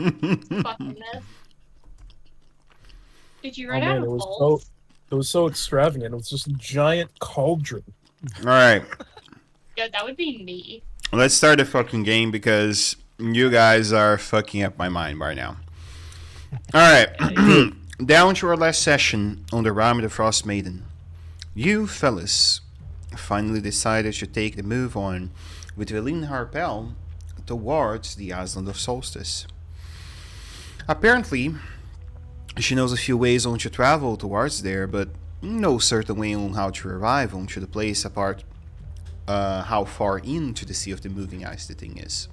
Fucking mess. Did you Oh run out man, of balls? it was so extravagant. It was just a giant cauldron. All right, Yeah, that would be me. let's start the fucking game because you guys are fucking up my mind right now. All right, down to our last session on the Rime of the Frost Maiden. You fellas finally decided to take the move on with Velin Harpel towards the Island of Solstice. Apparently, she knows a few ways on to travel towards there, but no certain way on how to arrive onto the place apart how far into the Sea of the Moving Ice the thing is.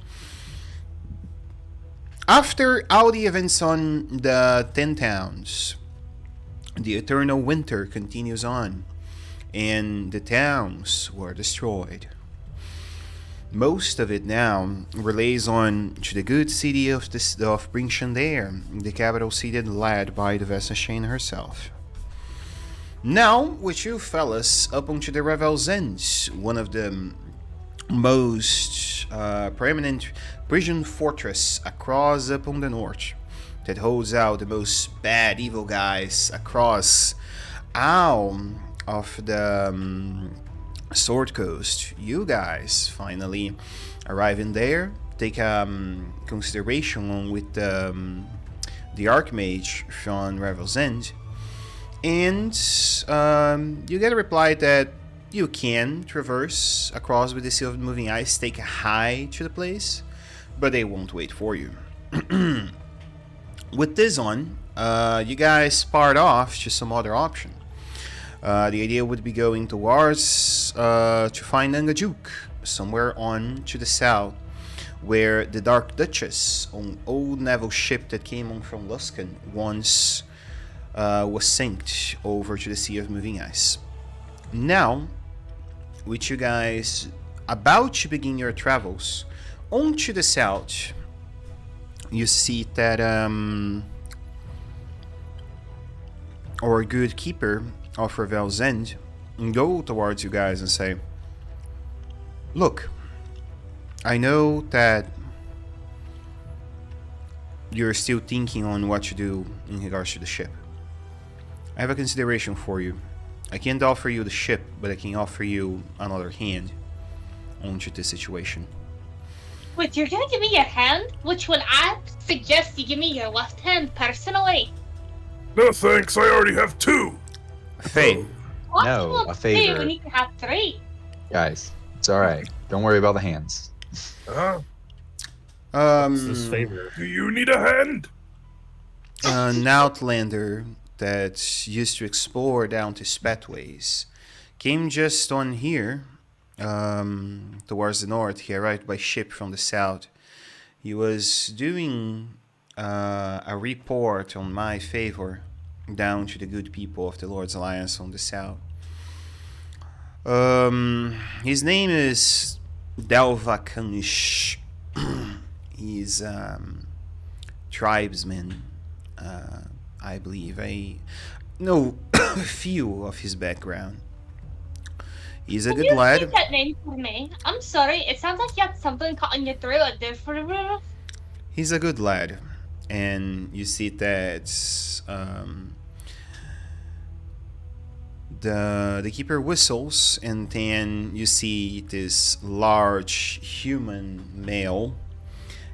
After all the events on the Ten Towns, the eternal winter continues on, and the towns were destroyed. Most of it now relays on to the good city of Bringshandair, the capital city led by the Vesnashane herself. Now, with you fellas up onto the Revel's End, one of the most preeminent prison fortress across up on the north, that holds out the most bad evil guys across all of the Sword Coast. You guys finally arriving there. Take consideration on with the Archmage from Revel's End, and you get a reply that you can traverse across with the Sea of Moving Ice, take a high to the place, but they won't wait for you. With this on, you guys part off to some other option. The idea would be going towards to find Nangajuk, somewhere on to the south, where the Dark Duchess, an old naval ship that came on from Luskan, once was synced over to the Sea of Moving Ice. Now, with you guys about to begin your travels on to the south, you see that our good keeper of Revel's End go towards you guys and say, look, I know that you're still thinking on what to do in regards to the ship. I have a consideration for you. I can't offer you the ship, but I can offer you another hand onto this situation. Wait, you're gonna give me your hand? Which one? I suggest you give me your left hand, personally. No thanks, I already have two. Faye. What? No, Well, a hey, favor. we need to have three. Guys, it's alright. Don't worry about the hands. Huh? This favor. Do you need a hand? An outlander that used to explore down to Spatways came just on here towards the north. He arrived by ship from the south. He was doing a report on my favor down to the good people of the Lord's Alliance on the south. His name is Dalvakanish. He's tribesman, I believe. I know a few of his background. He's a Can good you lad. repeat that name for me? I'm sorry, it sounds like you had something caught in your throat. He's a good lad, and you see that the keeper whistles, and then you see this large human male.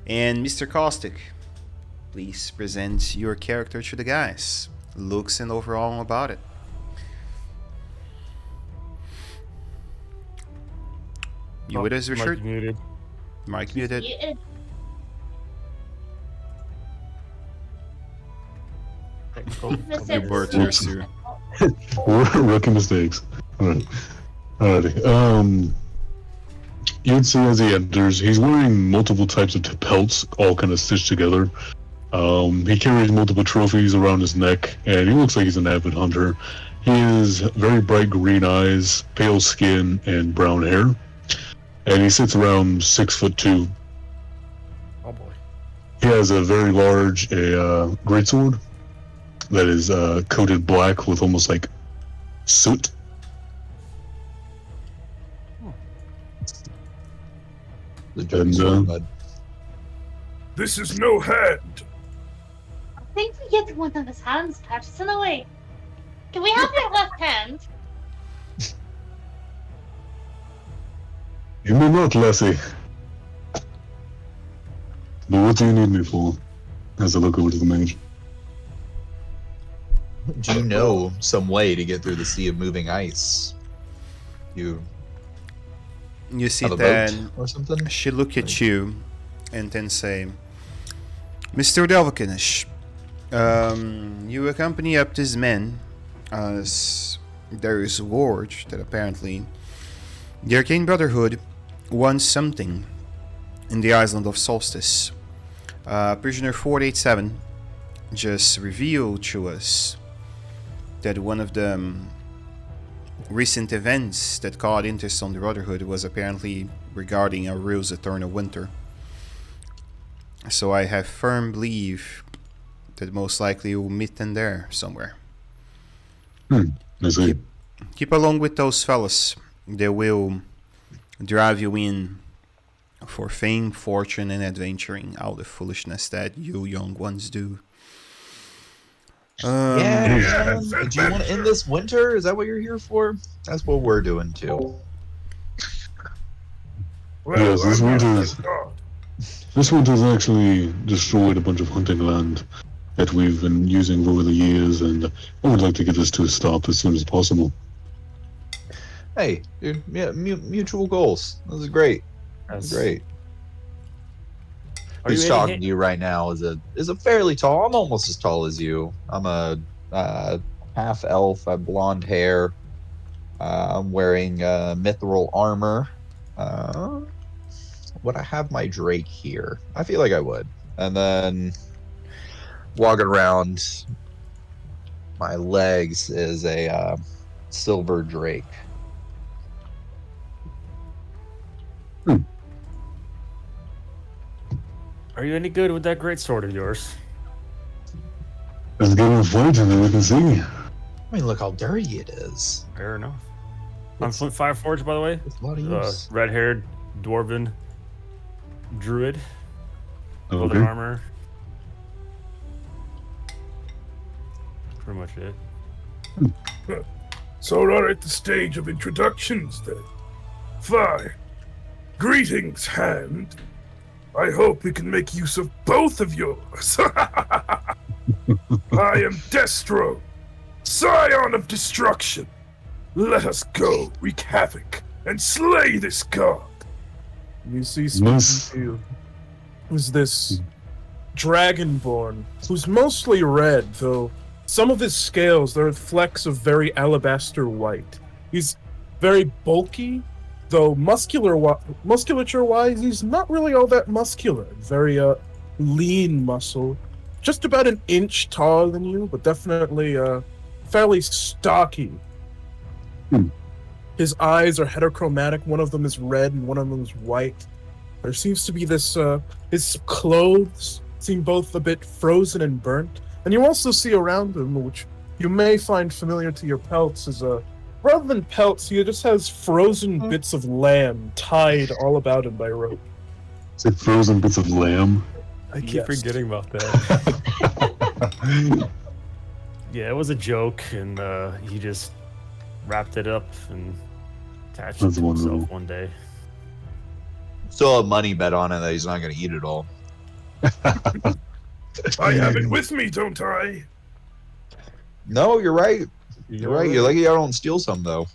And Mr. Caustic, please present your character to the guys. Looks and overall about it. You with us, Richard? Mic muted. Mike muted. Yeah. You were too soon. Rookie mistakes. Alright. Alrighty. You'd see as he enters, he's wearing multiple types of pelts, all kind of stitched together. He carries multiple trophies around his neck, and he looks like he's an avid hunter. He has very bright green eyes, pale skin, and brown hair. And he sits around 6'2". Oh boy. He has a very large greatsword that is coated black with almost like soot. The And, sword, bud. This is no hand. I think we get one of his hands personally. Can we have your left hand? You may not, lassie. But what do you need me for? As I look over to the mage. Do you know some way to get through the sea of moving ice? You see have a that boat or something? she look at you and then say, Mr. Delvakinish, you accompany up these men as there is word that apparently the Arcane Brotherhood wants something in the island of Solstice. Prisoner 487 just revealed to us that one of the recent events that caught interest on the Brotherhood was apparently regarding Aru's Eternal Winter. So I have firm belief that most likely we'll meet them there somewhere. I see. Keep along with those fellas. They will drive you in for fame, fortune, and adventuring, all the foolishness that you young ones do. Yeah. Do you want to end this winter? Is that what you're here for? That's what we're doing too. Well, Yes, this I'm not winter a is- god. This winter's actually destroyed a bunch of hunting land that we've been using over the years, and I would like to get this to a stop as soon as possible. Hey, dude, yeah, mutual goals. This is great. This is great. Are Who's you talking to you right now is a fairly tall. I'm almost as tall as you. I'm a half elf. I have blonde hair. I'm wearing mithril armor. Would I have my drake here? I feel like I would. And then walking around my legs is a silver drake. Are you any good with that great sword of yours? Let's get in a fight and then we can see. I mean, look how dirty it is. Fair enough. I'm Flint Fireforge, by the way. It's a lot of use. Red-haired dwarven druid. Golden Okay. armor. Pretty much it. So we're at the stage of introductions then. Fine. Greetings, hand. I hope we can make use of both of yours. I am Destro, scion of destruction. Let us go wreak havoc and slay this god. You see, speaking Yes. to you, who's this dragonborn, who's mostly red, though some of his scales, there are flecks of very alabaster white. He's very bulky, though musculature-wise, he's not really all that muscular. Very lean muscle, just about an inch taller than you, but definitely fairly stocky. His eyes are heterochromatic. One of them is red and one of them is white. There seems to be this, his clothes seem both a bit frozen and burnt. And you also see around him, which you may find familiar to your pelts, is rather than pelts, he just has frozen bits of lamb tied all about him by rope. It's like frozen bits of lamb. I keep forgetting about that. Yeah, it was a joke, and he just wrapped it up and attached it That's to wonderful. himself one day. Still a money bet on it that he's not going to eat it all. I have it with me, don't I? No, you're right. You're right. You're lucky I don't steal some though.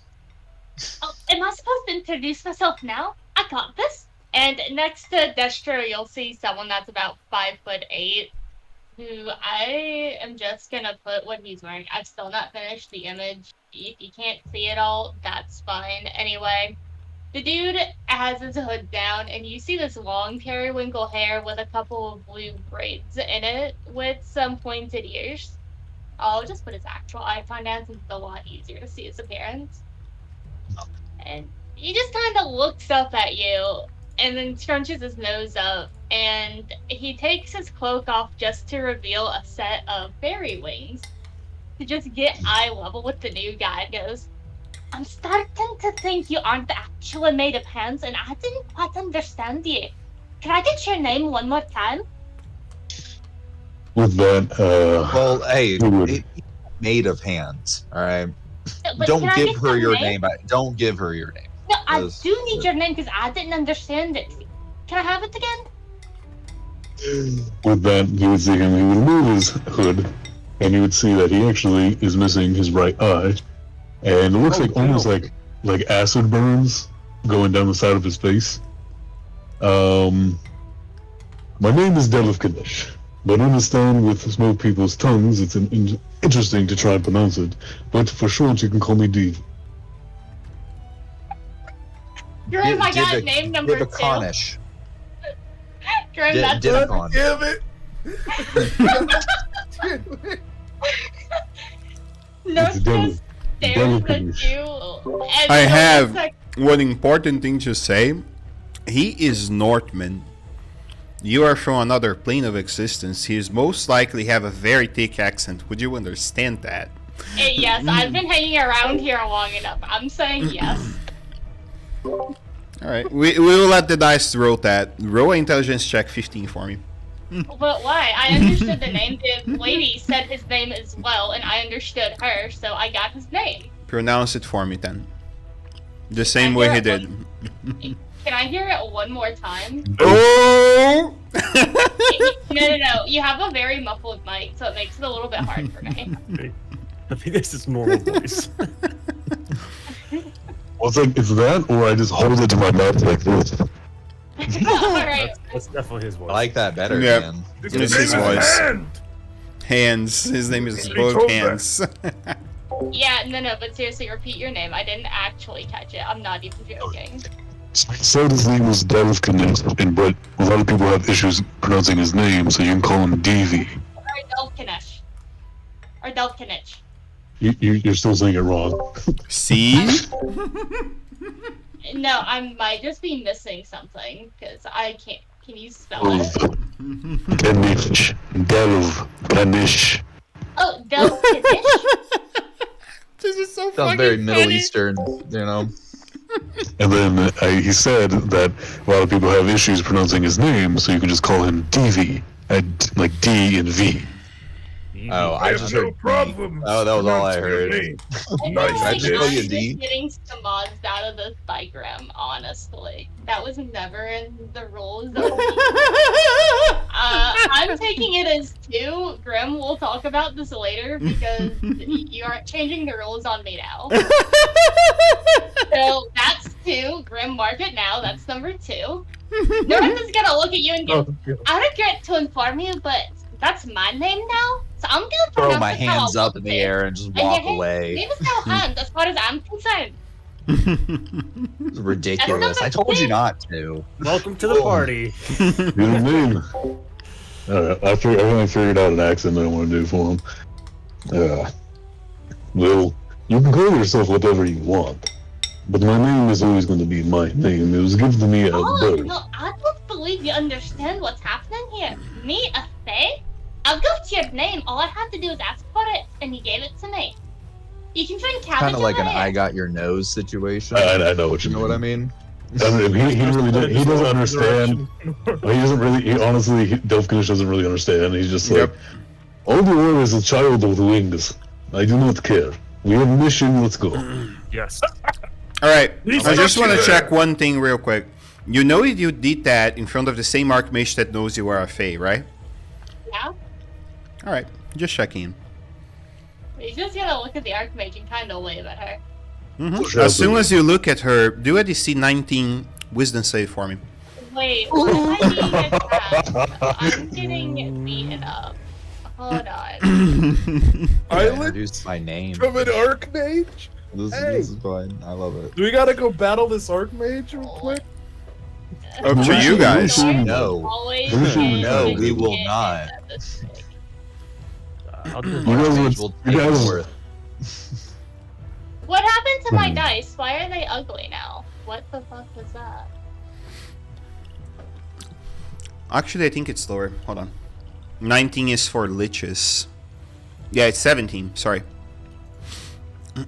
Oh, am I supposed to introduce myself now? I got this. And next to Destro, you'll see someone that's about 5'8", who I am just gonna put what he's wearing. I've still not finished the image. If you can't see it all, that's fine. Anyway, the dude has his hood down, and you see this long periwinkle hair with a couple of blue braids in it with some pointed ears. I'll just put his actual icon down since it's a lot easier to see his appearance. And he just kind of looks up at you and then scrunches his nose up, and he takes his cloak off just to reveal a set of fairy wings to just get eye level with the new guy. And goes, I'm starting to think you aren't actually made of hands, and I didn't quite understand you. Can I get your name one more time? with that, Well, hey, Who would? it, made of hands. All right. But Don't can I give get her your name? name. Don't give her your name. No, I Those- do need your name because I didn't understand it. Can I have it again? with that, you would see him. He would remove his hood, and you would see that he actually is missing his right eye, and it looks Oh, like almost no. like acid burns going down the side of his face. My name is Delif Kadesh, but understand with most people's tongues, it's interesting to try and pronounce it. But for short, you can call me D. Grim, I got name number 2. Divakanish. Grim, that's Divakon. Damn it! Nurse It's Devil- just stares at Devil you. And I it have looks like- one important thing to say. He is Northman. You are from another plane of existence. He is most likely have a very thick accent. Would you understand that? Yes, I've been hanging around here long enough. I'm saying yes. All right, we will let the dice roll that. Roll an intelligence check 15 for me. But why? I understood the name. The lady said his name as well, and I understood her, so I got his name. Pronounce it for me then. The same I way hear he it did. Can I hear it one more time? Oh! No. You have a very muffled mic, so it makes it a little bit hard for me. I think this is normal voice. Well, it's that, or I just hold it to my mouth like this. Alright. That's definitely his voice. I like that better, Yep. man. His This name is is voice. Hand. Hands. His name is He both told hands. Yeah, no, but seriously, repeat your name. I didn't actually catch it. I'm not even joking. So he said his name was Delif Kadesh, but a lot of people have issues pronouncing his name, so you can call him DV. Or Delpkinesh. Or Delpkinich. You're still saying it wrong. See? No, I might just be missing something, because I can't. Can you spell it? Kanish. Delv Kanish. Oh, Delpkinich? This is so Sounds fucking very Middle funny. Eastern, you know. And then he said that a lot of people have issues pronouncing his name, so you can just call him DV, like D and V. Oh, I I have just no heard. problem. Oh, that was all I pronouncing your heard. name. I Nice. feel I like just call I'm you just D? getting smozzed out of this by Grim, honestly. That was never in the rules. I'm taking it as 2. Grim, we'll talk about this later because you aren't changing the rules on me now. So that's 2. Grim, mark it now. That's number 2. North is gonna look at you and go, Oh, God. I regret to inform you, but that's my name now. So I'm gonna Throw pronounce my it how I hands up want in the it. air and just And your walk hand- away. Name is no hand, as far as I'm concerned. It's ridiculous. I told you not to. Welcome to the party. Good name. Alright, I finally figured out an accent that I want to do for him. Well, you can call yourself whatever you want, but my name is always going to be my name. It was given to me at Oh, birth. no, I don't believe you understand what's happening here. Me, a fae? I got your name. All I had to do was ask for it, and you gave it to me. You can drink cabbage Kind of like in an my I hair. got your nose situation. I know what You you know mean. what I mean? He really doesn't, he doesn't understand. He doesn't really. He honestly, Delfkinish doesn't really understand. He's just Yep. like, all the world is a child of the wings. I do not care. We have a mission. Let's go. Yes. All right. He's I just not want to sure. check one thing real quick. You know you did that in front of the same Archmage that knows you are a Fae, right? Yeah? All right. Just checking. You just gotta look at the Archmage and kind of wave at her. Sure, As soon absolutely. as you look at her, do a DC 19 Wisdom save for me. Wait, what am I being attacked? I'm getting beaten up. Hold on. I Island introduced my name. from an Archmage? This Hey. is fine. I love it. Do we gotta go battle this Archmage real quick? Up to you guys. No. Always No, get we will hit not. at this thing. I'll do You guys would- We'll you take guys- north. What happened to my Hmm. dice? Why are they ugly now? What the fuck was that? Actually, I think it's lower. Hold on. 19 is for liches. Yeah, it's 17. Sorry.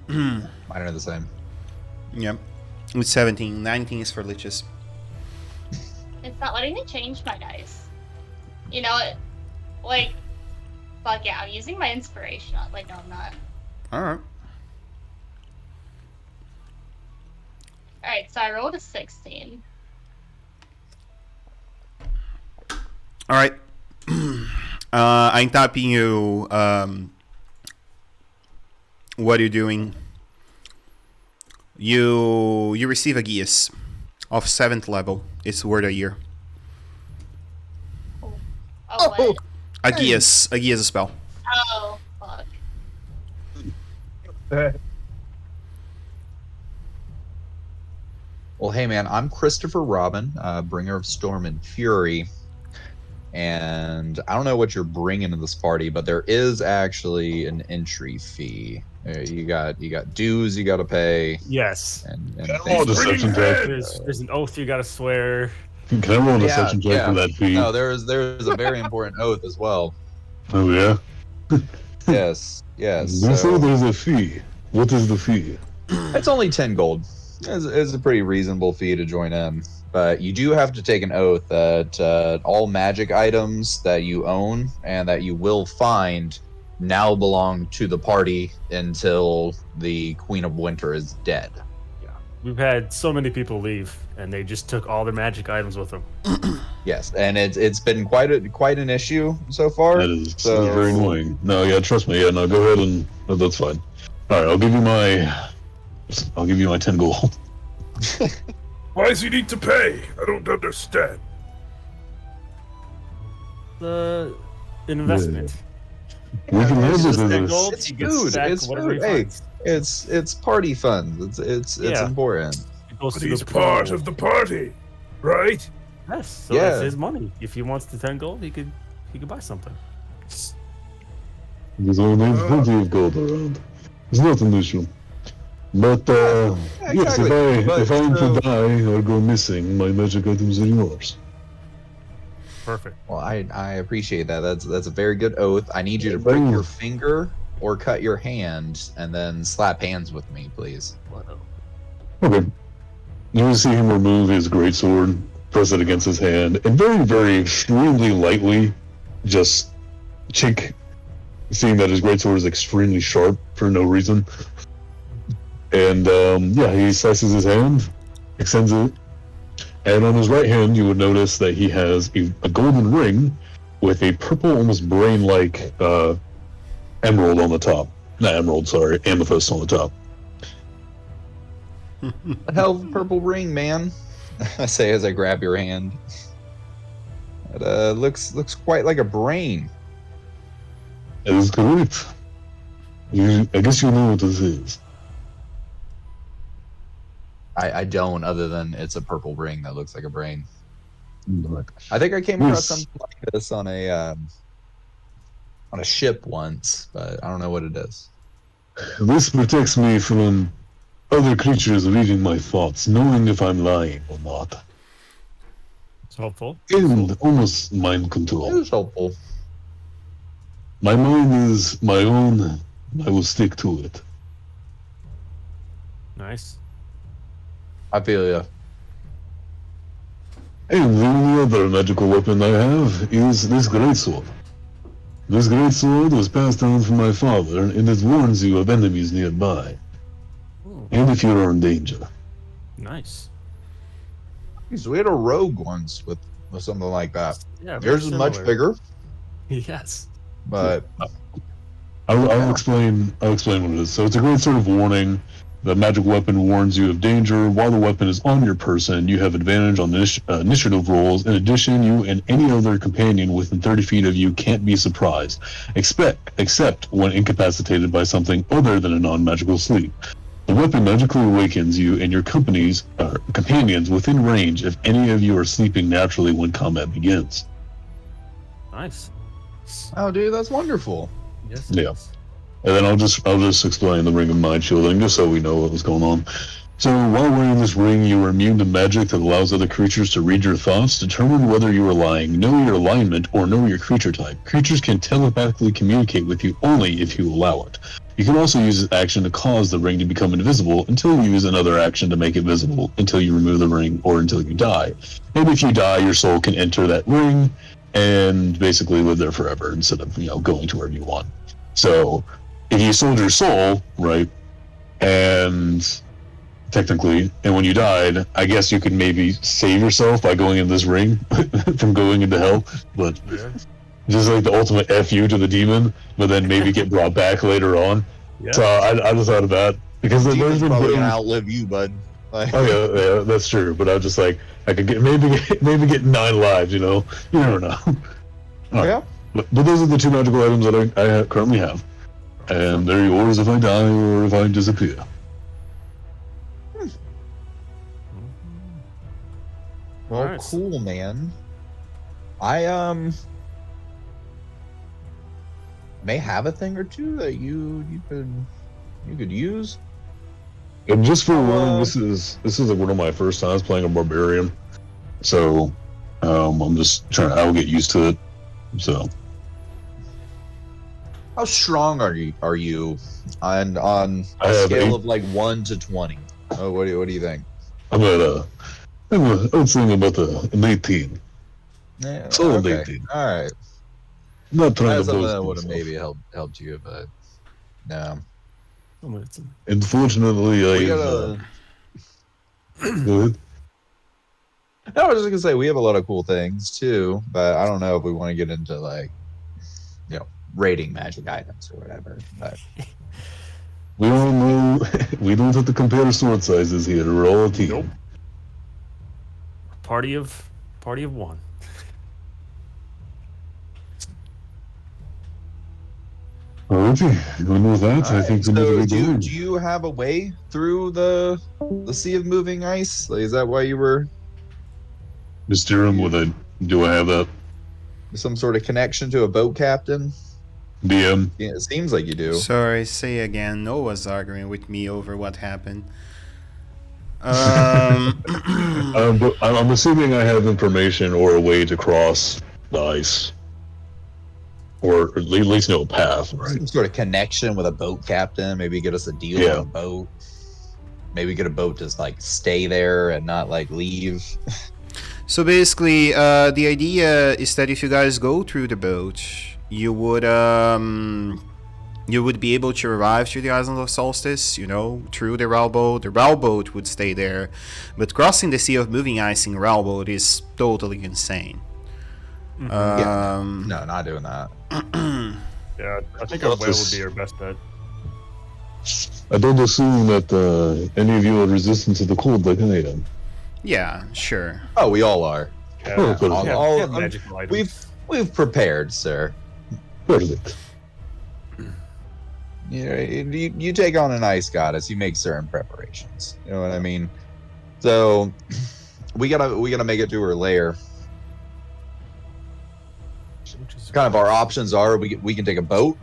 Mine are the same. Yep. It's 17. 19 is for liches. It's not letting me change my dice. You know, like, Fuck yeah, I'm using my inspiration. Like, no, I'm not. Alright. Alright, so I rolled a 16. Alright. I'm tapping you. What are you doing? You receive a geas of 7th level. It's worth a year. Oh, what? A geas a spell. Oh, fuck. Well, hey man, I'm Christopher Robin, bringer of Storm and Fury, and I don't know what you're bringing to this party, but there is actually an entry fee. You got dues you got to pay, Yes. and Can I roll a deception check? There's an oath you gotta swear. Can I roll a deception check for that fee? No, there's a very important oath as well. Oh yeah. Yes. You say there's a fee. What is the fee? It's only 10 gold. It's a pretty reasonable fee to join in. But you do have to take an oath that all magic items that you own and that you will find now belong to the party until the Queen of Winter is dead. We've had so many people leave, and they just took all their magic items with them. Yes, and it's been quite an issue so far. That is very annoying. No, yeah, trust me. Yeah, no, go ahead and that's fine. All right, I'll give you my 10 gold. Why does he need to pay? I don't understand. An investment. We can have this as Ten a gold, It's you get food. stack It's whatever food. he Hey, finds. it's party funds. It's Yeah. important. It goes But to he's the part pool. of the party, right? Yes, so Yeah. that's his money. If he wants the 10 gold, he could buy something. There's only plenty of gold around. It's not an issue. But yes, exactly. if I am to die or go missing, my magic items are yours. Perfect. Well, I appreciate that. That's a very good oath. I need you to break your finger or cut your hand and then slap hands with me, please. Okay. You will see him remove his greatsword, press it against his hand, and very, very extremely lightly just chink, seeing that his greatsword is extremely sharp for no reason. And yeah, he slices his hand, extends it, and on his right hand you would notice that he has a golden ring with a purple, almost brain-like emerald on the top. Not emerald, sorry, amethyst on the top. A hell of a purple ring, man. I say as I grab your hand. It looks quite like a brain. That is correct. I guess you know what this is. I don't, other than it's a purple ring that looks like a brain. I think I came across something like this on a ship once, but I don't know what it is. This protects me from other creatures reading my thoughts, knowing if I'm lying or not. It's helpful. And almost mind It control. was helpful. My mind is my own. I will stick to it. Nice. I feel ya. And the only other magical weapon I have is this greatsword. This greatsword was passed down from my father, and it warns you of enemies nearby, Ooh, and if you are in danger. nice. So we had a rogue once with something like that. Yeah, very Yours is much similar. bigger, Yes. but I'll explain what it is. So it's a great sort of warning. The magic weapon warns you of danger. While the weapon is on your person, you have advantage on initiative rolls. In addition, you and any other companion within 30 feet of you can't be surprised, except when incapacitated by something other than a non-magical sleep. The weapon magically awakens you and your companions within range if any of you are sleeping naturally when combat begins. Nice. oh, dude, that's wonderful. Yes. Yeah. And then I'll just explain the ring of mind shielding, just so we know what was going on. So while wearing this ring, you are immune to magic that allows other creatures to read your thoughts, determine whether you are lying, know your alignment, or know your creature type. Creatures can telepathically communicate with you only if you allow it. You can also use this action to cause the ring to become invisible until you use another action to make it visible, until you remove the ring, or until you die. And if you die, your soul can enter that ring and basically live there forever instead of going to wherever you want. So if you sold your soul, right, and technically, and when you died, I guess you could maybe save yourself by going in this ring from going into hell, but just like the ultimate FU to the demon, but then maybe get brought back later on. Yeah. So I just thought of that because The there's demon's been probably gonna outlive you, bud. Like, oh yeah, that's true. But I was just like, I could maybe get 9 lives. You never know. All right. yeah. But those are the 2 magical items that I currently have, and they're yours if I die or if I disappear. Well, Nice. cool, man. I may have a thing or two that you could use. And just for warning, this is like one of my first times playing a barbarian, so I'm just trying. I will get used to it. So, How strong are you on I a have scale 8. of like 1 to 20? Oh, what do you think? I'm at I would say I'm about an 18. Yeah, Solid okay. 18. All right. Not trying That's to something boast that would have myself. maybe helped you, but no. Unfortunately, We I gotta. go ahead. No, I was just gonna say we have a lot of cool things too, but I don't know if we want to get into like, rating magic items or whatever. But We all know we don't have to compare sword sizes here. We're all a team. Nope. Party of 1. Alrighty, going with that, I think so we're do you have a way through the Sea of Moving Ice? Like, is that why you were Mr. Do I have that? some sort of connection to a boat captain? DM. Yeah, it seems like you do. Sorry, say again. Noah's arguing with me over what happened. But I'm assuming I have information or a way to cross the ice, or at least know a path, right? Some sort of connection with a boat captain. Maybe get us a deal Yeah. on a boat. Maybe get a boat to like stay there and not like leave. So basically, the idea is that if you guys go through the boat, you would be able to arrive to the Island of Solstice, through the railboat. The railboat would stay there, but crossing the Sea of Moving Ice in railboat is totally insane. No, not doing that. Yeah, I think our whale would be our best bet. I don't assume that any of you are resistant to the cold like I am. Yeah, sure. Oh, we all are. Yeah, Oh, good. yeah, magical items. We've prepared, sir. Perfect. You take on an ice goddess, you make certain preparations. You know what I mean? So we gotta make it to her lair. Kind of our options are we can take a boat.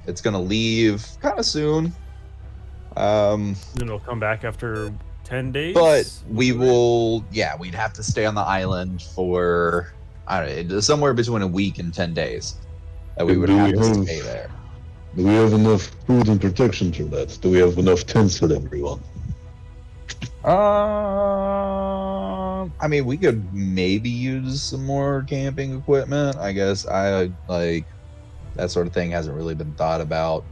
It's gonna leave kind of soon. Then it'll come back after 10 days. But we'd have to stay on the island for I don't know, somewhere between a week and 10 days. That we would Do we have to have- stay there. Do we have enough food and protection for that? Do we have enough tents for everyone? I mean, we could maybe use some more camping equipment. I guess that sort of thing hasn't really been thought about.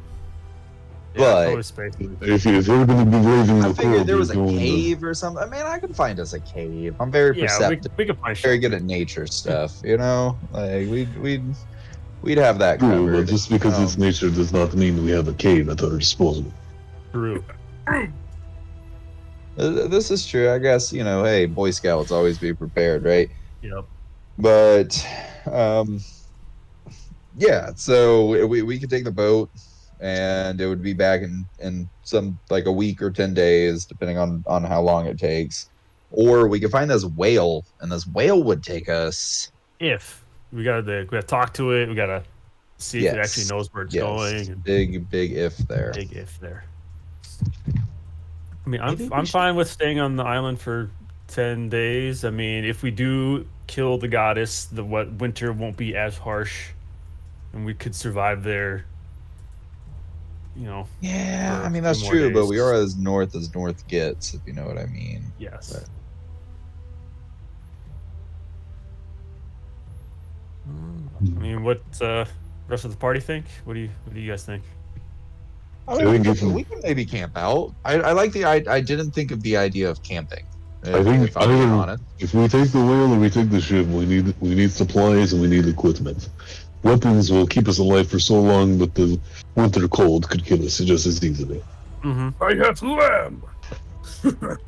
Yeah, but- always space. If you're going to be braving I the figured cold, there was you're a going to- cave or something. I mean, I could find us a cave. I'm very Yeah, perceptive, we could find very shelter. good at nature stuff. Like we'd have that True, covered. but just because it's Um, nature does not mean we have a cave at our disposal. True. This is true. I guess, hey, Boy Scouts always be prepared, right? Yep. But yeah, so we could take the boat and it would be back in some like a week or 10 days, depending on how long it takes. Or we could find this whale, and this whale would take us. If we gotta talk to it, we gotta see if it actually knows where it's going. And Big if there. big if there. I mean, Maybe we I'm should- fine with staying on the island for 10 days. I mean, if we do kill the goddess, the winter won't be as harsh, and we could survive there. Yeah, for I mean a that's few more true, but days. we are as north gets, if you know what I mean. Yes. But- I mean, what rest of the party think? What do you guys think? I mean, we can maybe camp out. I like the I didn't think of the idea of camping. I think if I'm being either honest. if we take the whale or we take the ship, we need supplies and we need equipment. Weapons will keep us alive for so long, but the winter cold could kill us just as easily. Mm-hmm. I have lamb.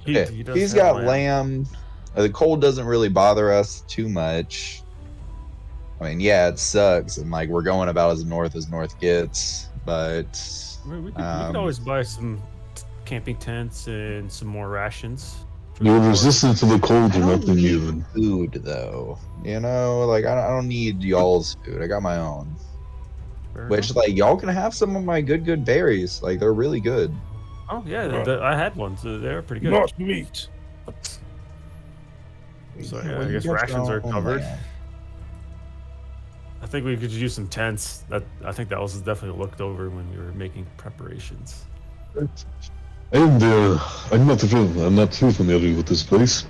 He's got lamb. The cold doesn't really bother us too much. I mean, yeah, it sucks, and like we're going about as north gets, but We could always buy some camping tents and some more rations. You're resistant to the cold I or don't nothing need even. food though. You know, like I don't need y'all's food. I got my own. Fair Which enough. like y'all can have some of my good berries. Like they're really good. Oh yeah, I had one, so they're pretty good. Not meat. So, When yeah, I you guess get your rations are own covered. land. I think we could use some tents. I think that was definitely looked over when we were making preparations. And I'm not too familiar with this place.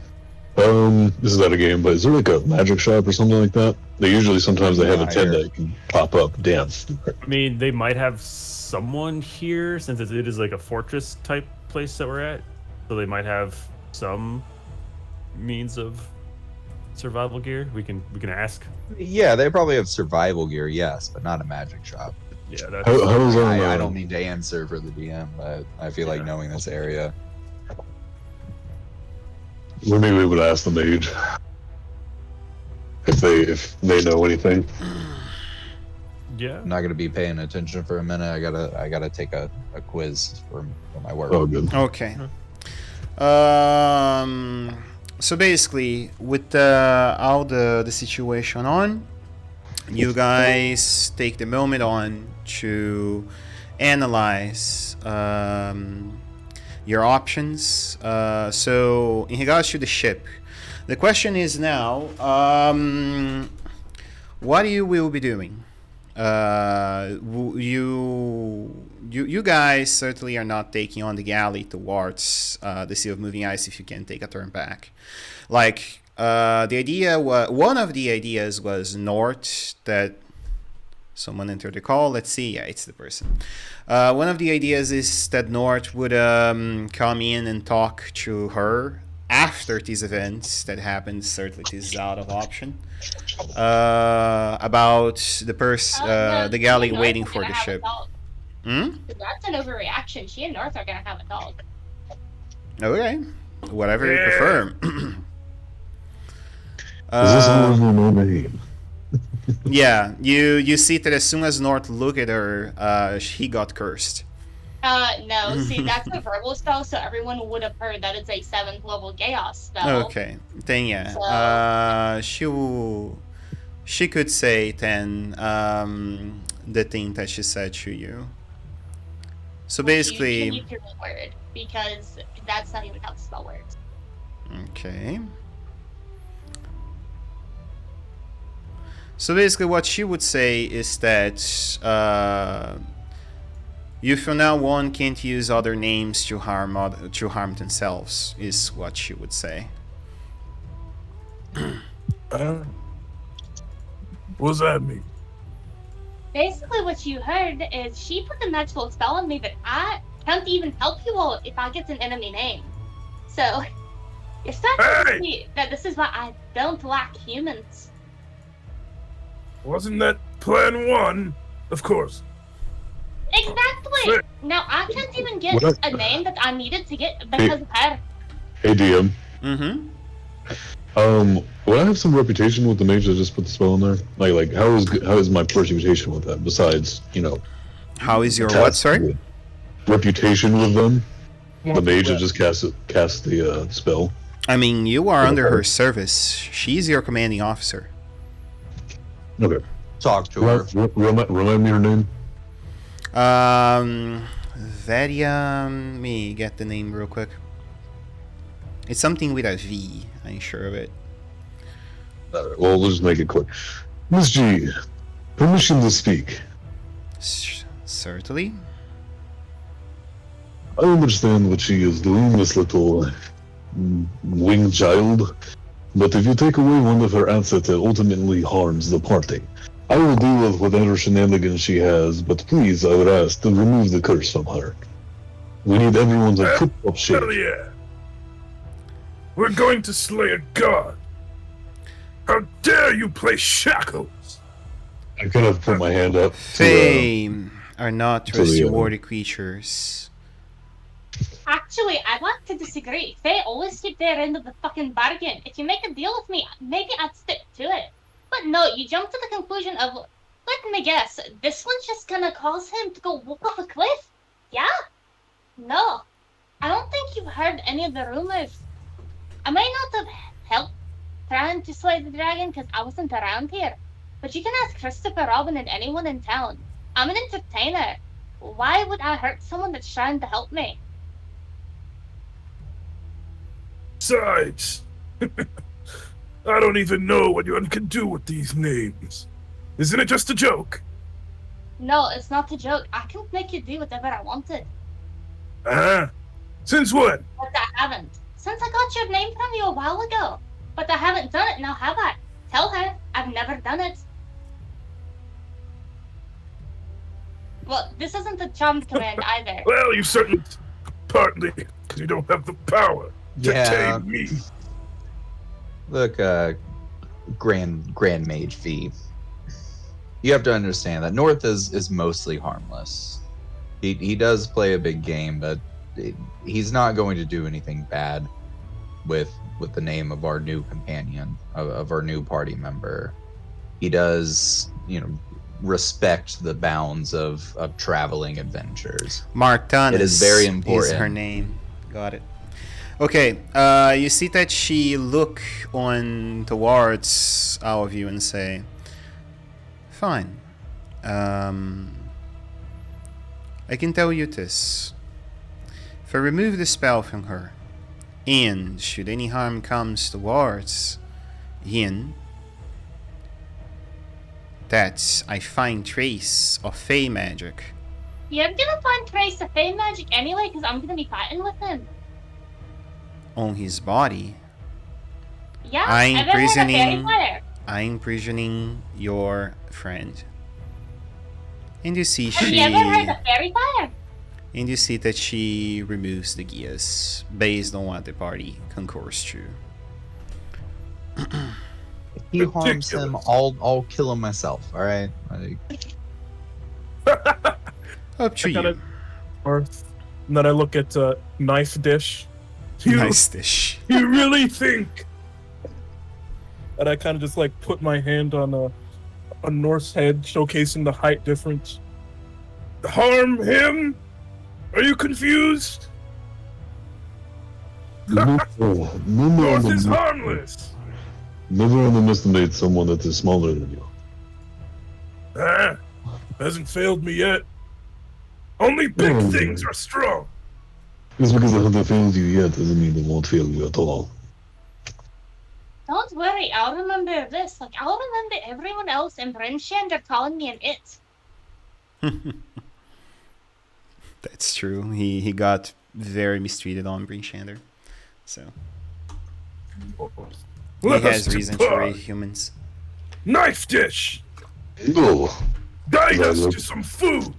This is out of game, but is there like a magic shop or something like that? Sometimes they have a Not tent here. that can pop up. Damn. I mean, they might have someone here since it is like a fortress type place that we're at. So they might have some means of survival gear. We can ask. Yeah, they probably have survival gear, yes, but not a magic shop. Yeah, that's How's I don't mean to answer for the DM, but I feel like Yeah. knowing this area. Well, maybe we would ask the mage if they know anything. yeah. I'm not gonna be paying attention for a minute. I gotta take a quiz for my work. Oh, good. Okay. So basically, with all the situation on, you guys take the moment on to analyze your options. So in regards to the ship, the question is now, what you will be doing? You guys certainly are not taking on the galley towards the Sea of Moving Ice if you can take a turn back. Like, the idea one of the ideas was north, that someone entered the call. Let's see. Yeah, it's the person. One of the ideas is that Nort would come in and talk to her after these events that happened. Certainly, this is out of option. About the galley North waiting are for gonna the have a ship. dog. Hmm? That's an overreaction. She and North are gonna have a dog. Okay. Whatever you Yeah. prefer. Is this one no name? Yeah, you see that as soon as North looked at her, he got cursed. No. See, that's a verbal spell, so everyone would have heard that it's a 7th level chaos spell. Okay, then yeah, So- she could say then the thing that she said to you. So Well, basically, you need to reword because that's not even how the spell works. okay. So basically, what she would say is that you from now on can't use other names to harm themselves. Is what she would say. What does that mean? Basically, what you heard is she put the magical spell on me, but I can't even help you all if I get an enemy name. So, you're starting to see that this is why I don't like humans. Wasn't that plan 1? Of course. Exactly! Sick. Now, I can't even get What? a name that I needed to get because of her. Hey DM. Mm-hmm. Would I have some reputation with the mage that just put the spell in there? Like how is my reputation with that? Besides, How is your what? Sorry. reputation with them. The mage that just cast the spell. I mean, you are under her service. She's your commanding officer. Okay. Talk to her. Remind me her name. Varia. Me get the name real quick. It's something with a V. I ain't sure of it. Alright, well, let's just make it quick. Miss G, permission to speak. Certainly. I understand what she is doing, this little winged child. But if you take away one of her assets, it ultimately harms the party. I will deal with whatever shenanigans she has, but please, I would ask to remove the curse from her. We need everyone to put up shape. Hell yeah! We're going to slay a god! How dare you play shackles! I kind of put my hand up. Fae are not to the, trustworthy creatures. Actually, I want to disagree. Faye always keep their end of the fucking bargain. If you make a deal with me, maybe I'd stick to it. But no, you jump to the conclusion of, let me guess, this one's just gonna cause him to go walk off a cliff? Yeah? No. I don't think you've heard any of the rumors. I may not have helped trying to slay the dragon because I wasn't around here. But you can ask Christopher, Robin, and anyone in town. I'm an entertainer. Why would I hurt someone that's trying to help me? Besides, I don't even know what you can do with these names. Isn't it just a joke? No, it's not a joke. I can make you do whatever I wanted. Uh-huh. Since when? But I haven't. Since I got your name from you a while ago. But I haven't done it now, have I? Tell her I've never done it. Well, this isn't a charmed command either. Well, you certainly partly because you don't have the power to Yeah. tame me. Look, Grand Mage Fee. You have to understand that North is mostly harmless. He does play a big game, but he's not going to do anything bad with the name of our new companion, of our new party member. He does, respect the bounds of traveling adventures. Martanis It is very important. is her name. Got it. Okay, you see that she look on towards all of you and say, fine. I can tell you this. If I remove the spell from her, and should any harm comes towards Yin, that I find trace of Fey magic You're gonna find trace of Fey magic anyway, because I'm gonna be fighting with him. on his body, Yeah, I'm I've ever heard of fairy imprisoning- fire. I'm imprisoning your friend. And you see Have she you ever heard of fairy fire? and you see that she removes the gears based on what the party concurs to. If he harms him, Ridiculous. I'll kill him myself. All right. Up to I kinda- you. Earth. And then I look at knife dish, You, Nice dish. you really think and I kind of just like put my hand on a North's head, showcasing the height difference. harm him? Are you confused? Never North is under- harmless. never underestimate someone that is smaller than you. Ah, hasn't failed me yet. Only big Hmm. things are strong. Just because I haven't failed you yet doesn't mean it won't fail you at all. Don't worry, I'll remember this. Like, I'll remember everyone else in Brimshand are calling me an it. That's true. He got very mistreated on Brinshander. So he Let us has reason to depart. rate humans. Knife dish. No. Guide us Well, to some food.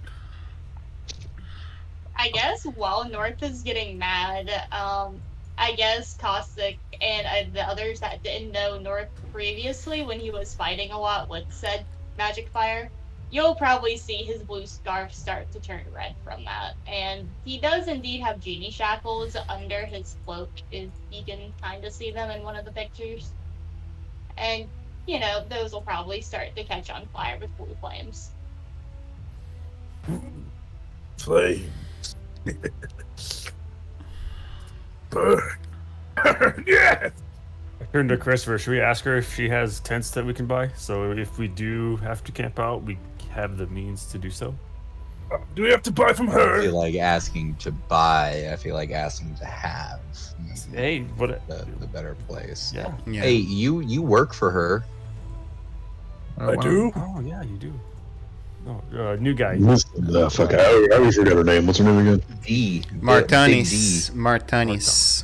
I guess while North is getting mad, I guess Caustic and the others that didn't know North previously when he was fighting a lot with said magic fire, you'll probably see his blue scarf start to turn red from that. And he does indeed have genie shackles under his cloak, if you can kind of see them in one of the pictures. And, those will probably start to catch on fire with blue flames. Flames. Burn. Burn. Yes. I turned to Christopher. Should we ask her if she has tents that we can buy? So if we do have to camp out, we have the means to do so. Do we have to buy from I her? feel like asking to buy. I feel like asking to have. Hey, what? The better place. Yeah. Yeah. Hey, you work for her. I do. Oh yeah, you do. No, new guy. Fuck, I always forgot her name. What's her name again? D. Martanis. Martanis.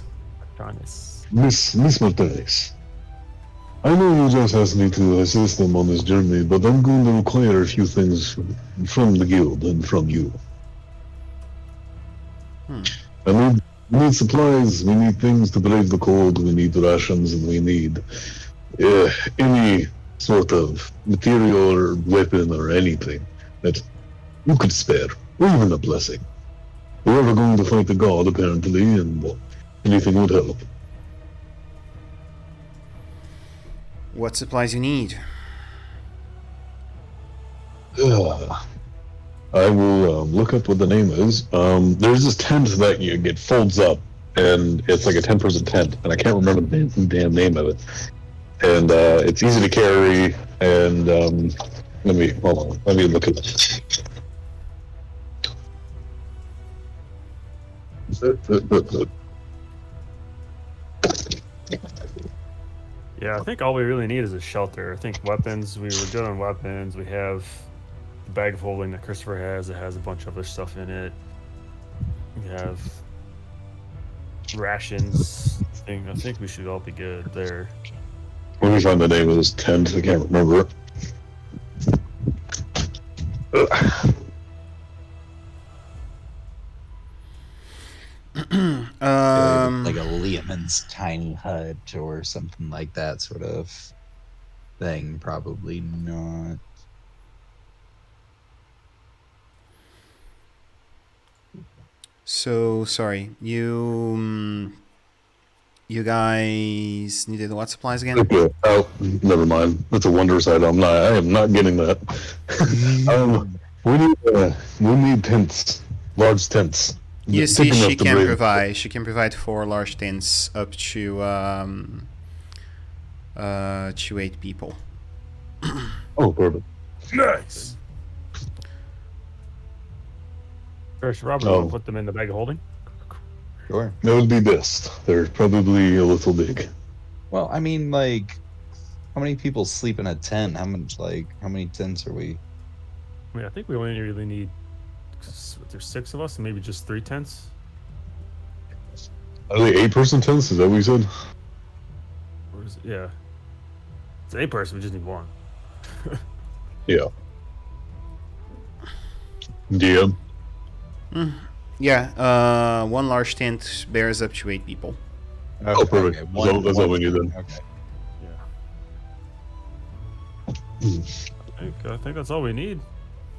Jonas. Miss Martinez. I know you just asked me to assist them on this journey, but I'm going to require a few things from the guild and from you. I need, we need supplies, we need things to brave the cold, we need rations, and we need any sort of material or weapon or anything that you could spare, or even a blessing. We're ever going to fight the god, apparently, and anything would help. What supplies you need? I will look up what the name is. There's this tent that you get folds up, and it's like a 10-person tent, and I can't remember the damn name of it. And it's easy to carry, and let me look at it. Yeah, I think all we really need is a shelter. I think weapons, we were good on weapons. We have the bag of holding that Christopher has. It has a bunch of other stuff in it. We have rations. I think we should all be good there. Let me find the name of this tent. I can't remember it. Like a Liamon's tiny hut or something like that sort of thing. Probably not. So sorry, you guys needed what supplies again? Okay. Oh, never mind. That's a wondrous item. I am not getting that. We need tents, large tents. You Big see, enough she to can brave- provide. She can provide 4 large tents up to 8 people. Oh, perfect. Nice. First, Robert, Oh. will put them in the bag of holding. Sure. That would be best. They're probably a little big. Well, I mean, like, how many people sleep in a tent? How many tents are we? I mean, I think we only really need. There's 6 of us, and maybe just 3 tents. Are they 8-person tents? Is that what you said? Or is it? Yeah. It's 8 person. We just need 1. Yeah. DM. Yeah, 1 large tent bears up to 8 people. Oh, perfect. That's all we need then. Okay. I think that's all we need.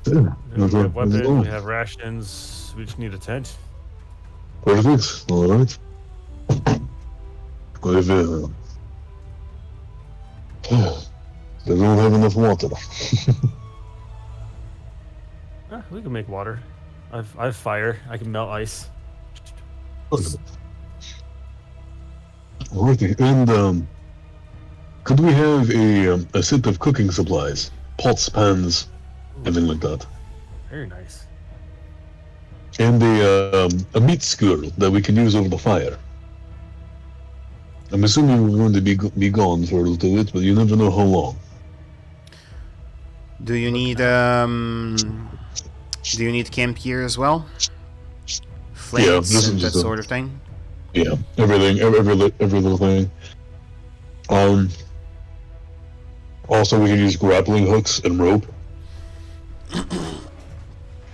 Yeah, We that's have all. That's weapons. all. We have rations. We just need a tent. Perfect. All right. But if they don't have enough water. We can make water. I have fire. I can melt ice. Alrighty, and could we have a set of cooking supplies, pots, pans, anything like that, Very nice. and a meat skewer that we can use over the fire? I'm assuming we're going to be gone for a little bit, but you never know how long. Do you need camp gear as well? Flames this is and that just a- sort of thing? Yeah, everything, every little thing. Also, we can use grappling hooks and rope,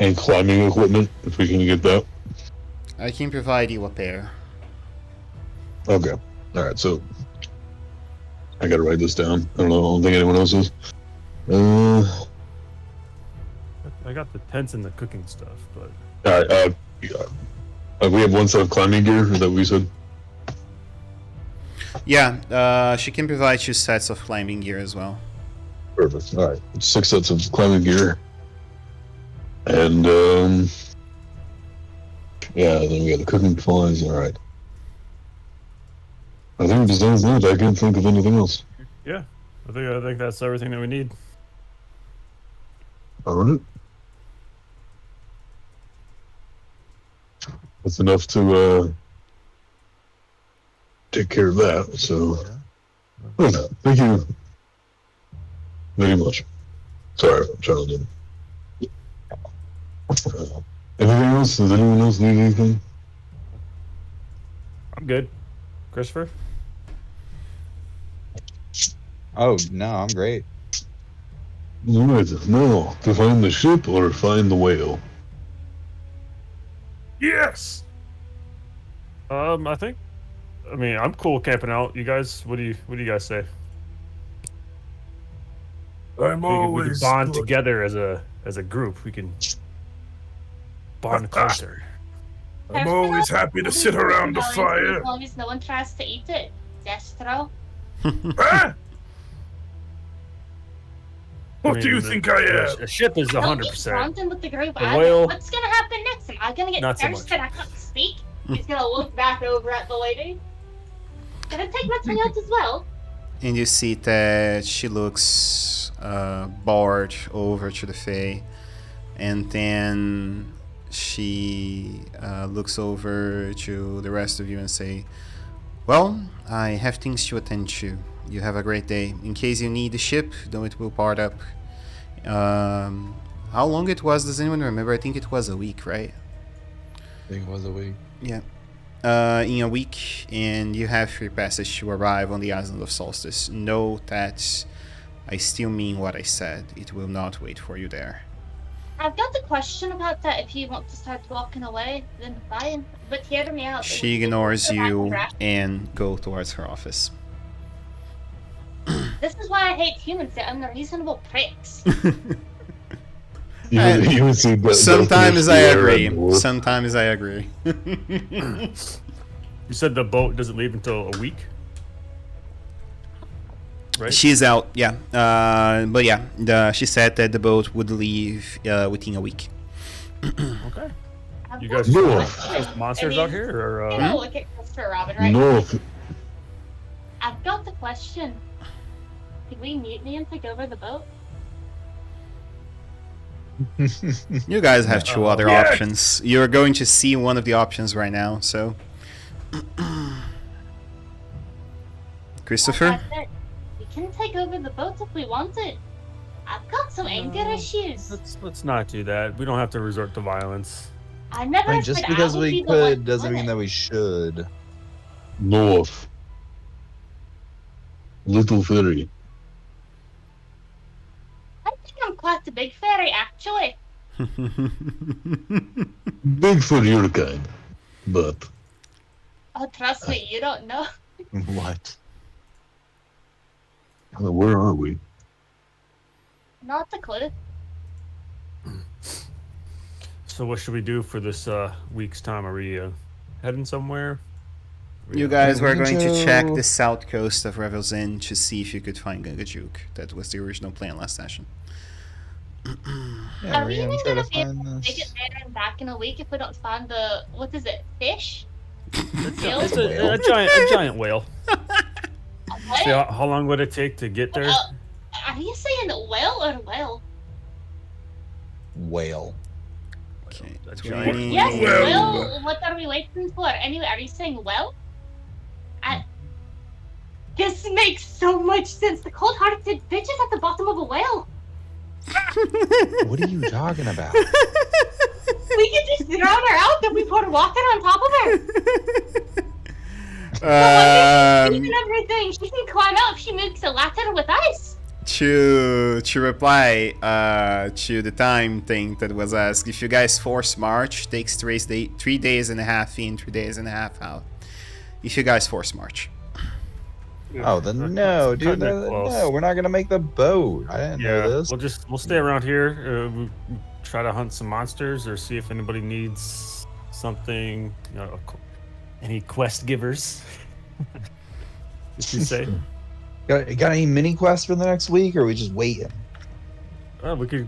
and climbing equipment if we can get that. I can provide you a pair. Okay. All right. So I gotta write this down. I don't think anyone else is. I got the tents and the cooking stuff, but All right. We have 1 set of climbing gear. Is that what we said? Yeah, she can provide you sets of climbing gear as well. Perfect. All right. 6 sets of climbing gear. And yeah, then we got the cooking supplies. All right. I think besides that, I can't think of anything else. yeah, I think that's everything that we need. All right. That's enough to take care of that. So, well, thank you very much. Sorry, I'm trying to do. Anything else? Does anyone else need anything? I'm good. Christopher? Oh no, I'm great. Alright, now, to find the ship or find the whale? Yes. I mean, I'm cool camping out. You guys, what do you guys say? I'm We always could bond good. together as a group. We can bond closer. I'm always happy to sit around a As fire. long as no one tries to eat it. Destro. Huh? What do you think I am? A ship is Don't 100%. bonding with the group. The I whale- What's gonna happen next? Am I gonna get Not so cursed much. and I can't speak? He's gonna look back over at the lady. Gonna take my tongue out as well. And you see that she looks bored over to the Fae. And then she looks over to the rest of you and say, well, I have things to attend to. You have a great day. In case you need the ship, though it will part up. How long it was, does anyone remember? I think it was a week, right? I think it was a week. Yeah. In a week, and you have free passage to arrive on the island of Solstice. Know that I still mean what I said. It will not wait for you there. I've got a question about that. If you want to start walking away, then fine. But hear me out. She ignores Go back you and rest. and go towards her office. This is why I hate humans. They're unreasonable pricks. You would see that. Sometimes I agree. Or, Sometimes I agree. You said the boat doesn't leave until a week, right? She's out, yeah. But yeah, she said that the boat would leave within a week. Okay. I've You got guys a No. question. monsters I out mean, here, or You know, look at Christopher Robin right now. north. I've got the question. Could we mutiny and take over the boat? You guys have two other Yes. options. You're going to see one of the options right now, so. Christopher? Like I said, we can take over the boat if we want it. I've got some anger issues. let's not do that. We don't have to resort to violence. I never I mean, just said because I would we be the one could doesn't doing mean it. that we should. North. Little ferry. I think I'm quite a big fairy, actually. Big for your kind. But Oh, trust me, you don't know. What? where are we? Not a clue. So what should we do for this week's time? Are we heading somewhere? You guys were we going to do- check the south coast of Revel's Inn to see if you could find Gangajuk. That was the original plan last session. Yeah, Are we're we gonna even try to gonna be able find to make it this. there and back in a week if we don't find the what is it? Fish? It's Whales? a giant whale. What? See, how long would it take to get there? Are you saying whale or whale? Whale. Okay. A 20. giant- Yes, Well- whale. What are we waiting for? Anyway, are you saying well? This makes so much sense. The cold-hearted bitch is at the bottom of a whale. What are you talking about? We can just drown her out if we put water on top of her. Um, And everything. She can climb out if she makes a ladder with ice. to reply to the time thing that was asked, if you guys force March, takes 3 days and a half in, 3 days and a half out. If you guys force March. Oh, then no, dude. Kinda close. No, we're not gonna make the boat. I didn't Yeah, know this. we'll stay around here. We try to hunt some monsters or see if anybody needs something. You know, any quest givers? Did you say? Got any mini quests for the next week, or are we just waiting? We could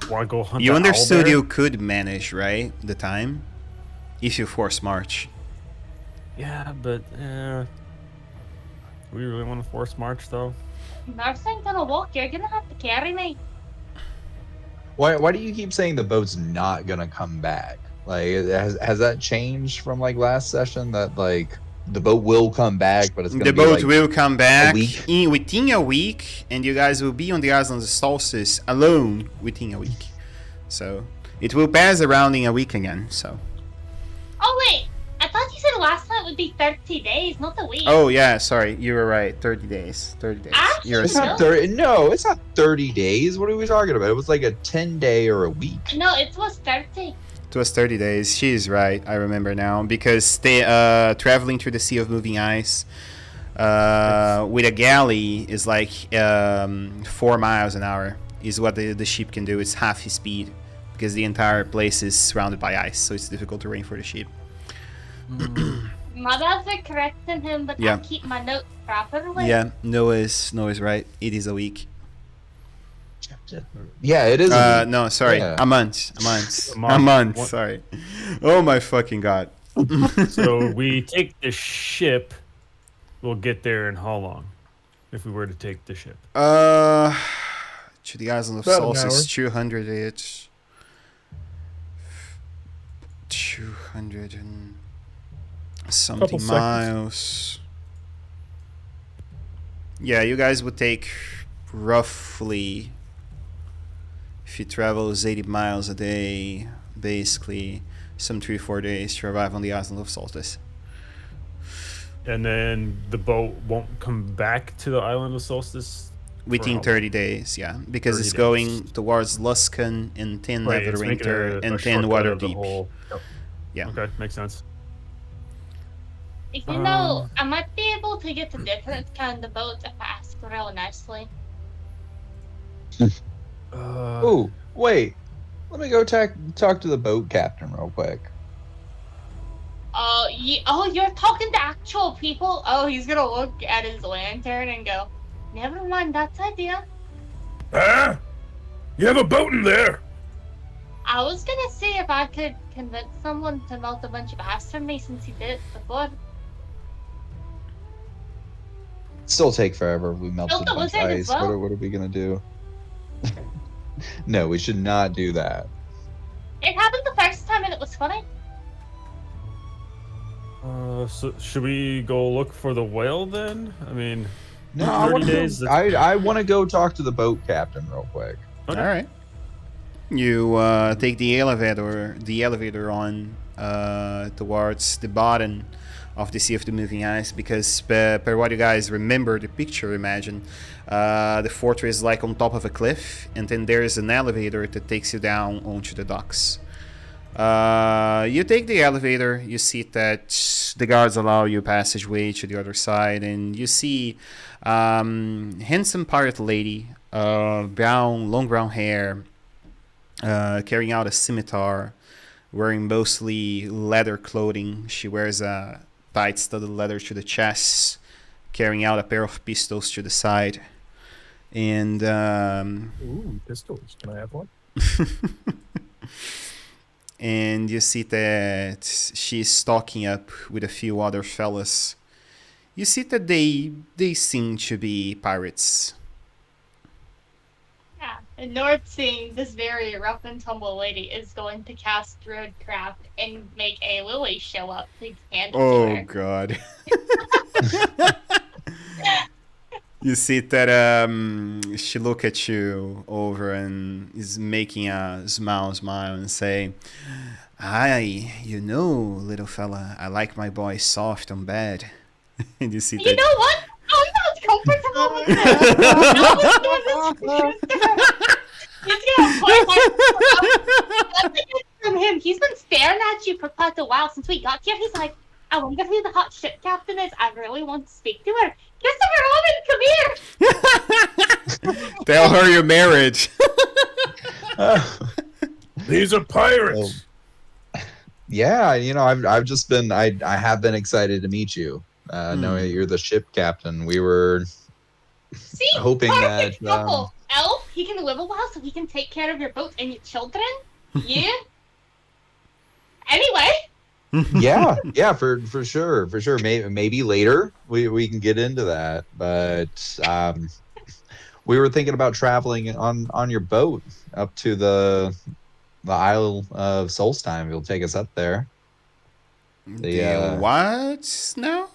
want to go hunt. You the understood owlbear? you could manage, right? The time? If you force March. Yeah, but we really want to force March though. Nurse ain't gonna walk. You're gonna have to carry me. Why do you keep saying the boat's not gonna come back? Like, has that changed from like last session? That like the boat will come back, but it's gonna The be boat like, will come back week? within a week, and you guys will be on the island of Solstice alone within a week. So it will pass around in a week again. So Oh wait, I thought you said last night would be 30 days, not a week. Oh yeah, sorry, you were right. 30 days. 30 days. Actually, You're a It's no. not 30. No, it's not 30 days. What are we talking about? It was like a 10-day or a week. No, it was 30. It was 30 days. She is right. I remember now because they traveling through the sea of moving ice with a galley is like 4 miles an hour is what the ship can do. It's half his speed because the entire place is surrounded by ice, so it's difficult terrain for the ship. My dad's for correcting him, but Yeah. I keep my notes properly. Yeah, Noah's right. It is a week. Yeah, it is. a week. No, sorry, Yeah. a month. A A month. What- Sorry. Oh my fucking god. So we take the ship. We'll get there in how long? If we were to take the ship. To the island of About an Solstice, hour. 200 it's 200 and something Couple seconds. miles. Yeah, you guys would take roughly, if you travel 80 miles a day, basically some 3-4 days to arrive on the island of Solstice. And then the boat won't come back to the island of Solstice. Within how 30 days, yeah, because 30 it's days. going towards Luskan and Ten Right, it's making Neverwinter a and shortcut Ten of the Waterdeep. whole- Yeah. Okay, makes sense. You know, I might be able to get a different kind of boat if I ask real nicely. Oh, wait. Let me go talk to the boat captain real quick. You're talking to actual people? Oh, he's gonna look at his lantern and go, never mind, that's idea. Ah? You have a boat in there? I was gonna see if I could convince someone to melt a bunch of ice for me since he did it before. Still take forever. We melted the a bunch of wizard ice. as well? What are we gonna do? No, we should not do that. It happened the first time and it was funny. So should we go look for the whale then? I mean, No, 30 I want days, to. that's- I want to go talk to the boat captain real quick. Okay. All right. You take the elevator on towards the bottom of the Sea of the Moving Ice because per what you guys remember the picture, imagine the fortress is like on top of a cliff, and then there's an elevator that takes you down onto the docks. You take the elevator, you see that the guards allow you passageway to the other side, and you see handsome pirate lady, long brown hair, carrying out a scimitar, wearing mostly leather clothing. She wears a tight studded leather to the chest, carrying out a pair of pistols to the side. And Ooh, pistols. Can I have one? and you see that she's stalking up with a few other fellas. You see that they seem to be pirates. Yeah. And Nord, seeing this very rough and tumble lady, is going to cast Roadcraft and make a Lily show up to hand it to Oh her. god. You see that she look at you over and is making a smile and say, you know, little fella, I like my boy soft on bed. And you see You that know what? I'm not comfortable with this. I was doing this He's gonna point at from him. He's been staring at you for quite a while since we got here. He's like, I wonder who the hot ship captain is. I really want to speak to her. Christopher Robin, come here. tell her your marriage. These are pirates. Yeah, you know, I've just been I have been excited to meet you. Knowing that you're the ship captain, we were See, hoping perfect that couple. Elf, he can live a while so he can take care of your boat and your children. Yeah. Anyway. yeah, for sure. Maybe later we can get into that, but we were thinking about traveling on your boat up to the Isle of Solstheim. You'll take us up there. The what now?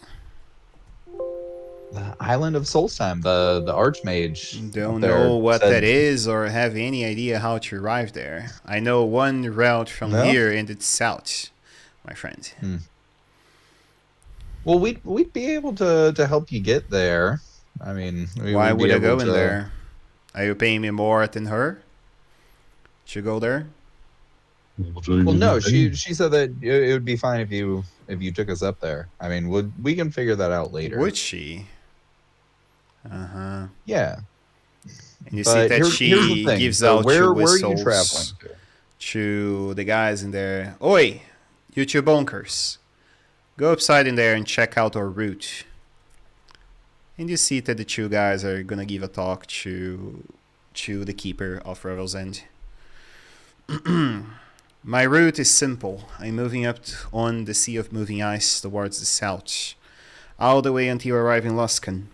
The island of Solstheim, the Archmage. Don't up there know what said- that is or have any idea how to arrive there. I know one route from No? here and it's south, my friend. Well, we'd be able to help you get there. I mean, we Why would be would I able go in to. there? Are you paying me more than her to go there? We'll show you Well, the no, good thing. she said that it would be fine if you took us up there. I mean, we can figure that out later. Would she? Uh huh. Yeah, And you see but that here's the she thing. gives So out two where are you whistles traveling to? to the guys in there. Oi, you two bonkers. Go upside in there and check out our route. And you see that the two guys are gonna give a talk to the keeper of Revel's End. My route is simple. I'm moving up on the Sea of Moving Ice towards the south, all the way until arriving Luskan.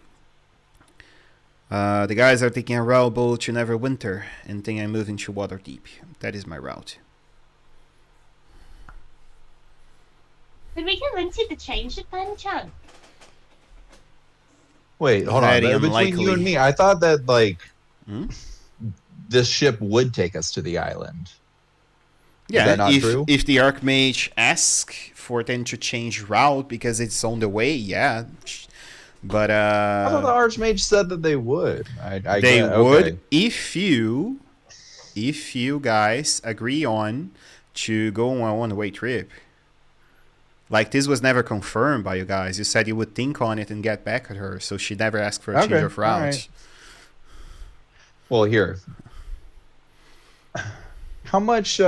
The guys are taking a rail boat to Neverwinter, and then I'm moving to Waterdeep. That is my route. Did we convince you to change it by any chance? Wait, hold on. Very Between you and unlikely. me, I thought that like Hmm? this ship would take us to the island. Yeah, that not if true? if the Archmage asks for them to change route because it's on the way, yeah. But I thought the Archmage said that they would. I they get, would okay. if you guys agree on to go on a one-way trip. Like, this was never confirmed by you guys. You said you would think on it and get back at her, so she never asked for a change Okay, of route. alright. Well, here. How much do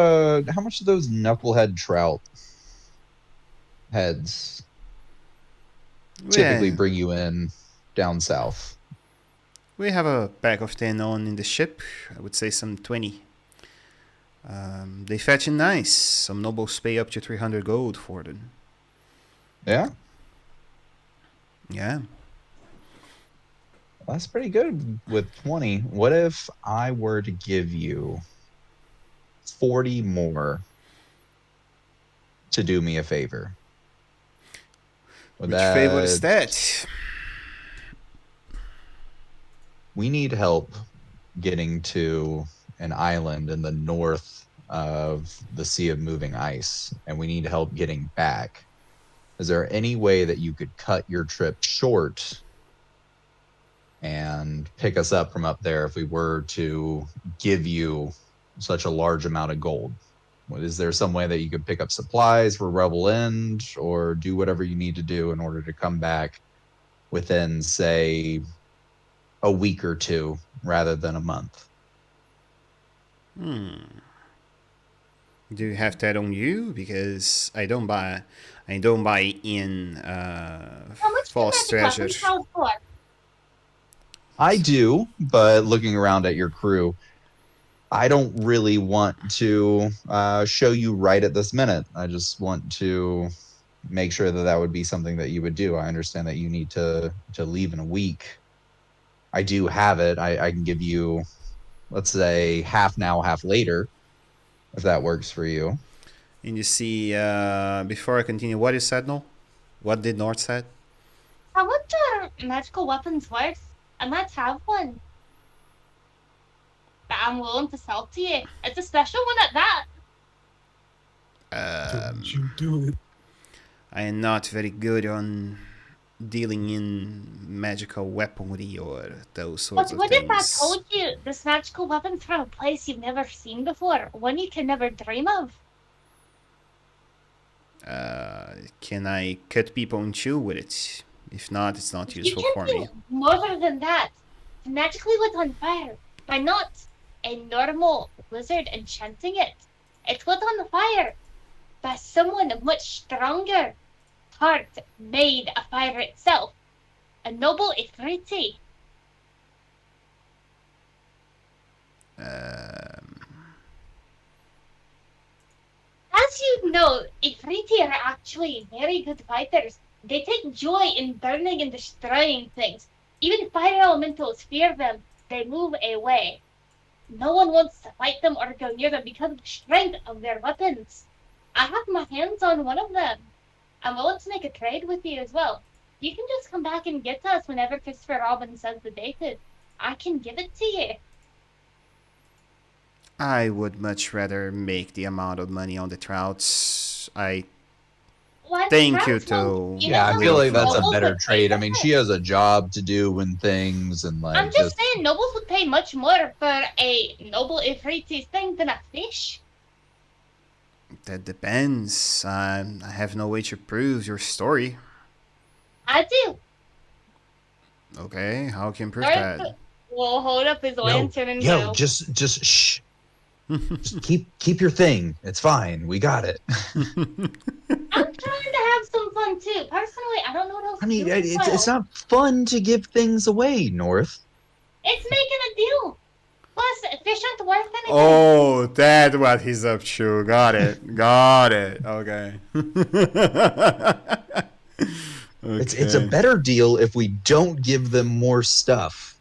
those knucklehead trout heads typically bring you in down south? We have a pack of 10 on in the ship. I would say some 20. They fetch in nice. Some nobles pay up to 300 gold for them. Yeah, Yeah. that's pretty good with 20. What if I were to give you 40 more to do me a favor? Would Which favor is that? We need help getting to an island in the north of the Sea of Moving Ice, and we need help getting back. Is there any way that you could cut your trip short and pick us up from up there if we were to give you such a large amount of gold? Is there some way that you could pick up supplies for Rebel End or do whatever you need to do in order to come back within, say, a week or two rather than a month? Do you have that on you? Because I don't buy in How much can false magic weapons treasure. sell for? I do, but looking around at your crew, I don't really want to show you right at this minute. I just want to make sure that that would be something that you would do. I understand that you need to leave in a week. I do have it. I can give you, let's say, half now, half later, if that works for you. And you see, before I continue, what you said, no? What did Nord said? How much are magical weapons worth? I might have one. But I'm willing to sell to you. It's a special one at that. Don't you do it. I am not very good on dealing in magical weaponry or those sorts But of what if I things. told you this magical weapon's from a place you've never seen before? One you can never dream of? Can I cut people in two with it? If not, it's not You useful can for do me. more than that. It's magically lit on fire by not a normal wizard enchanting it. It's lit on fire by someone much stronger. Heart made a fire itself. A noble Ifriti. As you know, Ifriti are actually very good fighters. They take joy in burning and destroying things. Even fire elementals fear them. They move away. No one wants to fight them or go near them because of the strength of their weapons. I have my hands on one of them. I'm willing to make a trade with you as well. You can just come back and get us whenever Christopher Robin says the date is. I can give it to you. I would much rather make the amount of money on the trouts. What Thank you Ralph won't to- even Yeah, I though feel like that's a nobles better would pay trade. I mean, more. she has a job to do and things, and like I'm just saying, nobles would pay much more for a noble Ifriti's thing than a fish. That depends. I have no way to prove your story. I do. Okay, how can you prove North that? will hold up his lantern and yo, go. just shh. Just keep your thing. It's fine. We got it. I'm trying to have some fun too. Personally, I don't know what else I mean, to do. it's not fun to give things away, North. It's making a deal. Plus, fish aren't worth anything. Oh, that's what he's up to. Got it. Got it. Okay. It's a better deal if we don't give them more stuff.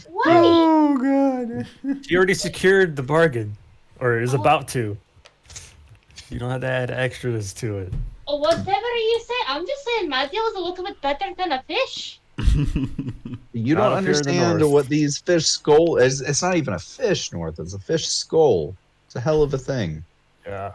Why? Oh god. She already secured the bargain, or is Oh. about to. You don't have to add extras to it. Or whatever you say. I'm just saying my deal is a little bit better than a fish. You Not don't up here in the understand north. what these fish skull is. It's not even a fish, North. It's a fish skull. It's a hell of a thing. Yeah.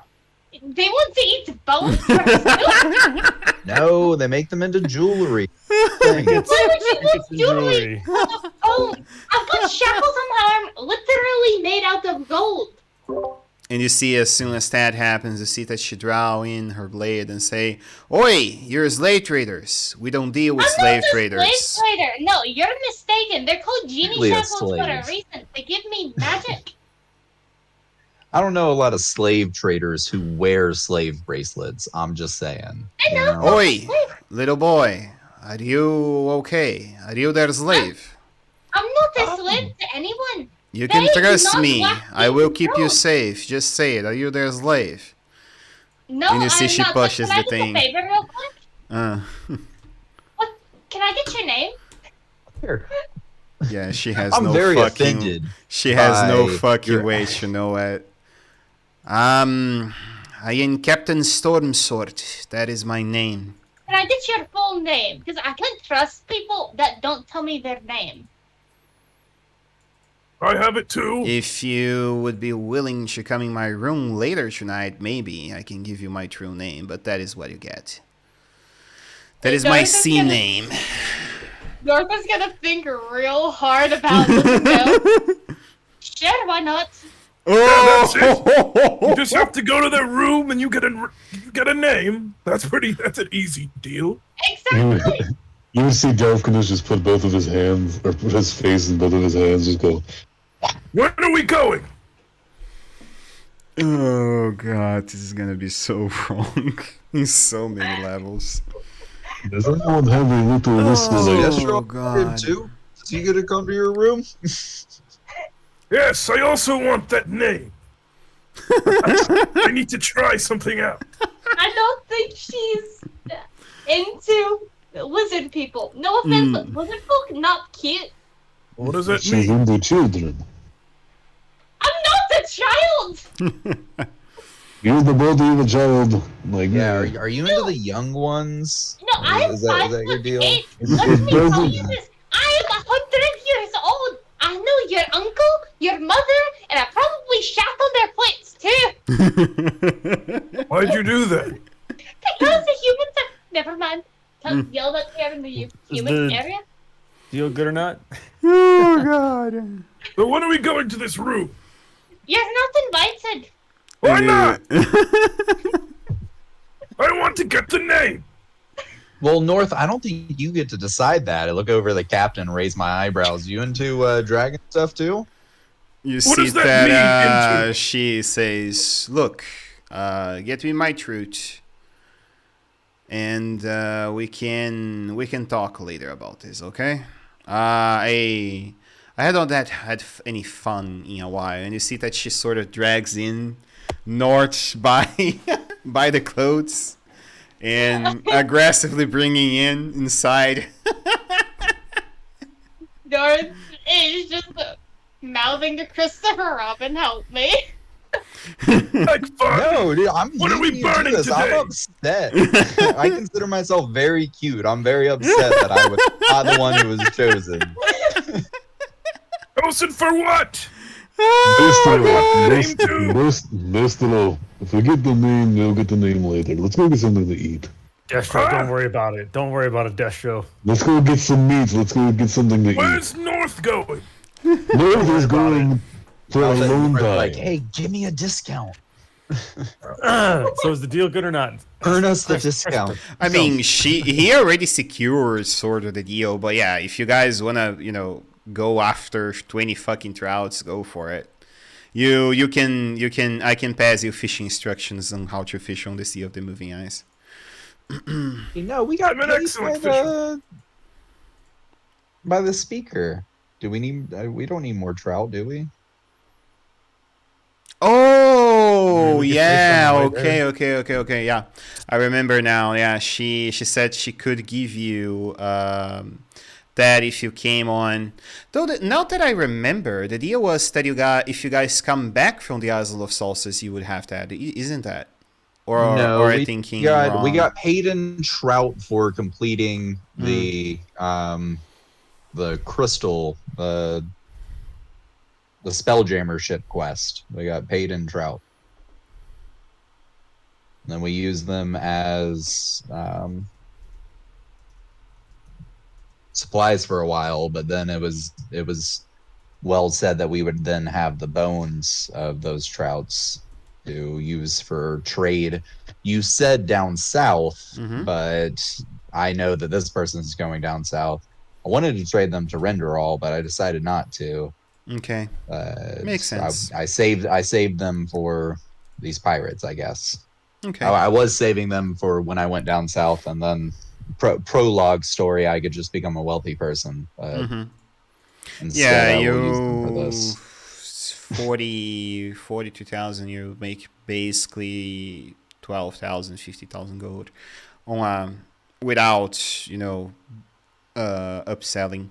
They want to eat bones for soup? No, they make them into jewelry. Why Thing. would you It's want some jewelry jewelry. for the bone? I've got shackles on my arm literally made out of gold. And you see, as soon as that happens, you see that she draw in her blade and say, "Oi, you're slave traders. We don't deal with I'm slave not a traders." slave trader. No, you're mistaken. They're called genie Really a shackles for a slave. reason. They give me magic. I don't know a lot of slave traders who wear slave bracelets. I'm just saying. I know. Oi, little boy, are you okay? Are you their slave? I'm not a slave to anyone. You can They do trust not me. want I me will to keep you know. safe. Just say it. Are you their slave? No, And you see I'm she not. pushes Can I the get thing. a favor real quick? Uh, What? Can I get your name? Here. yeah, she has I'm no very fucking. offended. She has no by fucking your- way to know it. I am Captain Stormsword. That is my name. Can I get your full name? Because I can't trust people that don't tell me their name. I have it too. If you would be willing to come in my room later tonight, maybe I can give you my true name, but that is what you get. That is my Darth is C gonna- name. North is gonna think real hard about this now. Sure, why not? that's Oh! You just have to go to their room and you get a name. That's an easy deal. Exactly. You would see Delphinus just put both of his hands, or put his face in both of his hands, just go, When are we going? Oh god, this is gonna be so wrong in so many levels. does anyone have a little list of Yes, like, you're Oh god. too. Is he gonna come to your room? Yes, I also want that name. I need to try something out. I don't think she's into lizard people. No offense, but lizard folk not cute. What does that she's mean? into children? I'm not a child. You're the body of a child. Like, Yeah, are you into the young ones? No, I am Is that your 5'8". deal? Let me tell doesn't- you this. I am 100 years old. I know your uncle, your mother, and I probably shat on their plates too. Why'd you do that? Because the humans are. Never mind. Yell that here in the human the- area. Feel good or not? Oh god. So when are we going to this room? You're not invited. Why not? I want to get the name. Well, North, I don't think you get to decide that. I look over at the captain and raise my eyebrows. You into dragon stuff too? You What see does that mean, into? she says, "Look, get me my truth, and we can talk later about this, okay? I had not had any fun in a while, and you see that she sort of drags in North by by the clothes and aggressively bringing inside." North is just mouthing to Christopher Robin, help me. Like fun. No, dude, I'm What are we leaving you to burning this. I'm today? upset. I consider myself very cute. I'm very upset that I was not the one who was chosen. Chosen for what? Best I of want all, the name too. best of all. If we get the name, they'll get the name later. Let's go get something to eat. Destro, don't worry about it. Don't worry about it, Destro. Let's go get some meat. Let's go get something to Where's North going? eat. North is going for a I'll bet lone North die. like, hey, give me a discount. So is the deal good or not? Earn us the discount. I mean, he already secured sort of the deal, but yeah, if you guys wanna, go after 20 fucking trouts, go for it. You can I can pass you fishing instructions on how to fish on the Sea of the Moving Ice. No, we got I'm an paid excellent by the speaker. Do we need? We don't need more trout, do we? Oh We could fish yeah, on the way okay. Yeah, I remember now. Yeah, she said she could give you that if you came on. Though now that I remember, the deal was that if you guys come back from the Isle of Solstice, you would have that. Isn't that? Or No, or I we thinking got wrong? we got paid in trout for completing the crystal the Spelljammer ship quest. We got paid in trout. And then we used them as supplies for a while, but then it was well said that we would then have the bones of those trouts to use for trade. You said down south, but I know that this person is going down south. I wanted to trade them to Renderall, but I decided not to. Okay, makes sense. I saved them for these pirates, I guess. Okay. I was saving them for when I went down south, and then prologue story, I could just become a wealthy person. But instead, I will use them for this. 42,000, you make basically 12,000, 50,000 gold on without upselling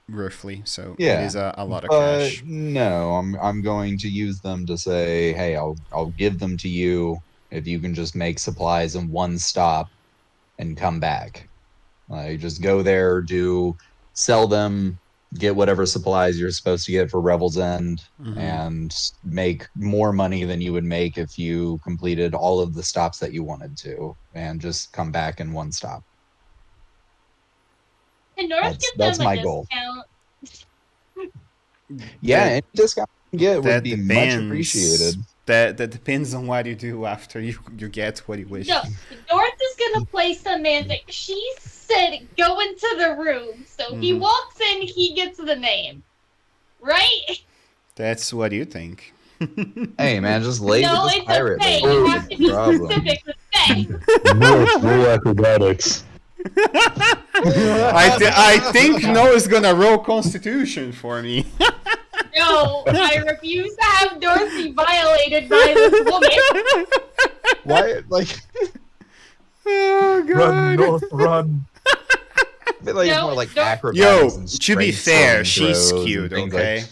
roughly. So Yeah, it is a lot of but cash. no, I'm going to use them to say, hey, I'll give them to you if you can just make supplies in one stop and come back. Just go there, sell them, get whatever supplies you're supposed to get for Revel's End, and make more money than you would make if you completed all of the stops that you wanted to, and just come back in one stop. Can North get That's them a my goal. discount? Yeah, any discount you get would That be much depends. appreciated. That depends on what you do after you get what you wish. No, North is gonna play semantic. She said go into the room, so he walks in, he gets the name. Right? That's what you think. Hey man, just lay No, with this it's pirate okay. lady. You have to be Problem. specific with that. North, roll acrobatics. I think Noah's gonna roll Constitution for me. No, I refuse to have Dorothy violated by this woman. Why? Like, Oh god. Run, North, run. I feel like it's No, more like don't- acrobatics. Yo, and to be strength fair, saving she's throws cute, and things okay? like-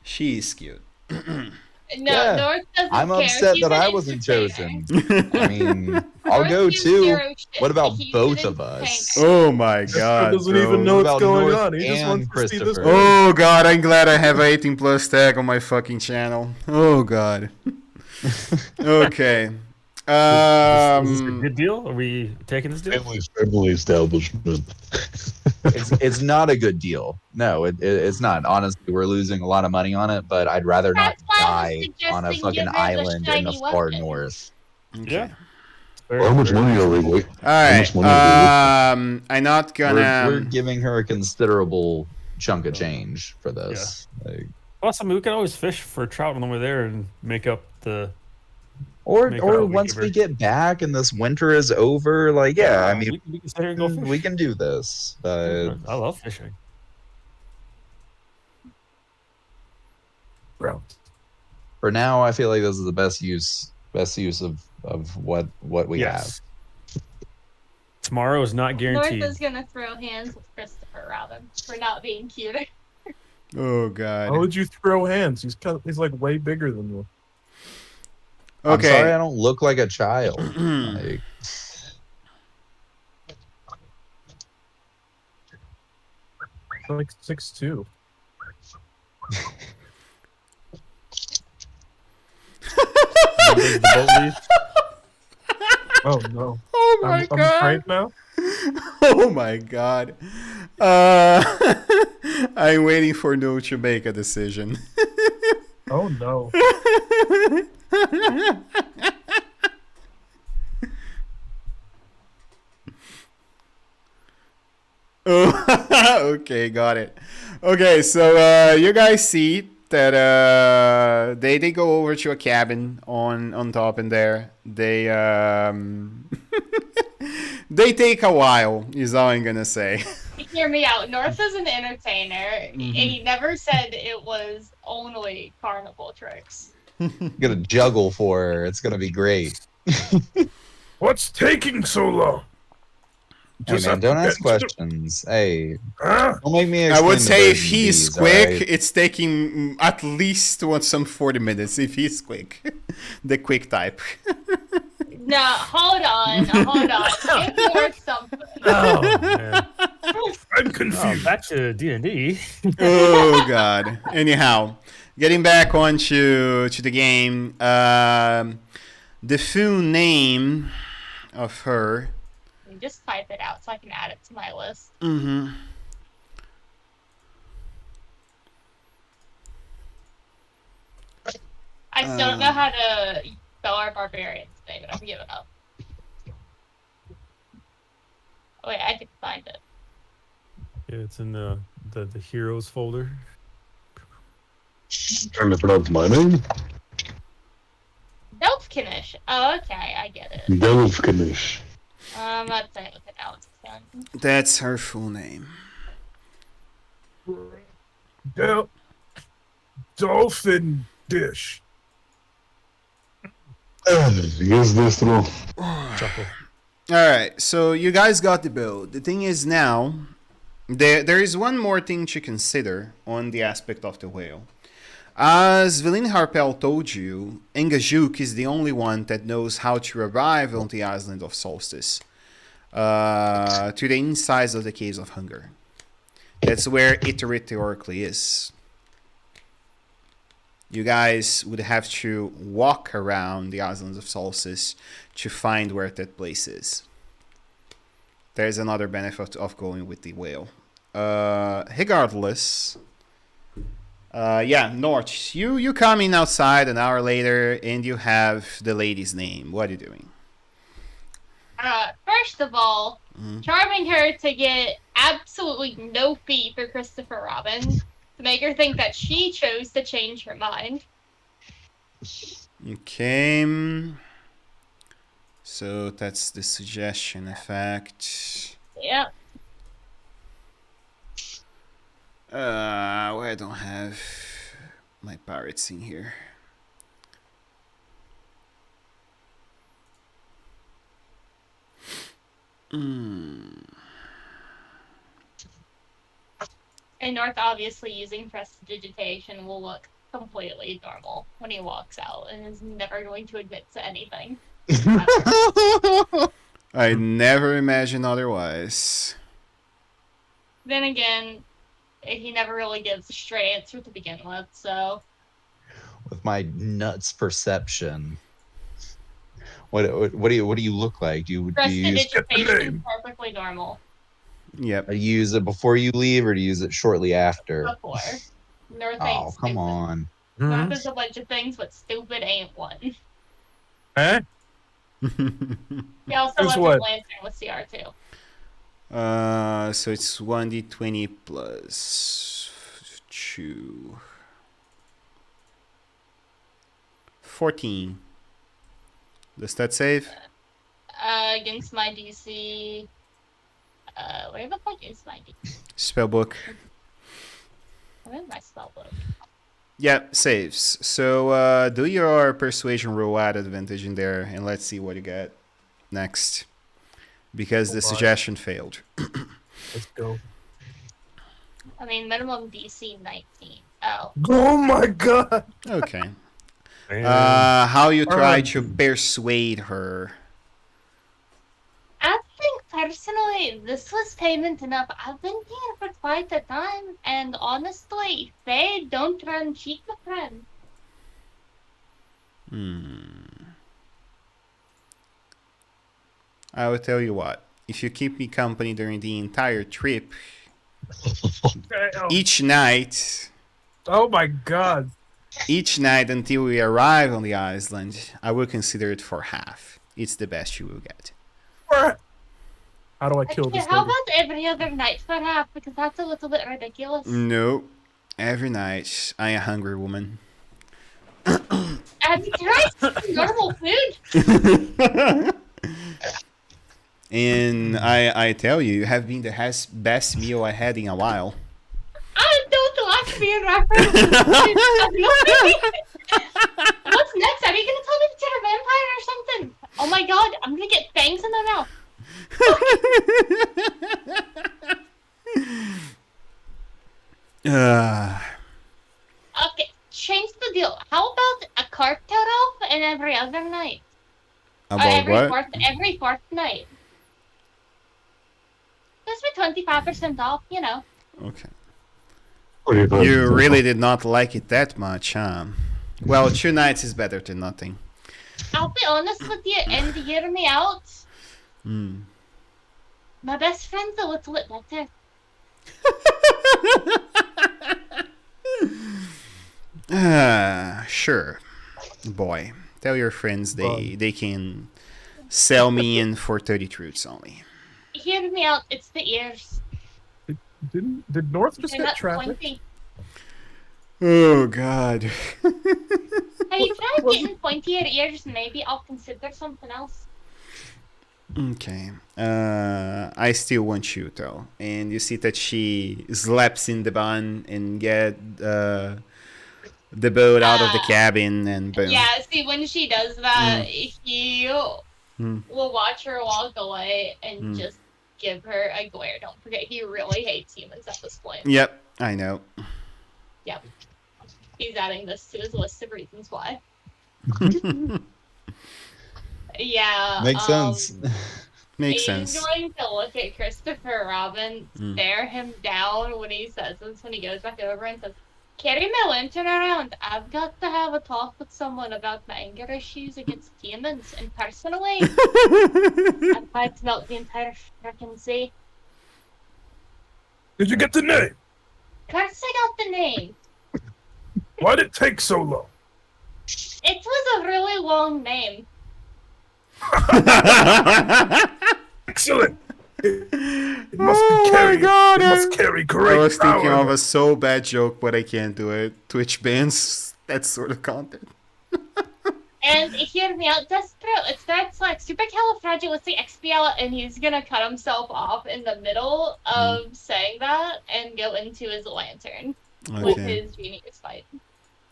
She's cute. No, Yeah, North doesn't I'm care. upset He's that an I wasn't entertainer. chosen. I mean, I'll North go gives too. zero shit. What about He's both an of us? entertainer. Oh my god, doesn't bro. even know What what's about going North on. He just and wants to see this. Christopher? Oh god, I'm glad I have 18 plus tag on my fucking channel. Oh god. Okay. Is this a good deal? Are we taking this deal? Family establishment. It's not a good deal. No, it's not. Honestly, we're losing a lot of money on it, but I'd rather not That's why I die was on a suggesting fucking give her the island in the shiny far weapon. north. Yeah. How much money are we? Wait, Alright. much money are I'm not gonna. We're giving her a considerable chunk of change for this. Like, Plus, I mean, we can always fish for trout when we're there and make up the. or Make what we once give we her. get back and this winter is over, like yeah, I mean we can sit here and go fish. we can do this. But I love fishing. Route. for now, I feel like this is the best use of what we Yes. Tomorrow is not North guaranteed. is gonna throw hands with Christopher Robin for not being cute. Oh How god. would you throw hands? He's like way bigger than you. I'm sorry Okay. I don't look like a child. Like, He's like 6'2". When does the boat leave? Oh no. Oh my I'm god. afraid now. Oh my god. I'm waiting for No to make a decision. Oh no. Oh, okay, got it. Okay, so you guys see that they go over to a cabin on top in there. They they take a while, is all I'm gonna say. Hear me out. North is an entertainer. And he never said it was only carnival tricks. Gonna juggle for her. It's gonna be great. What's taking so long? Hey man, have don't to ask get to questions. Hey, Huh? don't make me I explain would the say if birds and he's bees, quick, alright? it's taking at least some 40 minutes if he's quick. The quick type. No, hold on. Give North something. Oh man. I'm Oh, confused. back to D&D. Oh god. Anyhow, getting back onto the game, the full name of her. Just type it out so I can add it to my list. Mm-hmm. I still don't know how to spell our barbarians name, but I'm giving up. Oh, wait, I can find it. Yeah, it's in the heroes folder. Trying to pronounce my name? Delfkinish. Oh, okay, I get it. Delfkinish. I'm not saying it with Alex. That's her full name. Dolphin dish. Yes, destro. Chuckle. Alright, so you guys got the build. The thing is now, there is one more thing to consider on the aspect of the whale. As Velin Harpel told you, Engajuk is the only one that knows how to arrive on the island of Solstice. To the insides of the Caves of Hunger. That's where it theoretically is. You guys would have to walk around the islands of Solstice to find where that place is. There's another benefit of going with the whale. Regardless, yeah, Norch, you come in outside an hour later and you have the lady's name. What are you doing? First of all, charming her to get absolutely no fee for Christopher Robin to make her think that she chose to change her mind. Okay. So that's the suggestion effect. Yep. Where I don't have my pirates in here. And North obviously using prestidigitation will look completely normal when he walks out and is never going to admit to anything. I never imagined otherwise. Then again, he never really gives a straight answer to begin with, so... With my nuts perception. What do you look like? Do you use Prestidigitation perfectly normal. Yep. do you use it before you leave, or do you use it shortly after? Before. North Oh, ain't come stupid. on. North is a bunch of things, but stupid ain't one. Huh? He also Guess left what? a lantern with CR2. So it's 1d20 plus 2. 14. Does that save? Against my DC... where the fuck is my DC? Spellbook. Where's my spellbook? Yeah, saves. So do your persuasion roll at advantage in there, and let's see what you get next. Because the suggestion failed. Let's go. I mean, minimum DC 19. Oh. Oh my god! Okay. Man. How you try Alright. to persuade her? I think personally, this was payment enough. I've been here for quite a time, and honestly, they don't turn cheap, my friend. I will tell you what. If you keep me company during the entire trip, Damn. each night Oh my god. until we arrive on the island, I will consider it for half. It's the best you will get. How do I kill Okay, this how lady? about every other night for half? Because that's a little bit ridiculous. No. Every night, I am a hungry woman. And try some normal food. And I tell you, you have been the best meal I had in a while. I don't like being referenced. What's next? Are you gonna tell me that you're a vampire or something? Oh my god, I'm gonna get fangs in my mouth. Okay, change the deal. How about a cart off and every other night? Or About what? every fourth night. Just be 25% off, you know. Okay. 45 You minutes. really did not like it that much, huh? Well, 2 nights is better than nothing. I'll be honest with you and hear me out. Hmm. My best friend's a little bit better. Sure. Boy, tell your friends they can sell me in for 30 truths only. Hear me out, it's the ears. Did North just They're get not trafficked? pointy. Oh, God. Hey, you try getting pointier ears, maybe I'll consider something else. Okay. I still want you, though. And you see that she slaps in the bun and get the boat out of the cabin and boom. Yeah, see, when she does that, he Hmm. will watch her walk away and Hmm. just give her a glare. Don't forget, he really hates humans at this point. Yep, I know. Yep. He's adding this to his list of reasons why. Yeah. Makes sense. Makes He's sense. going to look at Christopher Robin, stare him down when he says this, when he goes back over and says, carry my lantern around. I've got to have a talk with someone about my anger issues against demons. And personally, I'd like to melt the entire frickin' sea. Did you get the name? Of course I got the name. Why'd it take so long? It was a really long name. Excellent. It must Oh be my carry. God, It must carry great I was thinking power. of a so bad joke, but I can't do it. Twitch bans that sort of content. And hear me out, Despero, it starts like supercalifragilisticexpialidocious, and he's gonna cut himself off in the middle of saying that and go into his lantern with Okay. his genius fight.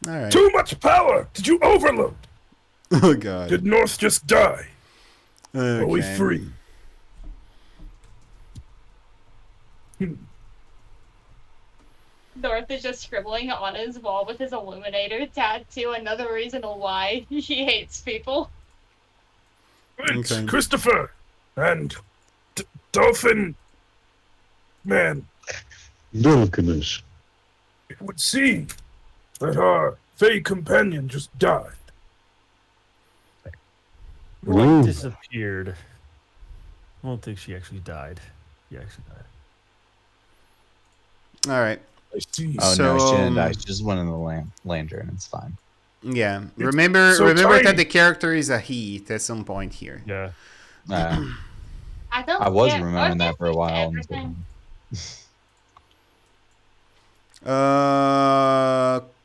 All right. Too much power. Did you overload? Oh, God. Did North just die? Okay. Are we free? North is just scribbling on his wall with his Illuminator tattoo, another reason why he hates people. It's Okay. Christopher and Dolphin. Man, Delkinish. it would seem that our Fey companion just died. Ooh. Disappeared. I don't think she actually died. She actually died. All right. I see. Oh So, no, she didn't die. She just went in the lantern. It's fine. Yeah. Remember so that tiny. the character is a he at some point here. Yeah. I don't I was care. remembering that North for a is while. everything.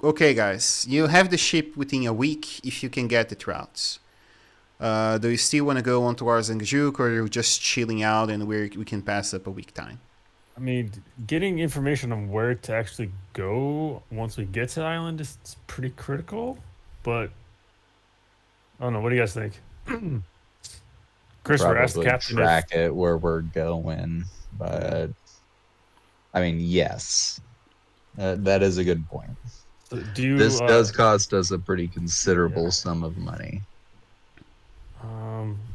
Okay, guys. You have the ship within a week if you can get the trouts. Do you still want to go on towards Angjuk, or you're just chilling out and we can pass up a week time? I mean, getting information on where to actually go once we get to the island is pretty critical, but I don't know. What do you guys think? Christopher, ask the Probably captain track it where we're going, but I mean, yes, that is a good point. do you, This does cost us a pretty considerable sum of money.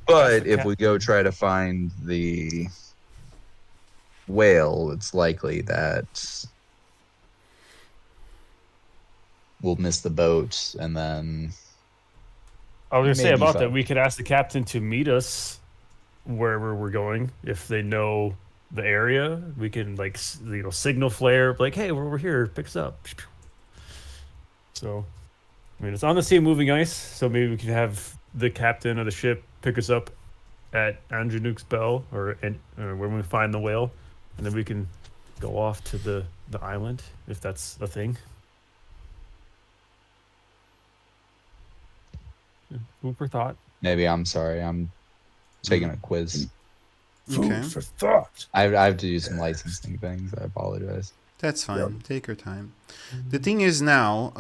But if we go try to find the whale, it's likely that we'll miss the boat, and then I was gonna say maybe about fine. that, we could ask the captain to meet us wherever we're going. If they know the area, we can like signal flare like, hey, we're over here, pick us up. So, I mean, it's on the sea moving ice, so maybe we could have the captain of the ship pick us up at Anjanuk's Bell or when we find the whale, and then we can go off to the island if that's a thing. Food for thought. Maybe I'm sorry. I'm taking a quiz. Food Okay. for thought. I have to do some licensing things. I apologize. That's fine. Yep. Take your time. The thing is now,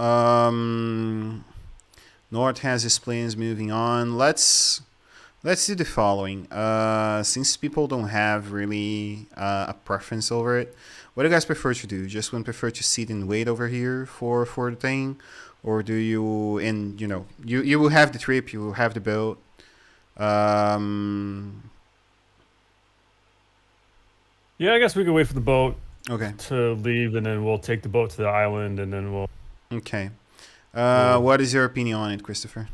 Nord has his plans moving on. Let's do the following. Since people don't have really a preference over it, what do you guys prefer to do? Just one prefer to sit and wait over here for the thing, or do you? And you will have the trip, you will have the boat. Yeah, I guess we could wait for the boat Okay. to leave, and then we'll take the boat to the island, and then we'll. Okay. What is your opinion on it, Christopher?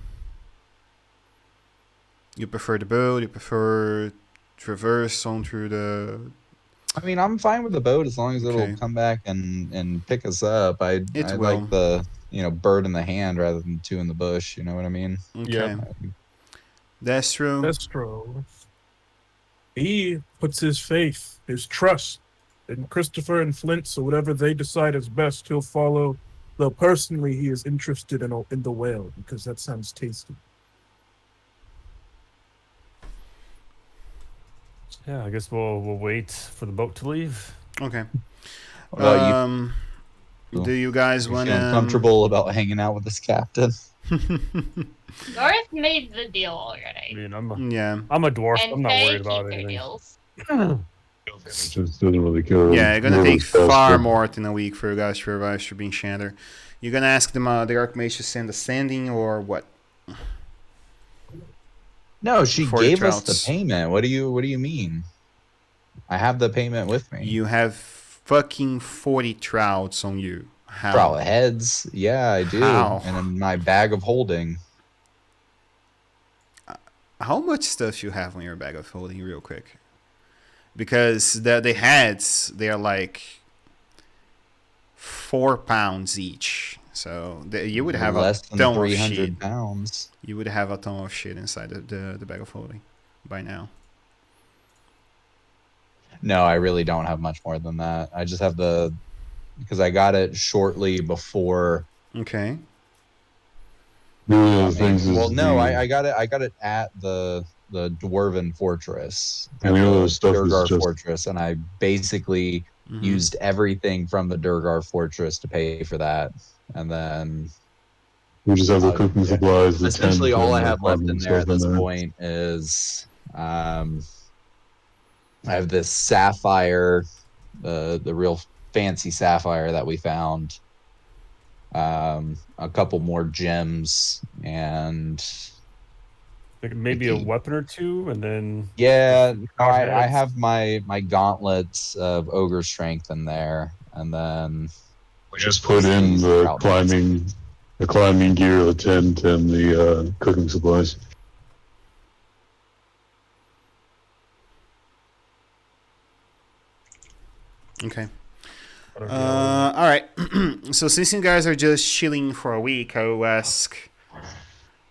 You prefer the boat? You prefer traverse on through the? I mean, I'm fine with the boat as long as it'll Okay. come back and pick us up. I will. like the bird in the hand rather than two in the bush. You know what I mean? Okay. Yeah. That's true. Destro, he puts his faith, his trust in Christopher and Flint, so whatever they decide is best, he'll follow. Though personally, he is interested in the whale, because that sounds tasty. Yeah, I guess we'll wait for the boat to leave. Okay. What about you? Do you guys You want feeling comfortable about hanging out with this captain? North made the deal I already. mean, I'm Yeah. a dwarf. And I'm not they worried about keep their anything. deals. Just doesn't really care. Yeah, it's gonna Whatever's take best far for- more than a week for you guys to revive to being Shander. You're gonna ask them the Archmage to send a sending or what? No, she For the gave us the trouts. payment. What do you mean? I have the payment with me. You have fucking 40 trouts on you. How? Trout heads. Yeah, I do. How? And in my bag of holding. How much stuff you have on your bag of holding, real quick? Because the heads, they are like 4 pounds each. So you would have less a than ton of 300 shit. pounds. You would have a ton of shit inside the bag of holding by now. No, I really don't have much more than that. I just have because I got it shortly before. Okay. The things is Well, no, the- I got it at the Dwarven Fortress, And the other stuff is Durgar just- Fortress, and I basically Mhm. used everything from the Durgar Fortress to pay for that, and then we just have the cooking supplies. The essentially tent, all I and the have left in farming there at stuff in this there. point is I have this sapphire, the real fancy sapphire that we found, a couple more gems, and Like maybe a weapon or two, and then yeah, I heads. have my gauntlets of ogre strength in there, and then We just put in the climbing gear, the tent, and the cooking supplies. Okay. whatever. All right. So since you guys are just chilling for a week, I will ask.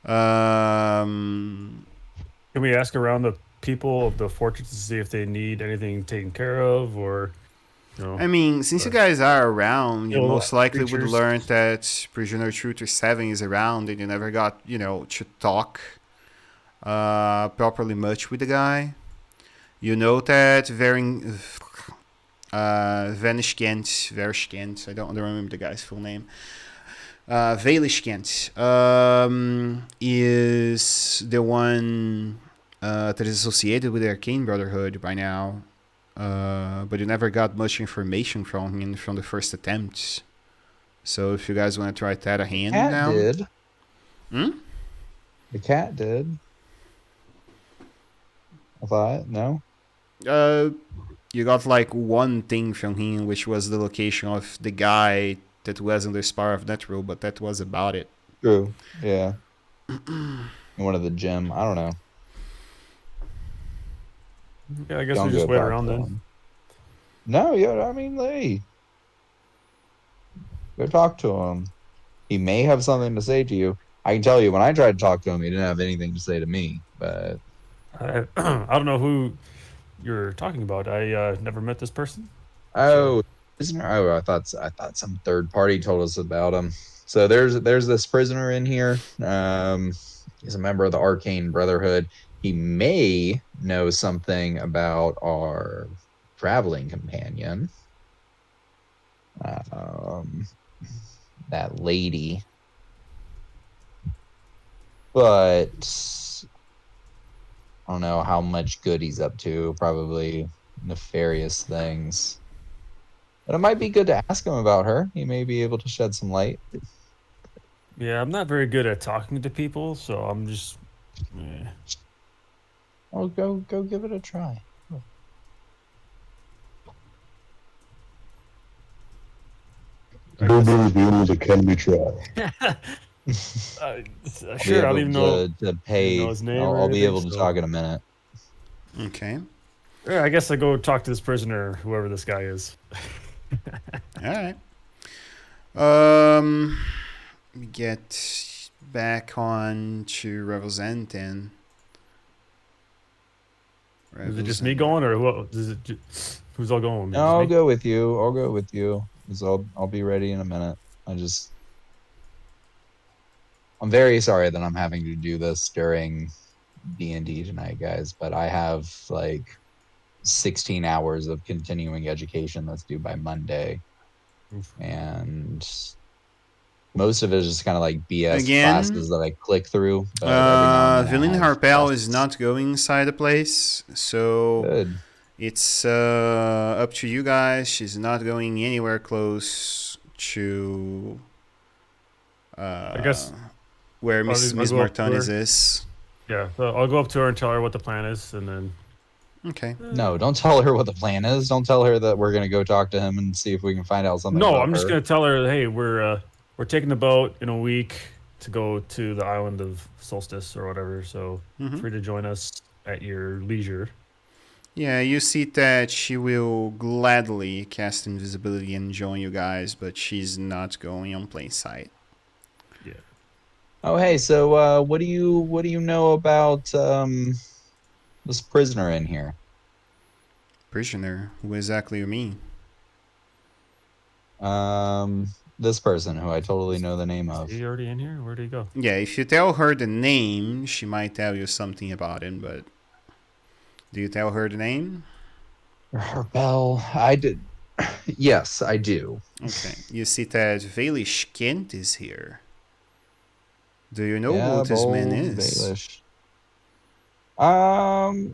Can we ask around the people of the fortress to see if they need anything taken care of, or I mean, since you guys are around, you Kill most likely would creatures. learn that Prisoner Shooter 7 is around, and you never got, to talk properly much with the guy. You know that Verishkent, I don't remember the guy's full name. Velishkent is the one that is associated with the Arcane Brotherhood by now. But you never got much information from him from the first attempts. So if you guys want to try that a hand cat now. did. Hmm? The cat did. I thought no. You got like one thing from him, which was the location of the guy that was in the Spire of Netril, but that was about it. True. Yeah. And one of the gem. I don't know. Yeah, I guess Don't we just go wait talk around to then. him. No, yeah, I mean, hey, go talk to him. He may have something to say to you. I can tell you, when I tried to talk to him, he didn't have anything to say to me. But I don't know who you're talking about. I never met this person. oh, prisoner. Oh, I thought some third party told us about him. So there's this prisoner in here. He's a member of the Arcane Brotherhood. He may know something about our traveling companion. Um, that lady. But I don't know how much good he's up to. Probably nefarious things. But it might be good to ask him about her. He may be able to shed some light. Yeah, I'm not very good at talking to people, so I'm just. Oh, go give it a try. I guess. Nobody reveals it can be tried. uh, I'll be sure, I don't able even know. to Even know pay. his name or I'll be anything. able to So talk in a minute. Okay. yeah, I guess I go talk to this prisoner, whoever this guy is. All right. We get back on to Revelzent and. Is it just me going, or who's all going with me? No, Just I'll me? go with you. I'll go with you. 'Cause I'll be ready in a minute. I'm very sorry that I'm having to do this during D&D tonight, guys, but I have like 16 hours of continuing education that's due by Monday. Oof. And most of it is just kind of like BS Again, classes that I click through, but every now and then I Villain have Harpel is tests. not going inside the place, so Good. it's up to you guys. She's not going anywhere close to I guess where Miss I'll go up to Martonis her. is. Yeah, so I'll go up to her and tell her what the plan is, and then. Okay. No, don't tell her what the plan is. Don't tell her that we're gonna go talk to him and see if we can find out something No, about I'm just her. gonna tell her, hey, we're taking the boat in a week to go to the island of Solstice or whatever. So Mhm. free to join us at your leisure. Yeah, you see that she will gladly cast invisibility and join you guys, but she's not going on plain sight. Yeah. Oh, hey, so what do you know about this prisoner in here? Prisoner, who exactly you mean? Um, this person who I totally know the name Is of. he already in here? Where'd he go? Yeah, if you tell her the name, she might tell you something about him, but do you tell her the name? Bell, I did. Yes, I do. Okay. You see that Valish Kent is here. Do you know who Yeah, this man bold is? Baelish.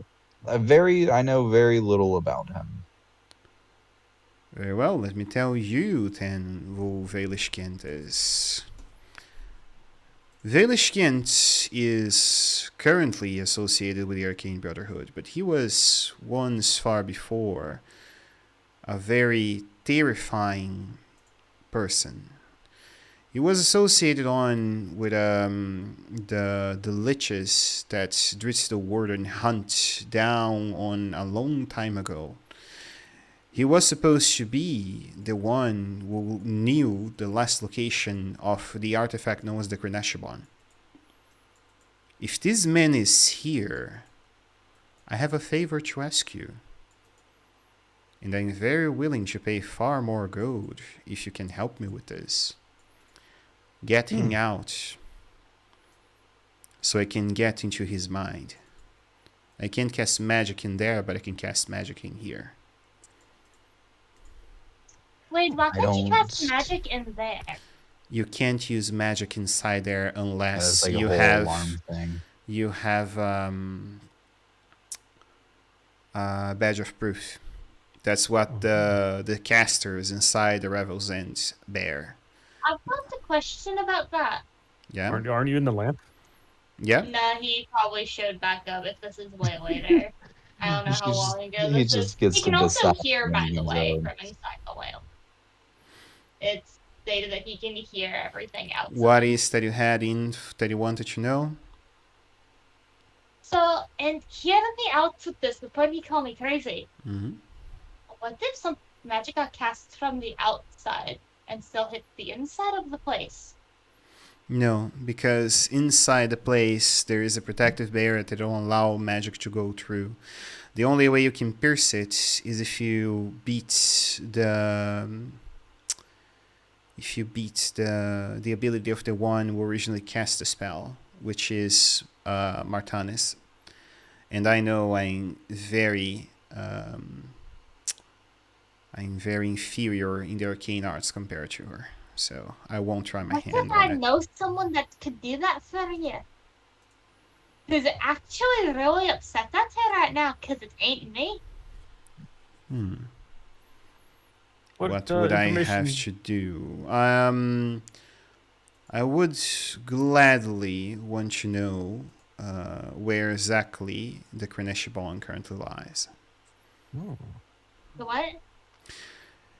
I know very little about him. Very well, let me tell you then who Valish Kent is. Valish Kent is currently associated with the Arcane Brotherhood, but he was once far before a very terrifying person. He was associated on with the liches that Dritz the Warden hunt down on a long time ago. He was supposed to be the one who knew the last location of the artifact known as the Kreneshabon. If this man is here, I have a favor to ask you. And I'm very willing to pay far more gold if you can help me with this. Get him out so I can get into his mind. I can't cast magic in there, but I can cast magic in here. Wait, why I can't you cast don't. magic in there? You can't use magic inside there It's unless like a you whole have alarm thing. a badge of proof. That's what the casters inside the Revel's End bear. I've got a question about that. Yeah? Aren't you in the lamp? Yeah? Nah, he probably showed back up if this is way later. I don't know how long ago He this is. just gets He to can also decide hear, when by he the comes way, over. from inside the whale. It's stated that he can hear everything outside. What is that you had in that you wanted to know? So, and hear me out with this before you call me crazy. Hmm. What if some magic got cast from the outside and still hit the inside of the place? No, because inside the place there is a protective barrier that don't allow magic to go through. The only way you can pierce it is if you beat the ability of the one who originally cast the spell, which is Martanis. And I know I'm very inferior in the arcane arts compared to her, so I won't try my What if hand I on it. know someone that could do that for you? Who's actually really upset at her right now because it ain't me? What would I have to do? I would gladly want to know where exactly the Kreneshi Bond currently lies. Oh. The what?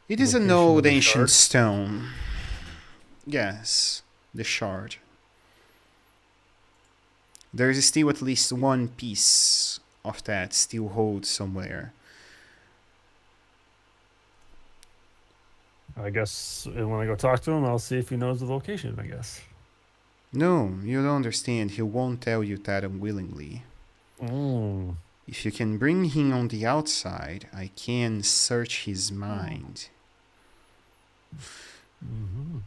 It is an Location of old the ancient shard? stone. Yes, the shard. There is still at least one piece of that still holds somewhere. I guess when I go talk to him, I'll see if he knows the location, I guess. No, you don't understand. He won't tell you that unwillingly. Oh. If you can bring him on the outside, I can search his mind. Mm-hmm.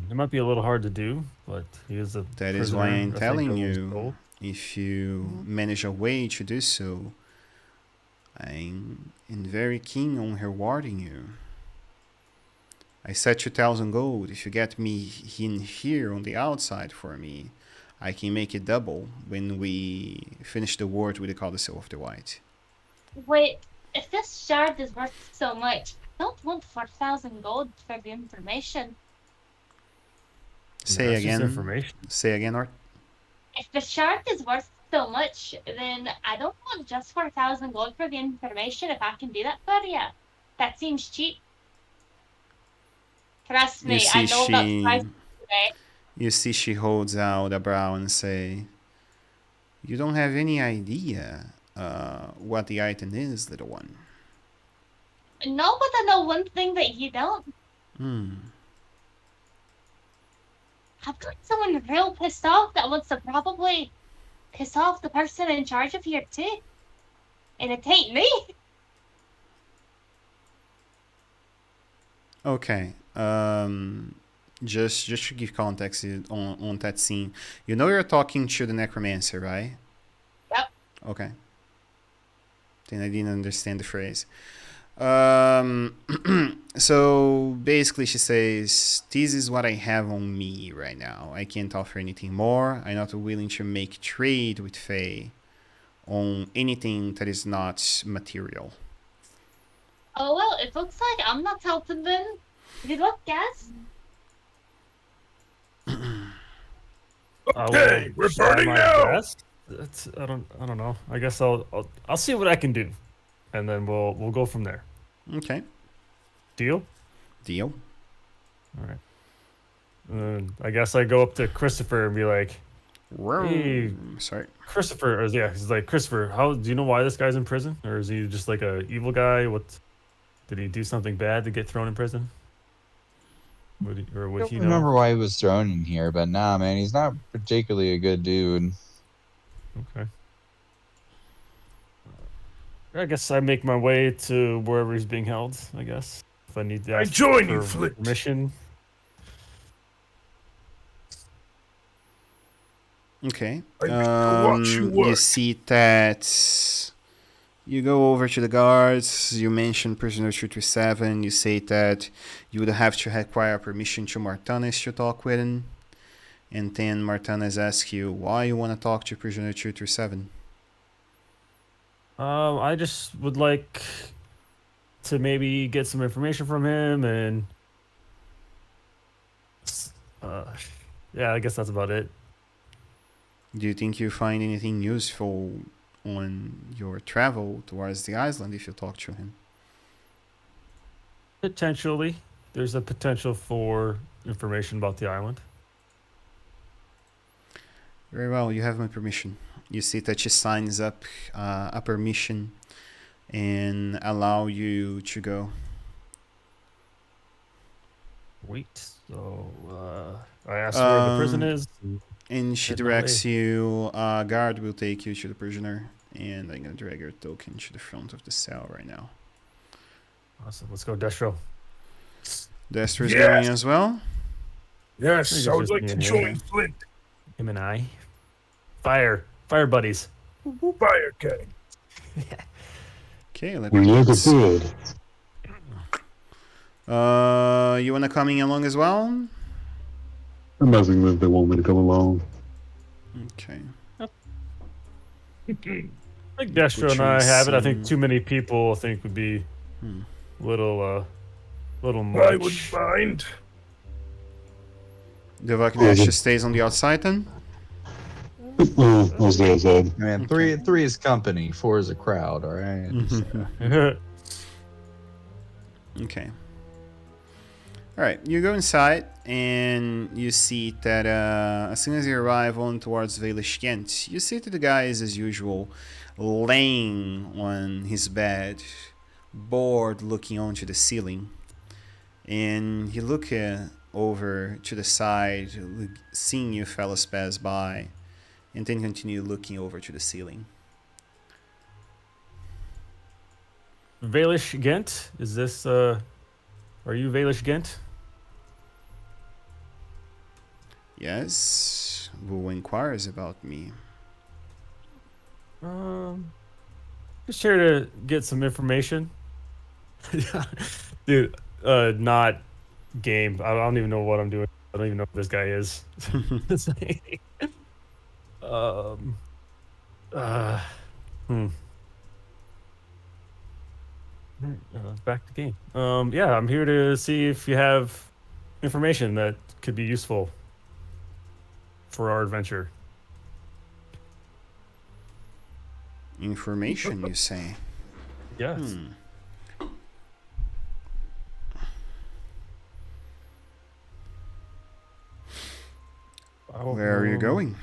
It might be a little hard to do, but he is a That is why prisoner, I'm I think, telling of his you. soul. If you manage a way to do so, I'm very keen on rewarding you. I said 2,000 gold. If you get me in here on the outside for me, I can make it double when we finish the ward with the Codicil of the White. Wait, if this shard is worth so much, I don't want 4,000 gold for the information. Say That's just again. information. Say again, Art. If the shard is worth so much, then I don't want just 4,000 gold for the information if I can do that for you. That seems cheap. Trust You me, I see know about prices today. You see she holds out a brow and say, "You don't have any idea what the item is, little one." No, but I know one thing that you don't. I've got someone real pissed off that wants to probably piss off the person in charge of here too. And it ain't me. Okay. Just to give context on that scene, you know you're talking to the necromancer, right? Yep. Okay. Then I didn't understand the phrase. So basically she says, "This is what I have on me right now. I can't offer anything more. I'm not willing to make trade with Faye on anything that is not material." Oh well, it looks like I'm not helping then. Good luck, guys. Okay, we're burning now. I don't know. I guess I'll see what I can do, and then we'll go from there. Okay. Deal? Deal. All right. I guess I go up to Christopher and be like, "Hey, Sorry. Christopher." Or yeah, he's like, "Christopher, how do you know why this guy's in prison? Or is he just like a evil guy? What did he do something bad to get thrown in prison? Would he I don't remember why he was thrown in here, but nah, man, he's not particularly a good dude. Okay. I guess I make my way to wherever he's being held, I guess. If I need to ask join you, for Flit. permission. Okay. I watch you You work. see that you go over to the guards, you mention prisoner 237, you say that you would have to require permission to Martanes to talk with him. And then Martanes asks you why you want to talk to prisoner 237. I just would like to maybe get some information from him and yeah, I guess that's about it. Do you think you find anything useful on your travel towards the island if you talk to him? Potentially. There's a potential for information about the island. Very well, you have my permission. You see that she signs up a permission and allow you to go. Wait. So I asked where the prison is. And she Head that directs way. you. A guard will take you to the prisoner, and I'm gonna drag your token to the front of the cell right now. Awesome. Let's go, Destro. Dester's Yes. going as well. Yes, Think I it's would just like me to and join him. Flint. Him and I. Fire buddies. Fire gang. Okay, let We me like a get- food. You wanna come in along as well? I'm asking if they want me to come along. Okay. I think Destro and I have it. I think too many people I think would be little much. I wouldn't mind. The Vaknesh stays on the outside then? Oh, I'll stay outside. Man, three is company, 4 is a crowd. All right. Okay. Alright, you go inside and you see that as soon as you arrive on towards Velishkent, you see that the guy is as usual laying on his bed, bored looking onto the ceiling. And he look over to the side, seeing you fellas pass by, and then continue looking over to the ceiling. Valish Gent? Is this are you Valish Gent? Yes, who inquires about me? Just here to get some information. Dude, not game. I don't even know what I'm doing. I don't even know who this guy is. It's like, back to game. Yeah, I'm here to see if you have information that could be useful for our adventure. Information, you say? Yes. Where are you going?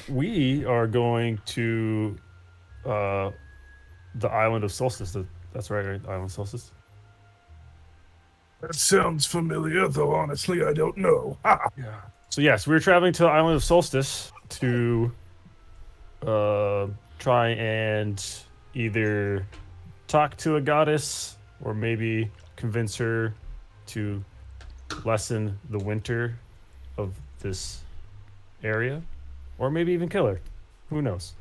We are going to the island of Solstice. That's right? Island of Solstice. That sounds familiar, though honestly I don't know. Yeah. So yes, we're traveling to the island of Solstice to try and either talk to a goddess or maybe convince her to lessen the winter of this area, or maybe even kill her. Who knows?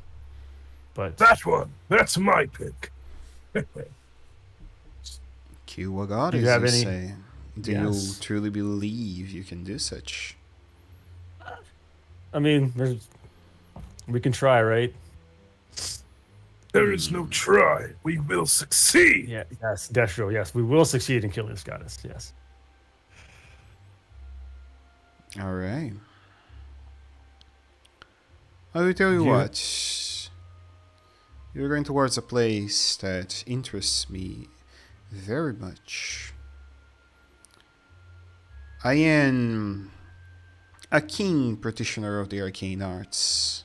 But That one. That's my pick. Kill a goddess, Do you have you any- say? Do you Yes. truly believe you can do such? I mean, we can try, right? There is no try. We will succeed. Yeah. Yes, Destro. Yes, we will succeed in killing this goddess. Yes. All right. I will tell you You- what. You're going towards a place that interests me very much. I am a keen practitioner of the arcane arts.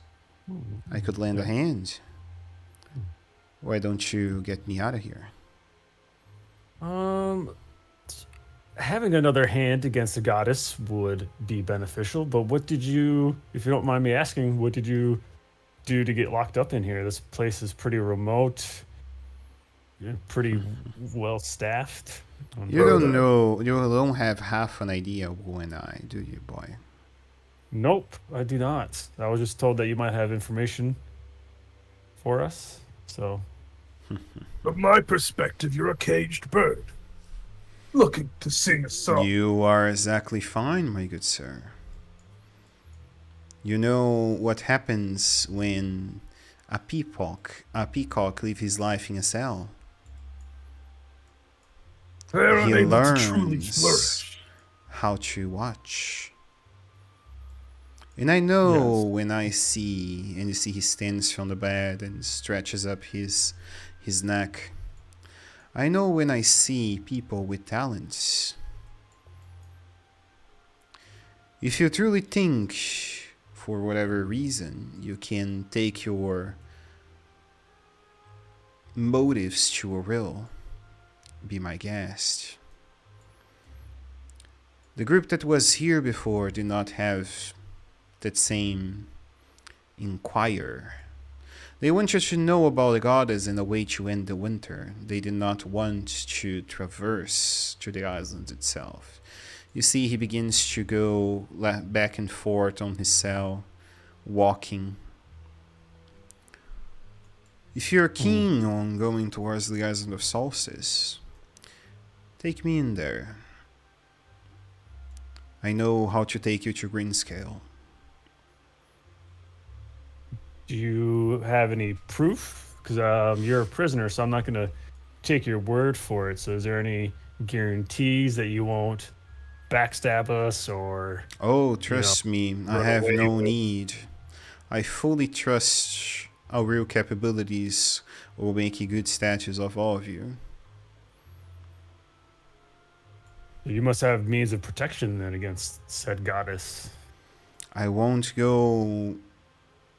I could lend a hand. Why don't you get me out of here? Having another hand against the goddess would be beneficial, but what did you, if you don't mind me asking, what did you do to get locked up in here? This place is pretty remote, pretty well staffed. You don't know, you don't have half an idea of who and I, do you, boy? Nope, I do not. I was just told that you might have information for us, so. From my perspective, you're a caged bird. Looking to sing a song. You are exactly fine, my good sir. You know what happens when a peacock lives his life in a cell? They're He unable to truly learns flourish. how to watch. And I know when I see, and you see he stands from the bed and stretches up his neck. I know when I see people with talents. If you truly think for whatever reason, you can take your motives to a rill. Be my guest. The group that was here before did not have that same inquire. They wanted to know about the goddess and a way to end the winter. They did not want to traverse to the island itself. You see, he begins to go back and forth on his cell, walking. If you're keen on going towards the island of Solstice, take me in there. I know how to take you to Greenscale. Do you have any proof? Because you're a prisoner, so I'm not going to take your word for it. So is there any guarantees that you won't backstab us or... Oh, trust me, I run have away no with- need. I fully trust our real capabilities will make a good statues of all of you. You must have means of protection then against said goddess. I won't go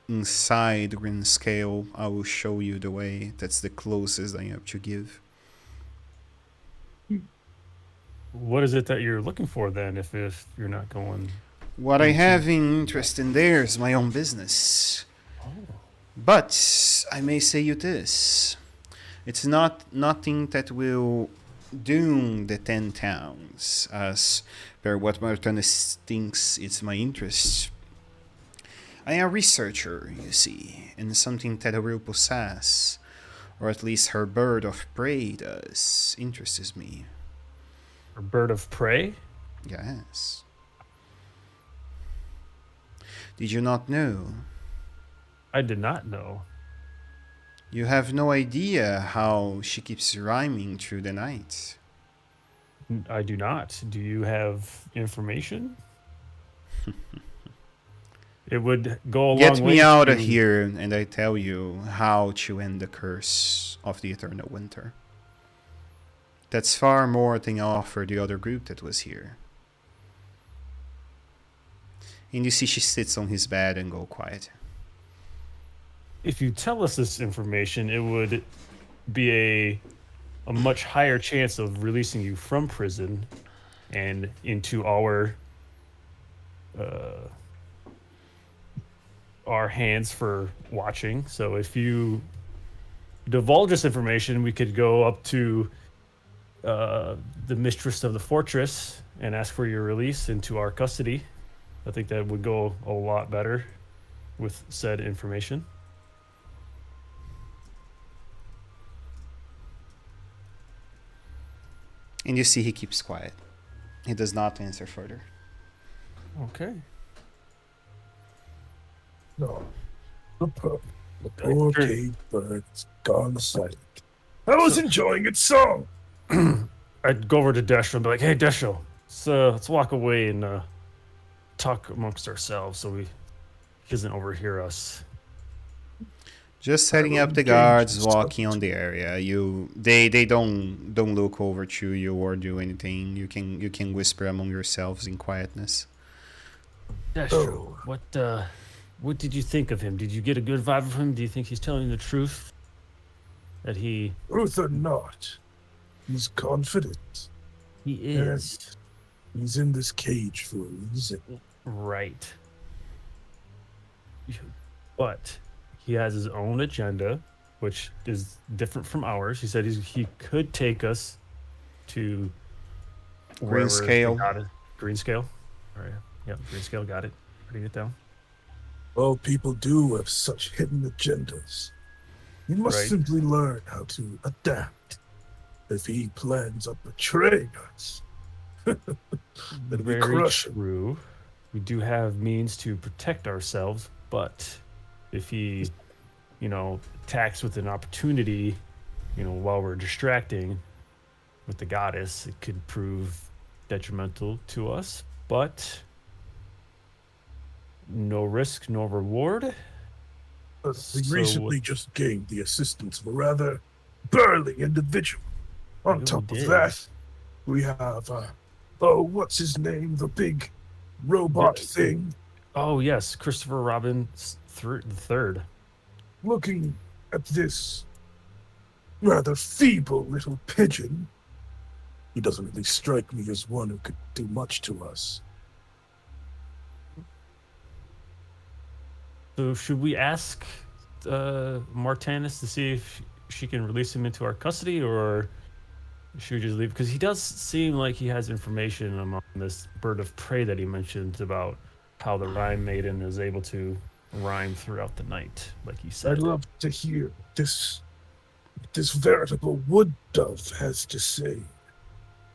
inside Greenscale. I will show you the way. That's the closest I have to give. What is it that you're looking for then if you're not going... What I have in interest in there is my own business. But I may say you this. It's nothing that will doom the 10 towns, as per what Martinez thinks it's my interest. I am a researcher, you see, and something that I will possess, or at least her bird of prey does, interests me. A bird of prey? Yes. Did you not know? I did not know. You have no idea how she keeps rhyming through the night. I do not. Do you have information? It would go a long way. Get me out of to- here, and I tell you how to end the curse of the eternal winter. That's far more than I offer the other group that was here. And you see she sits on his bed and go quiet. If you tell us this information, it would be a much higher chance of releasing you from prison and into our hands for watching. So if you divulge this information, we could go up to the mistress of the fortress and ask for your release into our custody. I think that would go a lot better with said information. And you see he keeps quiet. He does not answer further. Okay. No. The poor cage bird's gone silent. I was enjoying its song. I'd go over to Destro and be like, "Hey, Destro, let's walk away and talk amongst ourselves so he doesn't overhear us." Just setting up the guards, walking on the area. They don't look over to you or do anything. You can whisper among yourselves in quietness. Destro, what did you think of him? Did you get a good vibe from him? Do you think he's telling the truth? That he Truth or not, he's confident. he is He's in this cage for a reason. right, but he has his own agenda, which is different from ours. He said he could take us to wherever they Greenscale. got it. Greenscale. All right. Yep. Greenscale. Got it. Writing it down. Well, people do have such hidden agendas. You must Right. simply learn how to adapt. If he plans on betraying us, then we Very crush him. true. We do have means to protect ourselves, but if he, attacks with an opportunity, while we're distracting with the goddess, it could prove detrimental to us. But no risk, no reward. We So- recently just gained the assistance of a rather burly individual. On We top did. of that, we have, what's his name? The big robot Yeah. thing. Oh yes, Christopher Robin's the third. Looking at this rather feeble little pigeon, he doesn't really strike me as one who could do much to us. So should we ask Martanis to see if she can release him into our custody, or should we just leave? Because he does seem like he has information among this bird of prey that he mentioned about how the rhyme maiden is able to rhyme throughout the night, like he said. I'd love to hear this veritable wood dove has to say.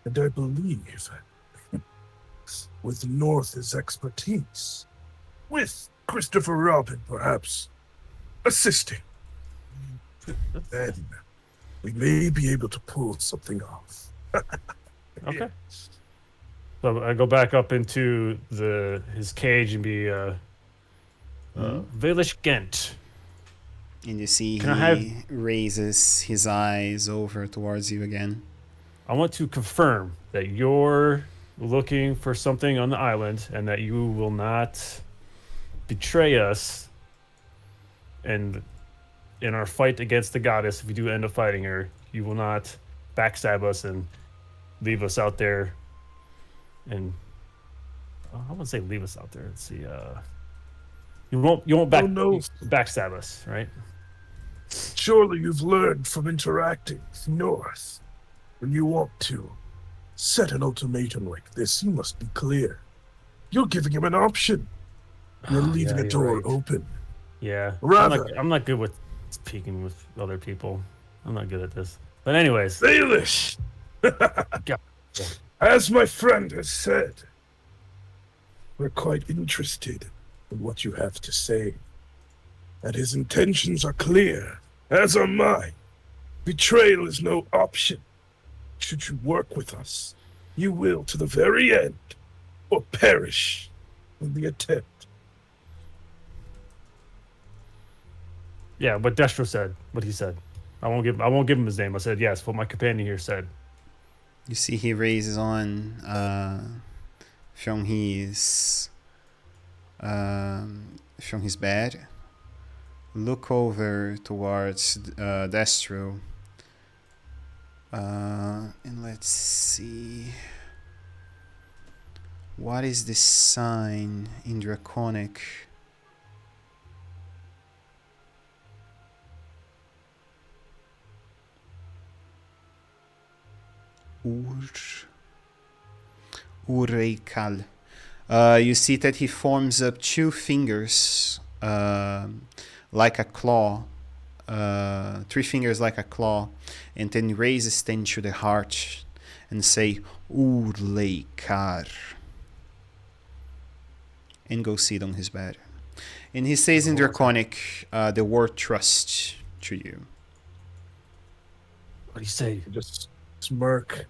And I believe, with North's expertise, with Christopher Robin perhaps assisting, then we may be able to pull something off. Okay. So I go back up into his cage and be Velish Gent. And you see Can I he raises his eyes over towards you again. I want to confirm that you're looking for something on the island and that you will not betray us and in our fight against the goddess. If we do end up fighting her, you will not backstab us and leave us out there. And I wouldn't say leave us out there. Let's see. You won't backstab us, right? Surely you've learned from interacting with North. When you want to set an ultimatum like this, you must be clear. You're giving him an option. You're leaving a door open. Yeah. Rather, I'm not good with speaking with other people. I'm not good at this. But anyways. Baelish! Yeah. As my friend has said, we're quite interested in what you have to say. And his intentions are clear, as are mine. Betrayal is no option. Should you work with us, you will to the very end, or perish in the attempt. Yeah, what Destro said, what he said. I won't give him his name. I said yes, what my companion here said. You see he raises on from his bed. Look over towards Destro. And let's see. What is this sign in Draconic? Ureikal. You see that he forms up two fingers like a claw. 3 fingers like a claw, and then raises them to the heart and say Urleikar, and go sit on his bed. And he says in Draconic the word trust to you. What do you say? Just smirk.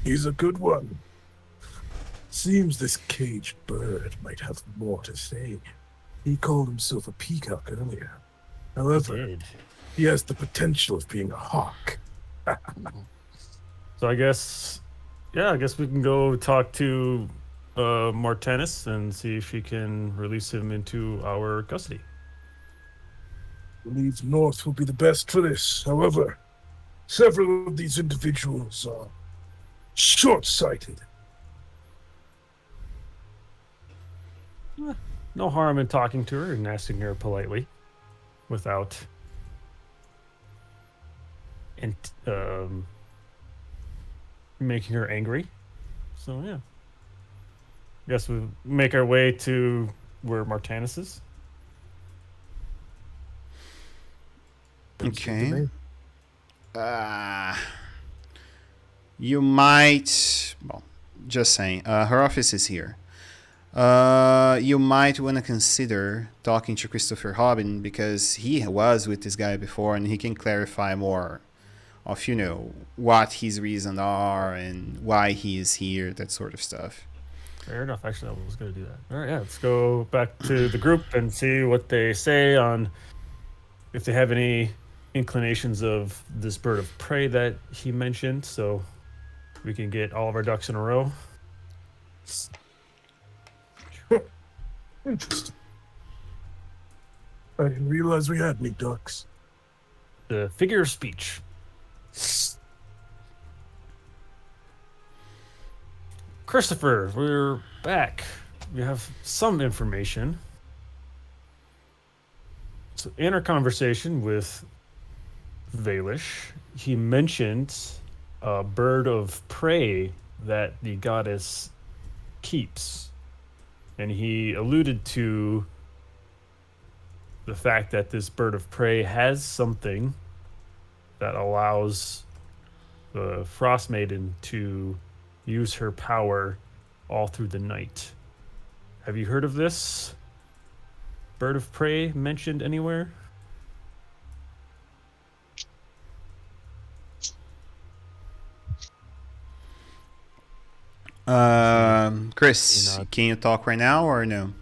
He's a good one. Seems this caged bird might have more to say. He called himself a peacock earlier. However, he has the potential of being a hawk. So I guess we can go talk to Martanis and see if she can release him into our custody. I believe North will be the best for this. However, several of these individuals are short-sighted. No harm in talking to her and asking her politely without making her angry. So yeah, guess we make our way to where Martanis is. Okay. You might, well, just saying, her office is here. You might want to consider talking to Christopher Robin, because he was with this guy before and he can clarify more of, you know, what his reasons are and why he is here, that sort of stuff. Fair enough. Actually, I was going to do that. All right, yeah, let's go back to the group and see what they say on if they have any inclinations of this bird of prey that he mentioned, so we can get all of our ducks in a row. Interesting. I didn't realize we had any ducks. The figure of speech. Christopher, we're back. We have some information. So in our conversation with Valish, he mentioned a bird of prey that the goddess keeps. And he alluded to the fact that this bird of prey has something that allows the Frost Maiden to use her power all through the night. Have you heard of this bird of prey mentioned anywhere? Chris, can you talk right now or no?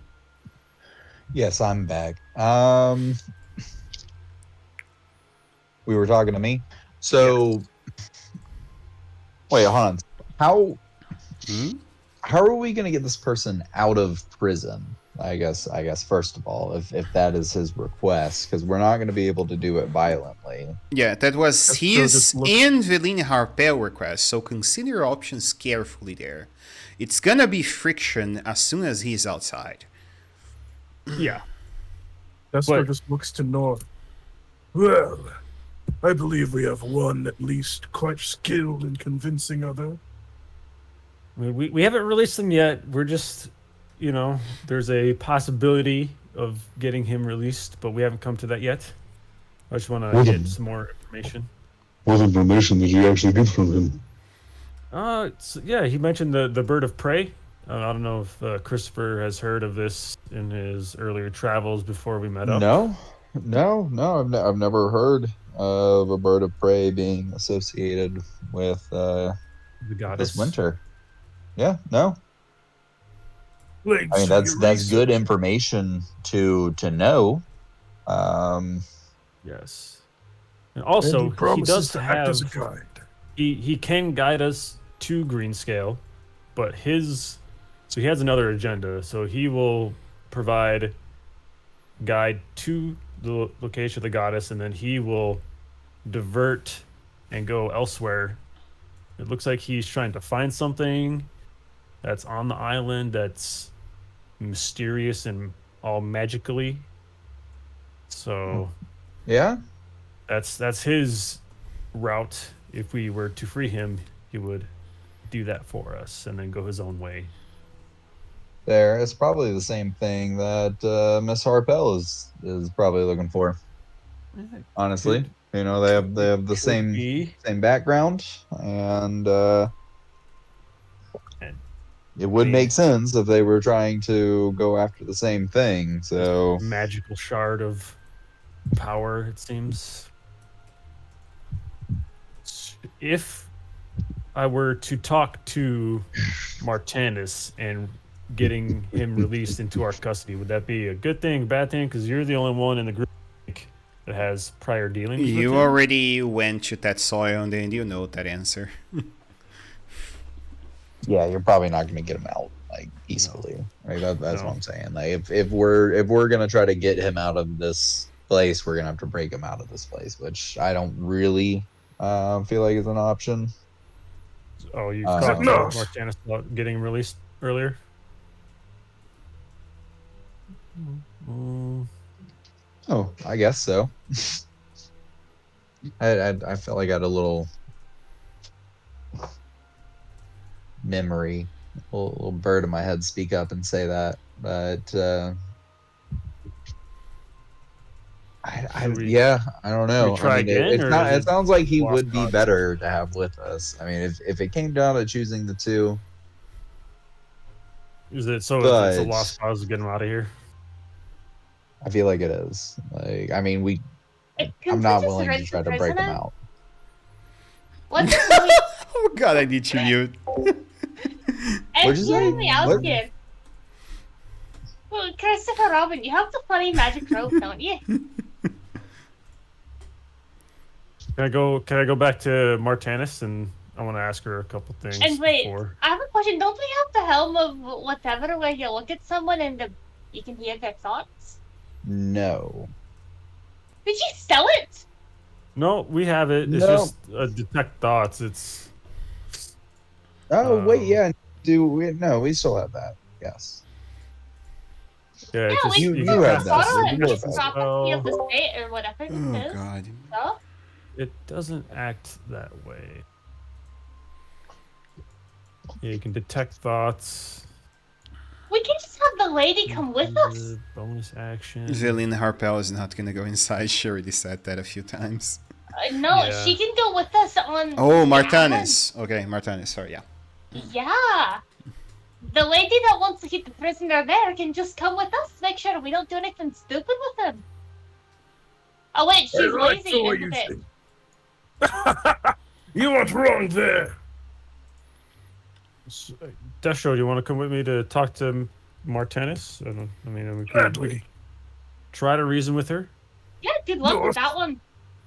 Yes, I'm back. We were talking to me. So, wait, hold on. How are we going to get this person out of prison? I guess first of all, if that is his request, because we're not going to be able to do it violently. Yeah, that was That's his true, and Velina Harpel request, so consider your options carefully there. It's gonna be friction as soon as he's outside. Yeah. Destro But- just looks to Nord. Well, I believe we have one at least quite skilled in convincing other. I mean, we haven't released them yet. We're just, there's a possibility of getting him released, but we haven't come to that yet. I just want to get some more information. What information did you actually get from him? Yeah, he mentioned the bird of prey. I don't know if Christopher has heard of this in his earlier travels before we met up. No. I've never heard of a bird of prey being associated with The goddess. this winter. Yeah, no. Thanks I mean, for that's your that's good research. information to know. Yes. And And also, he he promises does to act as a have guide. he can guide us to Greenscale, but he has another agenda. So he will provide guide to the location of the goddess, and then he will divert and go elsewhere. It looks like he's trying to find something that's on the island that's mysterious and all magically. So Yeah. that's his route. If we were to free him, he would do that for us and then go his own way. There, it's probably the same thing that Miss Harpel is probably looking for. Honestly, they have the Could same be. background, and And it would they- make sense if they were trying to go after the same thing. So magical shard of power, it seems. If I were to talk to Martanis and getting him released into our custody, would that be a good thing, bad thing? Because you're the only one in the group that has prior dealings with You him. already went to that soil and you know that answer. yeah, you're probably not going to get him out like peacefully. Right? That's No. what I'm saying. Like if we're gonna try to get him out of this place, we're gonna have to break him out of this place, which I don't really feel like is an option. Oh, you Uh, talked to no. Martanis about getting him released earlier? Mm, Oh, I guess so. I felt like I had a little memory, a little bird in my head speak up and say that, but I Should we- I don't know. try I mean, again, or is it it sounds like he lost would be cause? better to have with us. I mean, if it came down to choosing the two, Is it so? It's a But- lost cause to get him out of here. I feel like it is. Like, I mean, I'm Can not we just willing to rent try the to break him prisoner? out. What's the point? Oh god, I need to mute. What'd you say? Hear me out What? here. Well, Christopher Robin, you have the funny magic rope, don't you? Can I go back to Martanis and I want to ask her a couple things And wait, before. I have a question. Don't we have the helm of whatever where you look at someone and the You can hear their thoughts. No. Did you sell it? No, we have it. It's No. just detect thoughts. It's Oh wait, yeah. We still have that. Yes. yeah. Yeah, It's just, you can have cast that. Follow it. You it. know It's about it. property of the Oh, state or whatever it Oh is. god. So, it doesn't act that way. Yeah, you can detect thoughts. we can just have the lady come with us. Bonus action. Zillian Harpel is not gonna go inside. She already said that a few times. No, Yeah. she can go with us on. Oh, the Martanis. Okay, Martanis. Sorry, yeah. island. Yeah. The lady that wants to keep the prisoner there can just come with us. Make sure we don't do anything stupid with him. Oh wait, she's I like lazy, the way isn't you it? think. You aren't wrong there. Destro, do you want to come with me to talk to Martanis? I mean, we could Gladly. try to reason with her. Yeah, good luck North. with that one.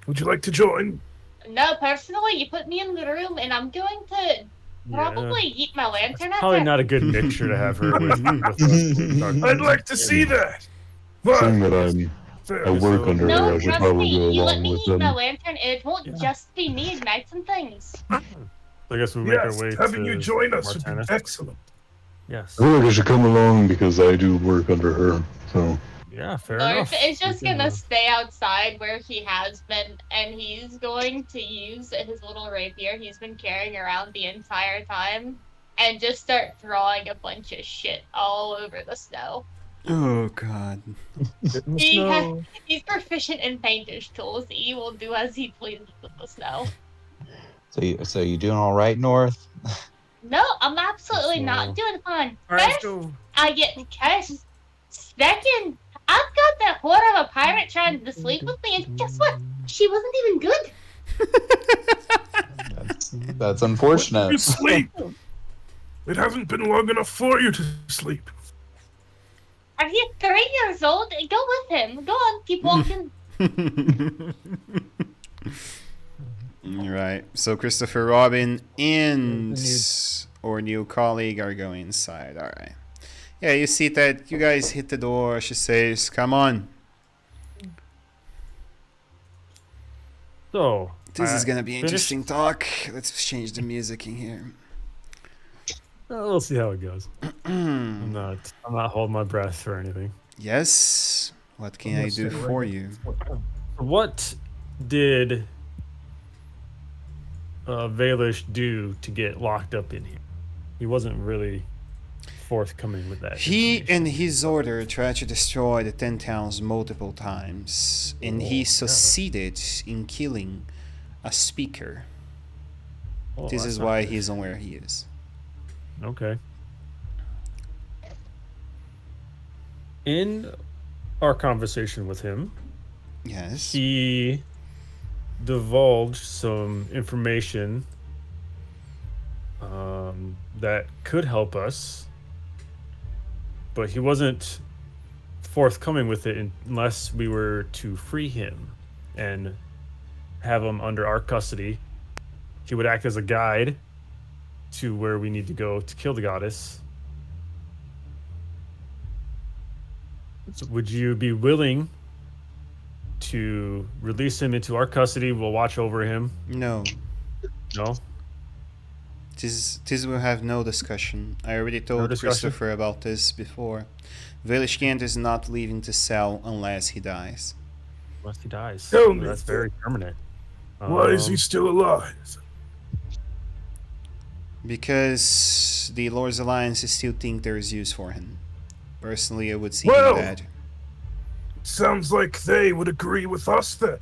Would you like to join? No, personally, you put me in the room and I'm going to probably eat my lantern at Probably her. not a good mixture to have her with us. I'd like to see that. But Seeing that I work under her, No, I should trust probably me, go you let along me with eat my them. lantern, it won't Yeah. just be me igniting things. I guess we make yes, our way having to you join us would Martanis. be excellent. Yes. I feel like I should come along because I do work under her. So Yeah, fair North enough. is just We can, gonna stay outside where he has been, and he's going to use his little rapier he's been carrying around the entire time, and just start throwing a bunch of shit all over the snow. Oh god. He's proficient in painter's tools. He will do as he pleases with the snow. So you doing all right, North? No, I'm absolutely not doing fine. First, I get cursed. Second, I've got that whore of a pirate trying to sleep with me, and guess what? She wasn't even good. That's unfortunate. You sleep. It hasn't been long enough for you to sleep. Are you 3 years old? Go with him. Go on, keep walking. Right. So Christopher Robin and our new colleague are going inside. All right. Yeah, you see that you guys hit the door. She says, "Come on." So This is gonna be finished? interesting talk. Let's change the music in here. We'll see how it goes. I'm not holding my breath or anything. Yes. What can I do for you? What did Valish do to get locked up in here? He wasn't really forthcoming with that. He information. and his order tried to destroy the 10 towns multiple times, and he succeeded in killing a speaker. Oh, This that's is not why good. he's on where he is. Okay. In our conversation with him, Yes. he divulged some information that could help us, but he wasn't forthcoming with it unless we were to free him and have him under our custody. He would act as a guide to where we need to go to kill the goddess. So would you be willing to release him into our custody? We'll watch over him. No. No? This will have no discussion. I already told discussion? Christopher about this before. Velishkant is not leaving the cell unless he dies. Unless he dies. Tell me, That's very permanent. Why is he Um, still alive? Because the Lord's Alliance still think there is use for him. Personally, I would see Well- him dead. Sounds like they would agree with us then.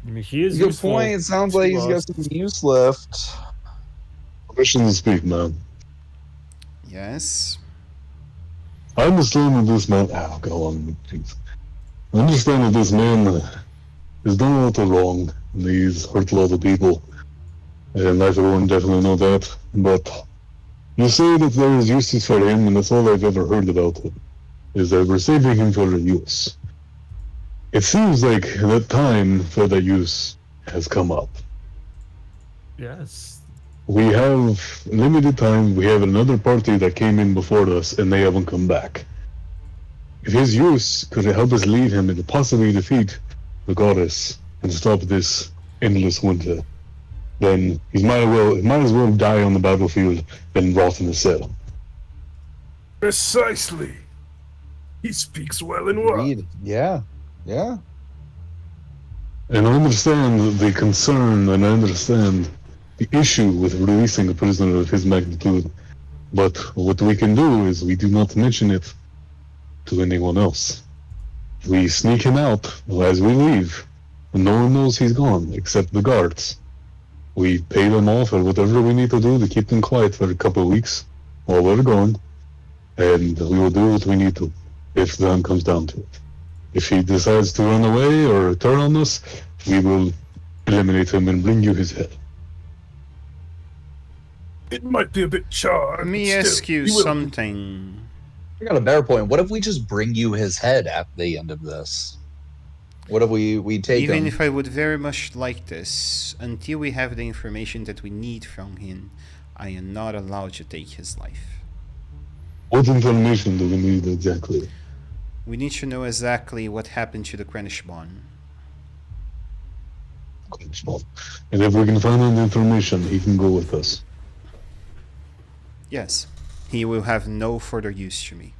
I mean, he is Good useful point. It sounds like to he's us. got some use left. permission to speak, man. Yes. I understand that this man. Oh, go on, please. I understand that this man has done a lot of wrong and he's hurt a lot of people. And everyone definitely know that. But you say that there is uses for him, and that's all I've ever heard about him. Is that we're saving him for the use. It seems like that time for the use has come up. Yes. We have limited time. We have another party that came in before us, and they haven't come back. If his use could help us lead him and possibly defeat the goddess and stop this endless winter, then he might as well die on the battlefield than rot in a cell. Precisely. He speaks well and well. Agreed. Yeah. Yeah. And I understand the concern, and I understand the issue with releasing a prisoner of his magnitude. But what we can do is we do not mention it to anyone else. We sneak him out as we leave, and no one knows he's gone except the guards. We pay them off or whatever we need to do to keep them quiet for a couple of weeks while we're gone, and we will do what we need to if the time comes down to it. If he decides to run away or turn on us, we will eliminate him and bring you his head. It might be a bit charred. Let me but still, ask you he will- something. I got a better point. What if we just bring you his head at the end of this? What if we take Even him? if I would very much like this, until we have the information that we need from him, I am not allowed to take his life. What information do we need exactly? We need to know exactly what happened to the Krenishbon. And if we can find out the information, he can go with us. Yes, he will have no further use to me.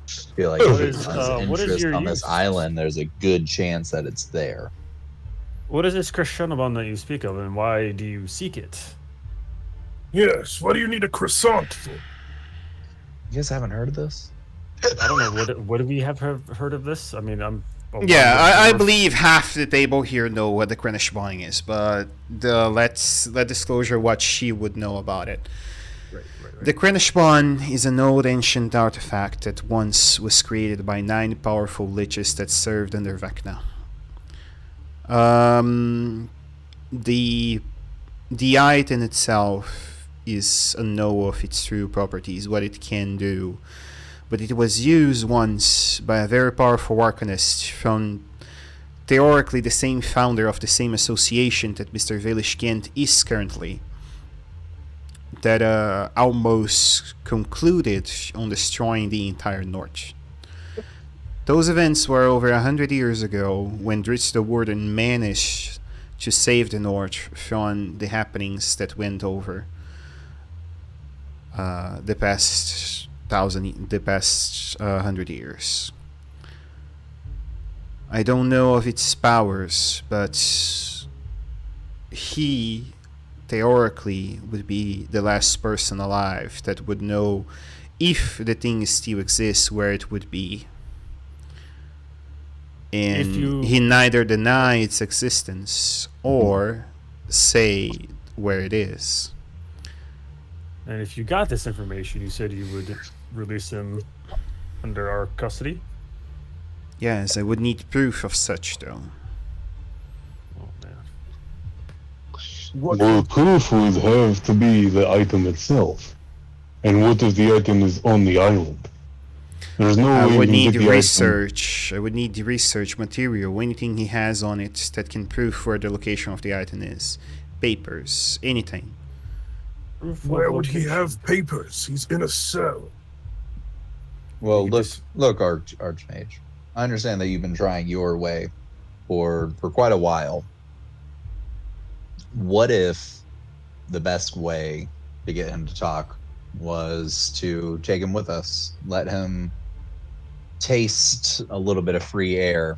I feel like What if he is- has what is interest your on this use? island, there's a good chance that it's there. What is this Krishnabon that you speak of, and why do you seek it? Yes, what do you need a croissant for? You guys haven't heard of this? I don't know. What do we have heard of this? I mean, Yeah, I believe half the table here know what the Krenishbon is, but let disclosure what she would know about it. Right. The Krenishbon is an old ancient artifact that once was created by 9 powerful liches that served under Vecna. The item itself is unknown of its true properties, what it can do, but it was used once by a very powerful arcanist from theoretically the same founder of the same association that Mr. Velish Kent is currently, that almost concluded on destroying the entire North. Those events were over 100 years ago when Dritz the Warden managed to save the North from the happenings that went over the past 100 years. I don't know of its powers, but he theoretically would be the last person alive that would know if the thing still exists, where it would be. And he neither deny its existence or say where it is. And if you got this information, you said you would release him under our custody? Yes, I would need proof of such, though. Oh, man. Well, proof would have to be the item itself. And what if the item is on the island? There's no I way would we can need get the research. I would need the research material, anything he has on it that can prove where the location of the item is. Papers, anything. Proof of Where would he location. have papers? He's in a cell. Well, You look, just- Archmage. I understand that you've been trying your way for quite a while. What if the best way to get him to talk was to take him with us, let him taste a little bit of free air,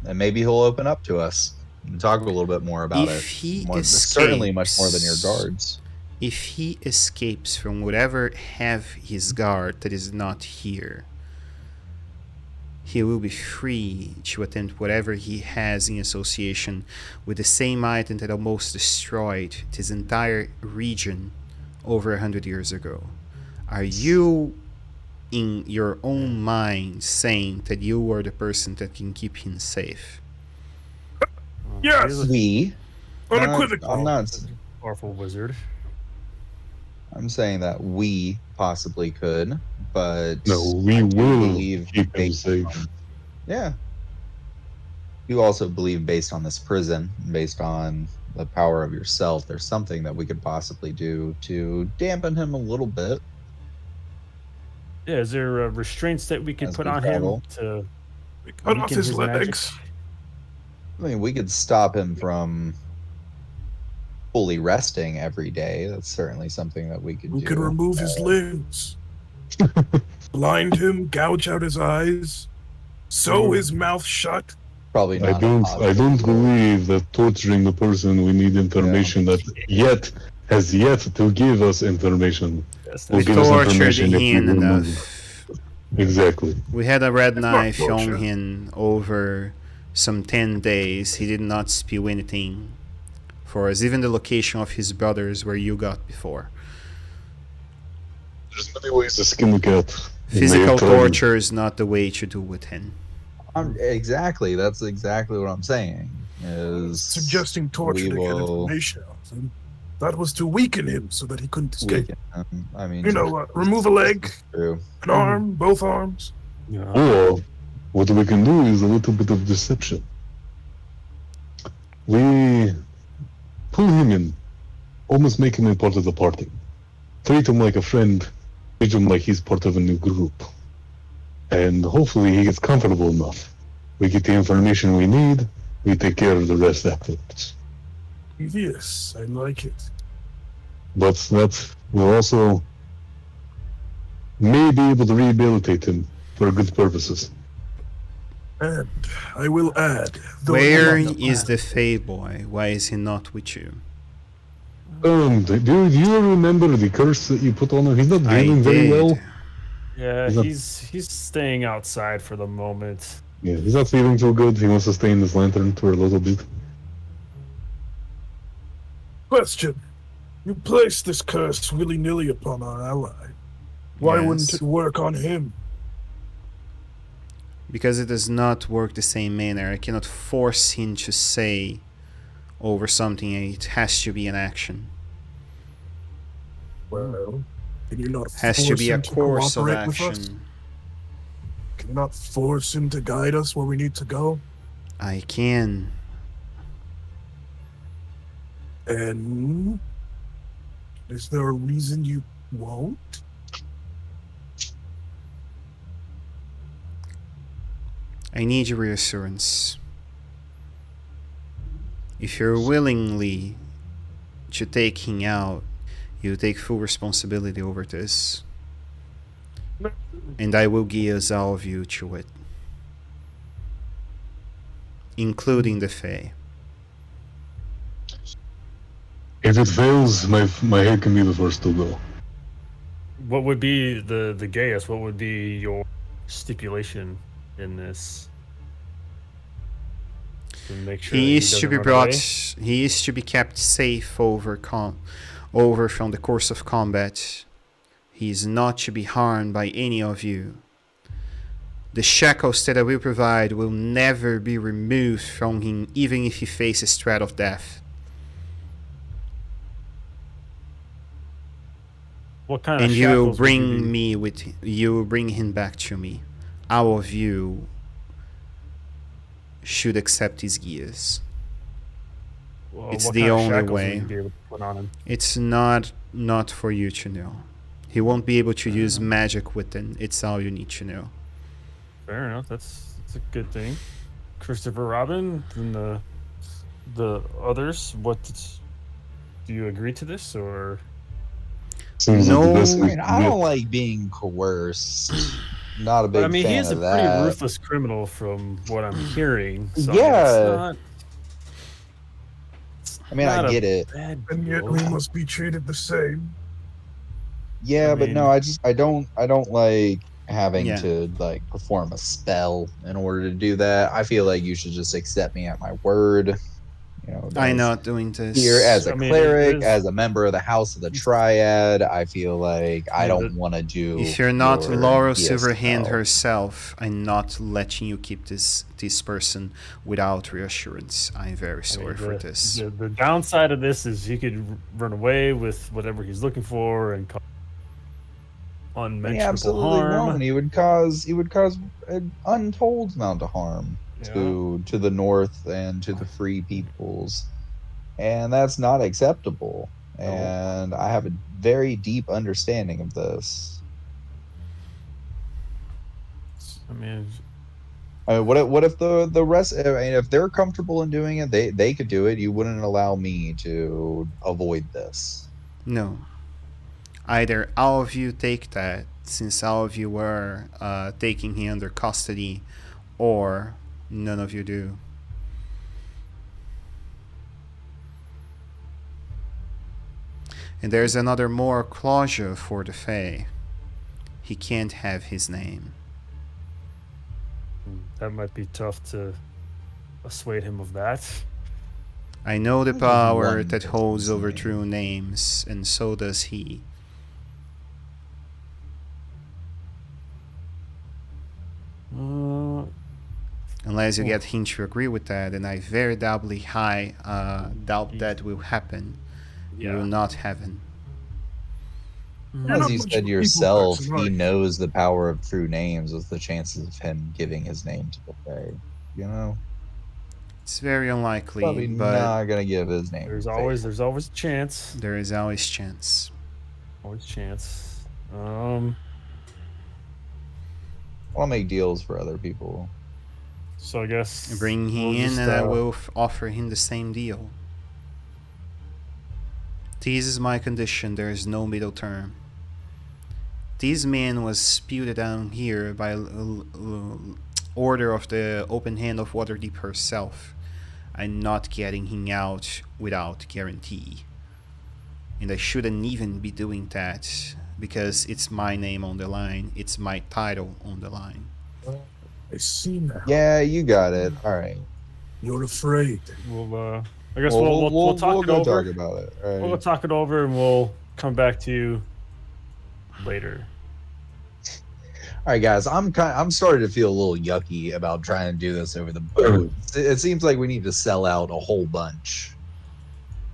and maybe he'll open up to us and talk a little bit more about If it. he Certainly much more than your escapes- guards. If he escapes from whatever have his guard that is not here, he will be free to attempt whatever he has in association with the same item that almost destroyed this entire region over 100 years ago. Are you, in your own mind, saying that you are the person that can keep him safe? Yes. He's a We. Unequivocal. I'm not. powerful wizard. I'm saying that we possibly could, but No, we I do will believe keep him based safe. on- yeah. You also believe based on this prison, based on the power of yourself, there's something that we could possibly do to dampen him a little bit Yeah, is there restraints that we could as put we on travel. him to We cut off weaken his his magic? legs. I mean, we could stop him from fully resting every day. That's certainly something that we could We do. could remove his limbs, blind him, gouge out his eyes, sew his mouth shut. Probably I not. don't believe that torturing the person we need information that has yet to give us information Yes, will that's give us Tortured information if we him remove. enough. Exactly. We had a red It's not knife on torture. him over some 10 days. He did not spew anything for us, even the location of his brothers where you got before. There's many ways to skin the cat. Physical torture is not the way to do with him. Exactly. That's exactly what I'm saying. Is Suggesting torture we to get will information out of him. That was to weaken him so that he couldn't escape. weaken him. I mean, You know, remove a leg, true. an arm, both arms. Or what we can do is a little bit of deception. We pull him in, almost make him a part of the party. Treat him like a friend, treat him like he's part of a new group. And hopefully he gets comfortable enough. We get the information we need, we take care of the rest afterwards. Yes, I like it. But that will also may be able to rehabilitate him for good purposes. And I will add, though Where I'm not is mad, the Fey boy? Why is he not with you? Do you remember the curse that you put on him? He's not I dealing very did. well. Yeah, Is that- he's staying outside for the moment. Yeah, he's not feeling too good. He wants to stay in his lantern for a little bit. Question. You placed this curse willy-nilly upon our ally. Why wouldn't Yes. it work on him? Because it does not work the same manner. I cannot force him to say over something. It has to be an action. Well, can you not Has to force be a him to course of cooperate with us? action. Can you not force him to guide us where we need to go? I can. And is there a reason you won't? I need your reassurance. If you're willingly to take him out, you take full responsibility over this. And I will give all of you to it. Including the Fae. If it fails, my head can be the first to go. What would be the Gaius? What would be your stipulation in this? To make sure He that is to doesn't be run brought. away? He is to be kept safe over from the course of combat. He is not to be harmed by any of you. The shackles that I will provide will never be removed from him, even if he faces threat of death. What kind And of you will shackles would you bring be- me with. You will bring him back to me. All of you should accept his gears. Well, It's what the kind of only shackles would way. you be able to put on him? It's not for you to know. He won't be able to use magic within. It's all you need to know. Fair enough. That's a good thing. Christopher Robin and the others. Do you agree to this or? Seems No. like the best I we mean, can I get. don't like being coerced. Not a big But I mean, fan he's a of pretty that. ruthless criminal from what I'm hearing. So Yeah. it's I mean, not I a get it. bad And yet deal. we must be treated the same. Yeah, I but no, mean- I don't like having Yeah. to like perform a spell in order to do that. I feel like you should just accept me at my word. You know, I'm as- not doing this. here as a I mean, cleric, it is- as a member of the House of the Triad. I feel like I Yeah, don't but- want to do. If you're not your Laurel DS Silverhand spell. herself, I'm not letting you keep this person without reassurance. I'm very I mean, sorry for this. The downside of this is he could run away with whatever he's looking for and cause He unmentionable absolutely harm. won't. He would cause an untold amount of harm Yeah. to the North and to the free peoples. and that's not acceptable. And I have a very deep understanding of this. I mean, I mean, what if the rest? I mean, if they're comfortable in doing it, they could do it. You wouldn't allow me to avoid this. No. Either all of you take that, since all of you were taking him under custody, or none of you do. And there's another more clause for the Fae. He can't have his name. that might be tough to assuade him of that. I know the There's power one that holds person's over name. true names, and so does he. Unless you get him to agree with that, and I very doubly doubt that will happen. You will not have him. You're As not you much said of a yourself, people person, he are you? knows the power of true names. What's the chances of him giving his name to the Fae? You know, It's very unlikely, probably but not gonna give his name. There's to the always Fae. there's always a chance. there is always chance. Always chance. I'll make deals for other people. So I guess Bring him we'll in, just, and I will offer him the same deal. This is my condition. There is no middle term. This man was spewed down here by order of the Open Hand of Waterdeep herself. I'm not getting him out without guarantee. And I shouldn't even be doing that, because it's my name on the line. It's my title on the line. I see now. Yeah, you got it. All right. You're afraid. we'll I guess Well, we'll talk it go over. talk about it. All We'll right. talk it over, and we'll come back to you later. All right, guys. I'm starting to feel a little yucky about trying to do this over the boat. It seems like we need to sell out a whole bunch.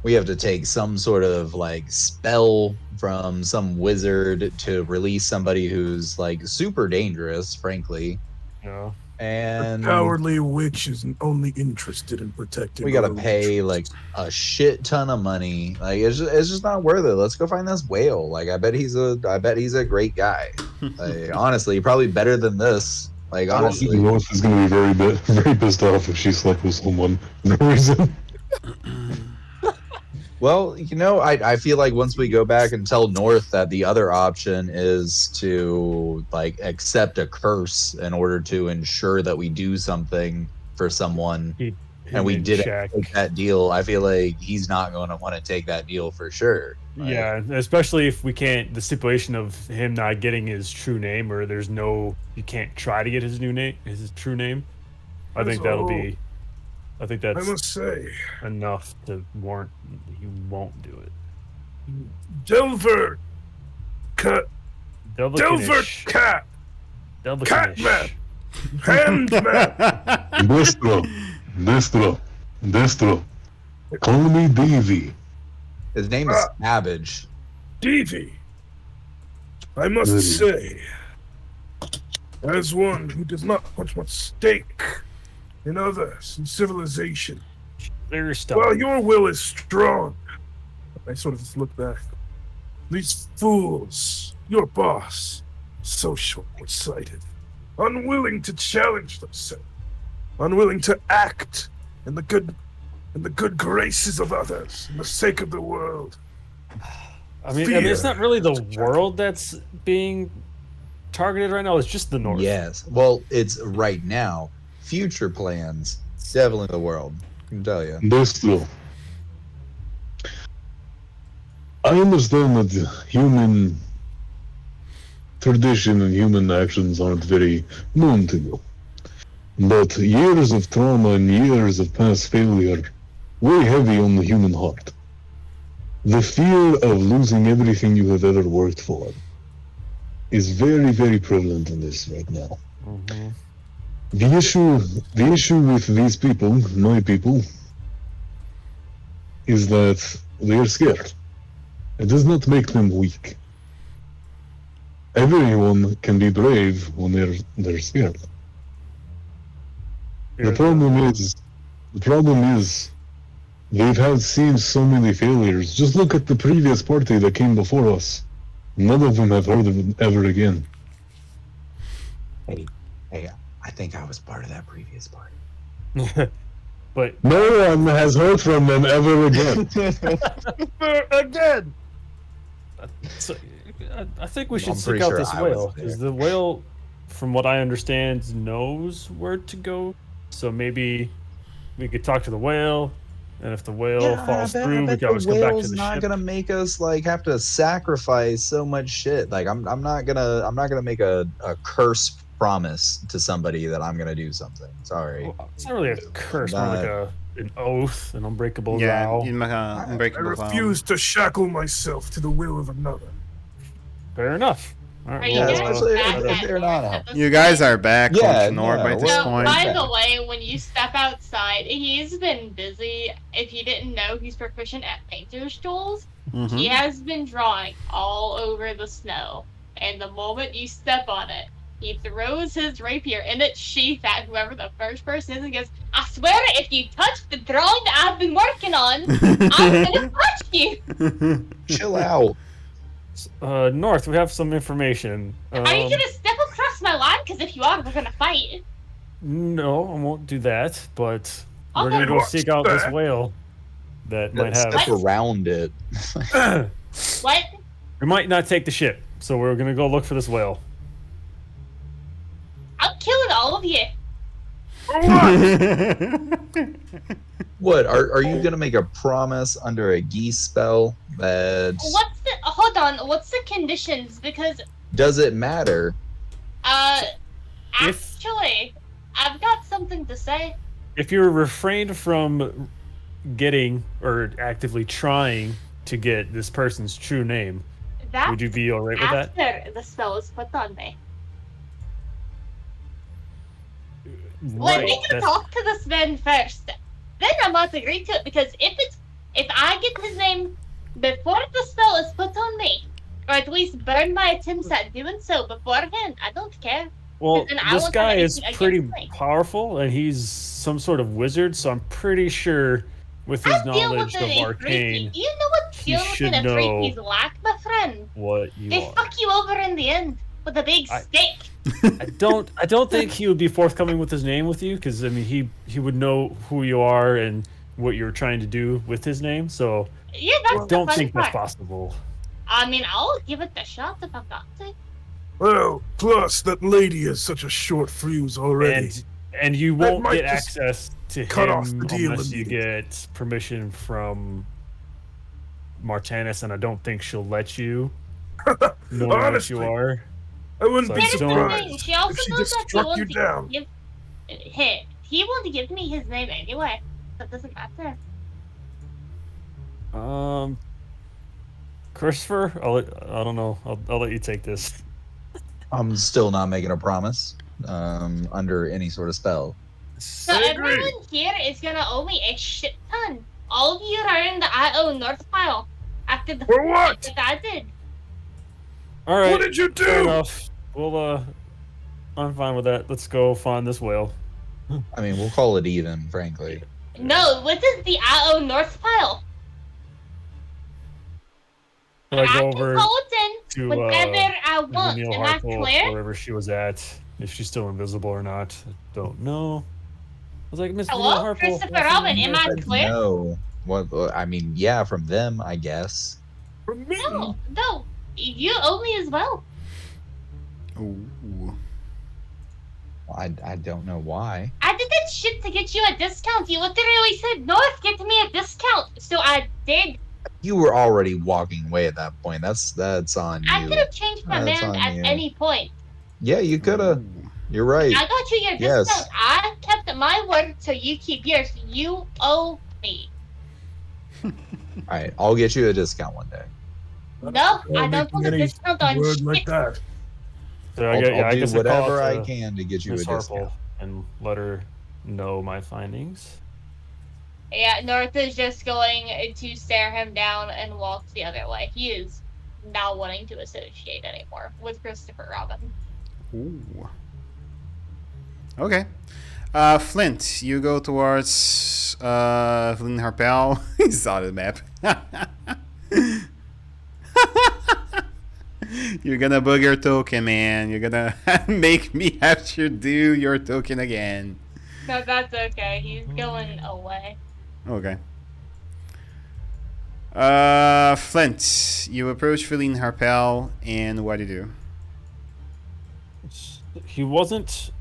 We have to take some sort of like spell from some wizard to release somebody who's like super dangerous, frankly. Yeah. And Cowardly witch is only interested in protecting. we gotta her own pay like interests. a shit ton of money. Like it's just not worth it. Let's go find this whale. Like I bet he's a great guy. Like honestly, probably better than this. Like I think honestly, North is going to be very pissed off if she slept with someone for no reason. well, you know, I feel like once we go back and tell North that the other option is to like accept a curse in order to ensure that we do something for someone, Keep him and we in didn't check. take that deal, I feel like he's not going to want to take that deal for sure. Like, Yeah, especially if we can't. The stipulation of him not getting his true name, or you can't try to get his true name. I think that'll be. I think I that's must say, enough to warrant he won't do it. Delver, Delver Delvakinish. cat, Delvakinish. Catman. Handman. Destro. Call me Davy. his name is Savage. Davy, I must say, as one who does not put much stake in others in civilization, Very stuff. while your will is strong, I sort of just look back. These fools, your boss, so short-sighted, unwilling to challenge themselves, unwilling to act in the good graces of others, in the sake of the world. I mean, it's not really the world that's being targeted right now. It's just the North. Yes. Well, it's right now. Future plans, definitely the world. I can tell you. Destro. I understand that human tradition and human actions aren't very known to you. But years of trauma and years of past failure weigh heavy on the human heart. The fear of losing everything you have ever worked for is very, very prevalent in this right now. Mm-hmm. The issue with these people, my people, is that they are scared. It does not make them weak. Everyone can be brave when they're scared. The problem is They've had seen so many failures. Just look at the previous party that came before us. None of them have heard of it ever again. Hey, I think I was part of that previous party. But No one has heard from them ever again. again, so, I think we should I'm seek pretty out sure this I was whale there. because the whale, from what I understand, knows where to go. So maybe we could talk to the whale, and if the whale falls through, we can always come back to the not ship. gonna make us like have to sacrifice so much shit. Like I'm not gonna make a curse promise to somebody that I'm gonna do something. Sorry. Well, it's not really a curse, more like an oath, an unbreakable Yeah, vow. in I unbreakable vow. refuse to shackle myself to the will of another. Fair enough. All Are right, you Yeah, guys especially back if at they're North not at this You guys point? are back Yeah, on Nord by yeah, this So, point. by Yeah. the way, when you step outside, he's been busy. If you didn't know, he's proficient at painter's tools. He Mhm. has been drawing all over the snow. And the moment you step on it, he throws his rapier in its sheath at whoever the first person is and goes, I swear if you touch the drawing that I've been working on, I'm gonna punch you! Chill out. North, we have some information. Are you gonna step across my line? Because if you are, we're gonna fight. No, I won't do that, but we're Okay. gonna go Watch seek out this that. whale that might Step have. around it. What? We might not take the ship, so we're gonna go look for this whale. I'm killing all of you. What are you gonna make a promise under a geese spell that Hold on, what's the conditions? Because, does it matter? If- actually, I've got something to say. If you're refrained from getting or actively trying to get this person's true name, That's would you be all right with that? after the spell is put on me. Let Right. me that's- talk to this man first. Then I must agree to it, because if I get his name before the spell is put on me, or at least burn my attempts at doing so beforehand, I don't care. Well, then I this won't guy have is anything pretty against me. powerful, and he's some sort of wizard, so I'm pretty sure with his I deal with knowledge of the arcane, You know what he dealing with should an know Ifriti's like, my friend? what you They are. fuck you over in the end with a big stick. I don't think he would be forthcoming with his name with you, because I mean he would know who you are and what you're trying to do with his name. So Yeah, that's I the don't fun think that's part. possible. I mean, I'll give it a shot if I've got to. Well, plus that lady has such a short fuse already. And you That won't might get just access to cut him off the deal unless you immediately. get permission from Martanis, and I don't think she'll let you know what Honestly, you are. I wouldn't So be I Here's the don't- surprised thing, she also if she knows just that he struck you won't down. give he won't give me his name anyway. That doesn't matter. Christopher, I don't know. I'll let you take this. I'm still not making a promise under any sort of spell. So I agree. everyone here is gonna owe me a shit ton. All of you are in the IO North pile after the For what? that I did. All right. What did you Fair do? enough. Well, I'm fine with that. Let's go find this whale. I mean, we'll call it even, frankly. No, what is the IO North pile? So I I go can over call it in to whenever I want. Neil Am I Harple, clear? wherever she was at. If she's still invisible or not, I don't know. I was like, Miss Neil Hello, Harple. Christopher what's Robin, your am name?" I clear? No. What? I mean, yeah, from them, I guess. For me? No, you owe me as well. Ooh. I don't know why. I did that shit to get you a discount. You literally said, North, get me a discount. So I did. You were already walking away at that point. That's on I you. could have changed my That's mind on at you. any point. Yeah, you could have. Ooh. You're right. I got you your Yes. discount. I kept my word, so you keep yours. You owe me. All right, I'll get you a discount one day. No, I Don't don't make want a any discount on word shit. like that. So I'll, I I'll guess do I call whatever it I to can to get you a Miss discount. Harple and let her know my findings. Yeah, North is just going to stare him down and walk the other way. He is not wanting to associate anymore with Christopher Robin. Ooh. Okay. Flint, you go towards Flynn Harpel. He saw the map. You're gonna bug your token, man. You're gonna make me have to do your token again. No, that's okay. He's going away. Okay. Flint, you approach Feline Harpel, and what do you do? He wasn't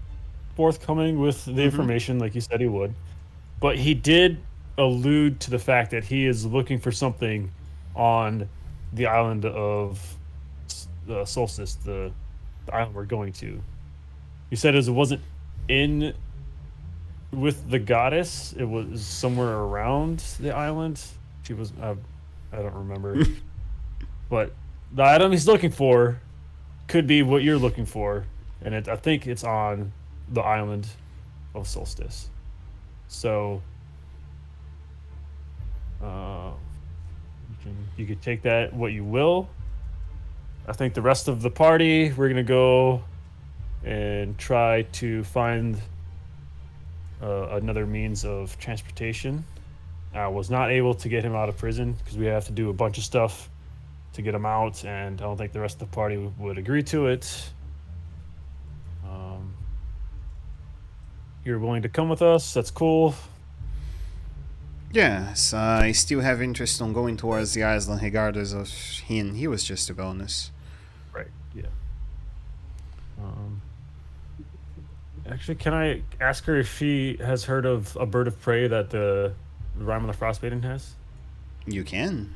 forthcoming with the information like he said he would, but he did allude to the fact that he is looking for something on the island of Solstice, the island we're going to. He said it wasn't in with the goddess, it was somewhere around the island. She was, I don't remember. But the item he's looking for could be what you're looking for, and I think it's on the island of Solstice. So you could take that what you will. I think the rest of the party, we're gonna go and try to find another means of transportation. I was not able to get him out of prison because we have to do a bunch of stuff to get him out, and I don't think the rest of the party would agree to it. You're willing to come with us? That's cool. Yes, I still have interest on going towards the island regardless of him. He was just a bonus. Right, yeah. Actually, can I ask her if she has heard of a bird of prey that the Rime of the Frostmaiden has? You can.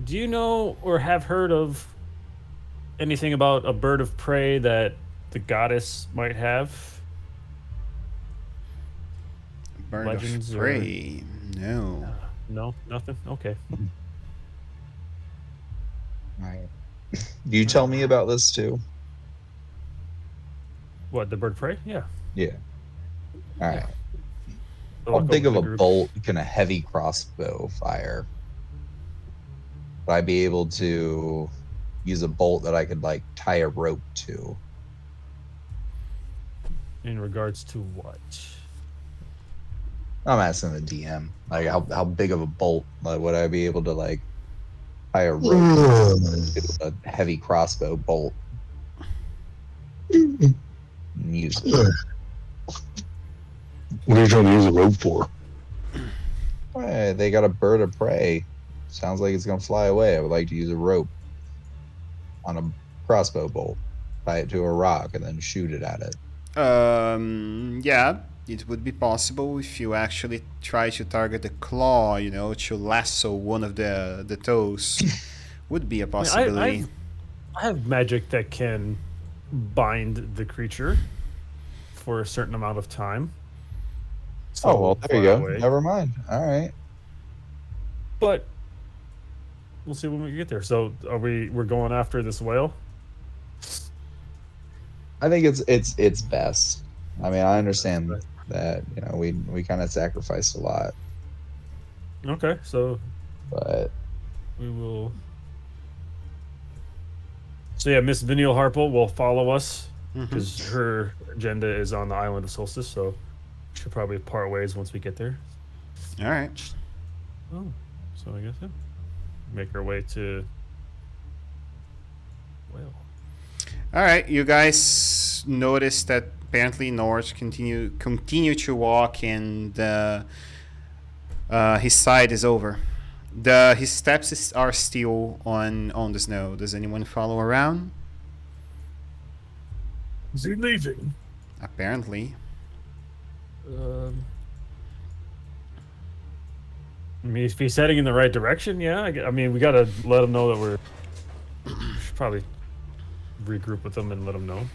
Do you know or have heard of anything about a bird of prey that the goddess might have? Bird Legends of prey. No. No, nothing. Okay. Right. Do you tell me about this too? What, the bird of prey? Yeah. Yeah. All right. So How I'll go big with of the a group. bolt can a heavy crossbow fire? Would I be able to use a bolt that I could like tie a rope to? In regards to what? I'm asking the DM. Like how big of a bolt would I be able to like tie a rope to a heavy crossbow bolt? And use it. What are you trying to use a rope for? Hey, they got a bird of prey. Sounds like it's gonna fly away. I would like to use a rope on a crossbow bolt, tie it to a rock, and then shoot it at it. Yeah, it would be possible if you actually try to target the claw, you know, to lasso one of the toes. Would be a possibility. I have magic that can bind the creature for a certain amount of time. So Oh well, there you far go. away. Never mind. All right. But we'll see when we get there. So we're going after this whale? I think it's best. I mean, I understand that we kind of sacrificed a lot, Okay, so but we will. So yeah, Miss Vinial Harple will follow us because her agenda is on the island of Solstice. So she'll probably part ways once we get there. All right. Oh, so I guess yeah, make our way to. Well, All right, you guys notice that apparently North continue to walk, and his side is over. His steps are still on the snow. Does anyone follow around? Is he leaving? Apparently. I mean, if he's heading in the right direction, yeah. I mean, we gotta let him know that we should probably regroup with them and let him know. All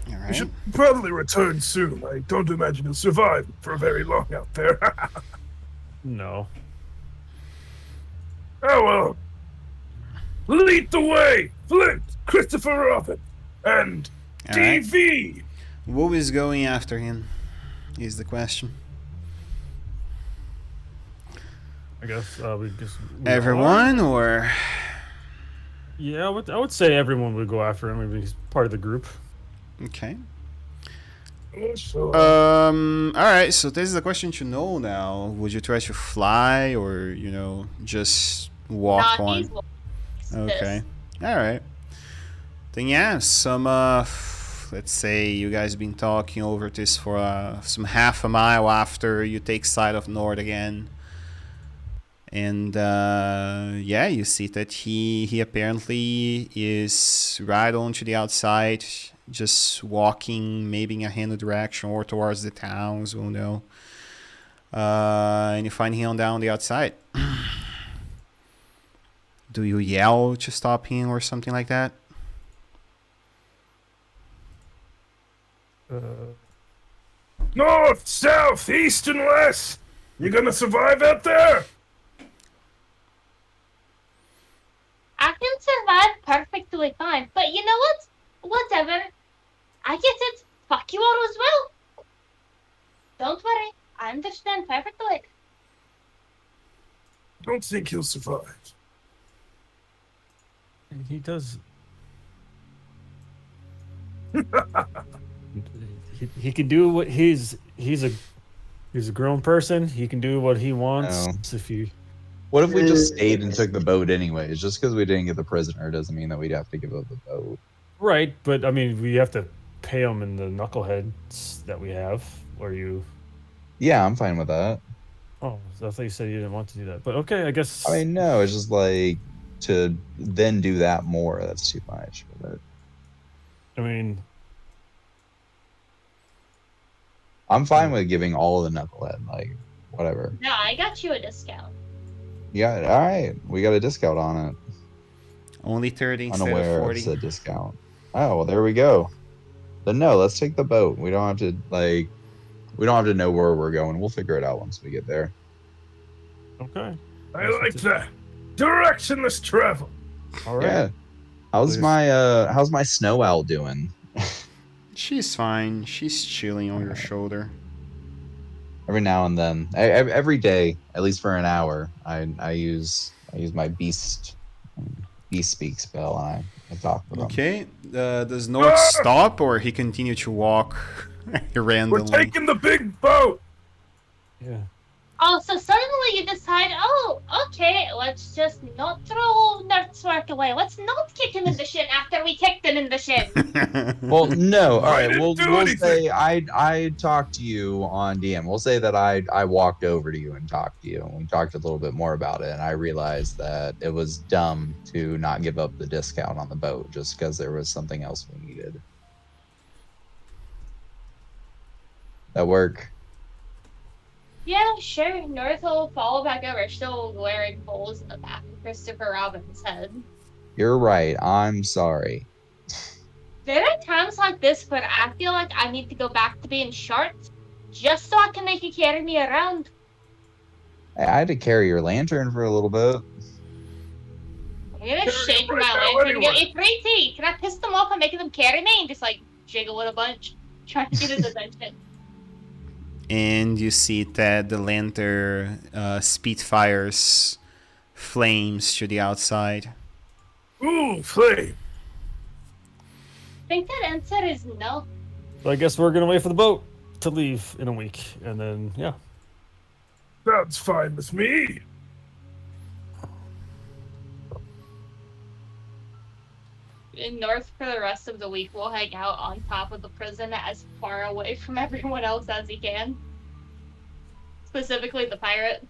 He right. should probably return soon. I don't imagine he'll survive for very long out there. No. Oh well. Lead the way, Flint, Christopher Robin, and All right. TV. Who is going after him? Is the question. I guess we just Everyone, or Yeah, I would say everyone would go after him. I mean, he's part of the group. okay. So, All right. So this is the question to know now. Would you try to fly or just walk Not on? these ones. Okay. This. All right. Then yeah, let's say you guys been talking over this for some half a mile after you take sight of Nord again. And yeah, you see that he apparently is right onto the outside, just walking maybe in a random direction or towards the towns, we'll know. And you find him down the outside. Do you yell to stop him or something like that? north, south, east, and west. You gonna survive out there? I can survive perfectly fine, but you know what? Whatever. I get it. Fuck you all as well. Don't worry. I understand perfectly. Don't think he'll survive. He does. he can do what he's a grown person. He can do what he wants. No. If you What if we just stayed and took the boat anyways? Just because we didn't get the prisoner doesn't mean that we'd have to give up the boat. right, but I mean we have to pay him in the knuckleheads that we have. Or you? Yeah, I'm fine with that. Oh, I thought you said you didn't want to do that. But okay, I guess. I mean, no, it's just like to then do that more. That's too much. But I mean, I'm fine with giving all of the knucklehead, like whatever. No, I got you a discount. Yeah, all right. We got a discount on it. Only 30 instead of Unaware 40. of said discount. Oh, well, there we go. Then no, let's take the boat. We don't have to know where we're going. We'll figure it out once we get there. okay. I like that. Directionless travel. All right. Yeah. How's my snow owl doing? She's fine. She's chilling on your shoulder. Every now and then, every day, at least for an hour, I use my beast speak spell and I talk with him. Okay. Does Nord stop or he continue to walk randomly? We're taking the big boat. Yeah. Oh, so suddenly you decide, oh, okay, let's just not throw Nerdswork away. Let's not kick him in the shin after we kicked him in the shin. Well, no. All right. didn't We'll do anything. say I talked to you on DM. We'll say that I walked over to you and talked to you, and we talked a little bit more about it. And I realized that it was dumb to not give up the discount on the boat just because there was something else we needed. That work? Yeah, sure. North will fall back over, still wearing holes in the back of Christopher Robin's head. You're right. I'm sorry. There are times like this where I feel like I need to go back to being short, just so I can make you carry me around. I had to carry your lantern for a little bit. I'm gonna Carry shake him right my now lantern and go, anyway. hey, Pretty, can I piss them off and make them carry me? And just like jiggle it a bunch, trying to get his attention. And you see that the lantern spitfires flames to the outside. Ooh, flame. I think that answer is no. So I guess we're gonna wait for the boat to leave in a week, and then yeah. Sounds fine with me. In North for the rest of the week, we'll hang out on top of the prison as far away from everyone else as he can. Specifically the pirate.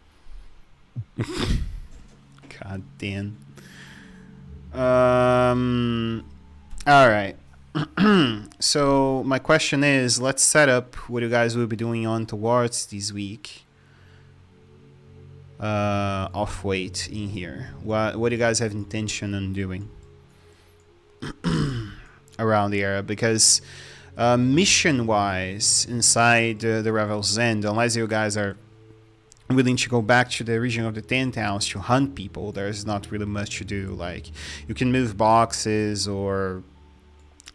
God damn. All right. So my question is, let's set up what you guys will be doing on towards this week. Off weight in here. What do you guys have intention on doing around the area? Because mission wise inside the Revel's End, unless you guys are willing to go back to the region of the 10 towns to hunt people, there's not really much to do. Like, you can move boxes or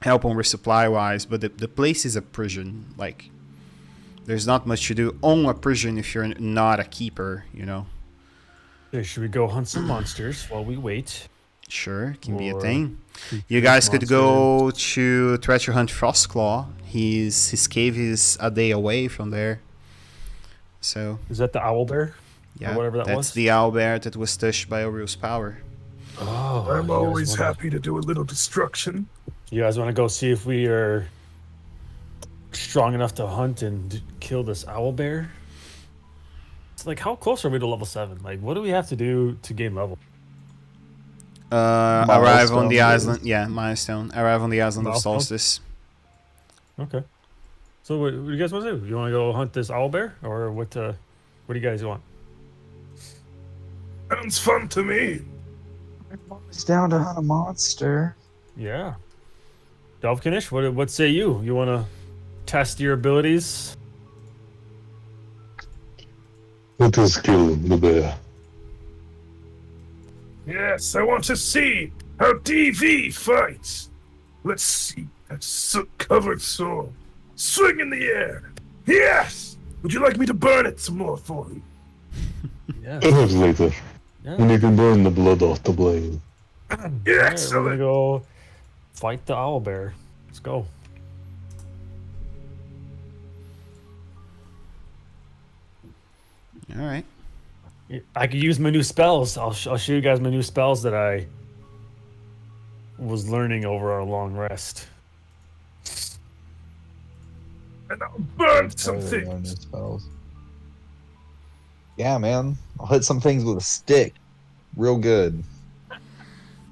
help on resupply wise, but the place is a prison. Like, there's not much to do on a prison if you're not a keeper, you know. Hey, should we go hunt some monsters while we wait? Sure, can be a Or thing. creatures, You guys could monsters. go to treasure hunt Frostclaw. His cave is a day away from there. So Is that the owlbear? yeah, whatever that that's was? the owlbear that was touched by Oriole's power. Oh, I'm you guys always wanna- happy to do a little destruction. You guys want to go see if we are strong enough to hunt and kill this owlbear? It's like, how close are we to level 7? Like, what do we have to do to gain level? Arrive on the Milestone, island. Yeah, milestone. Arrive on the island of Milestone? Solstice. Okay. So what do you guys want to do? You want to go hunt this owlbear, or what? What do you guys want? Sounds fun to me. It's down to hunt a monster. Yeah. Delvkinish, what say you? You want to test your abilities? Let us kill the bear. Yes, I want to see how DV fights. Let's see that soot-covered sword. Swing in the air. Yes! Would you like me to burn it some more for you? Yeah. Perhaps later, Yeah. when you can burn the blood off the blade. Alright, we're gonna Excellent. go fight the owlbear. Let's go. All right. I could use my new spells. I'll show you guys my new spells that I was learning over our long rest. And I'll burn some Probably one of things. his spells. Yeah, man. I'll hit some things with a stick. Real good.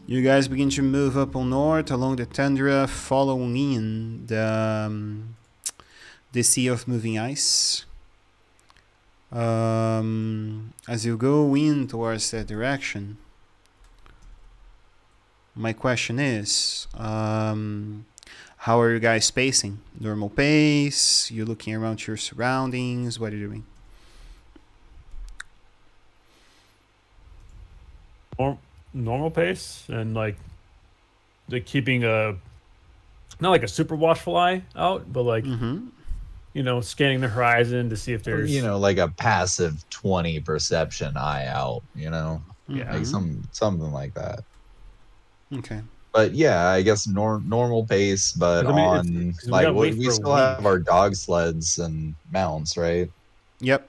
You guys begin to move up on north along the tundra, following in the sea of moving ice. As you go in towards that direction, my question is, how are you guys spacing? Normal pace? You looking around your surroundings? What are you doing? Normal pace and like keeping a not like a super watchful eye out, but like Mm-hmm. scanning the horizon to see if there's Like a passive 20 perception eye out, Yeah. like something like that. Okay. But yeah, I guess normal pace, but 'Cause I mean, on 'cause we like gotta wait we for a still have our dog sleds and mounts, right? Yep.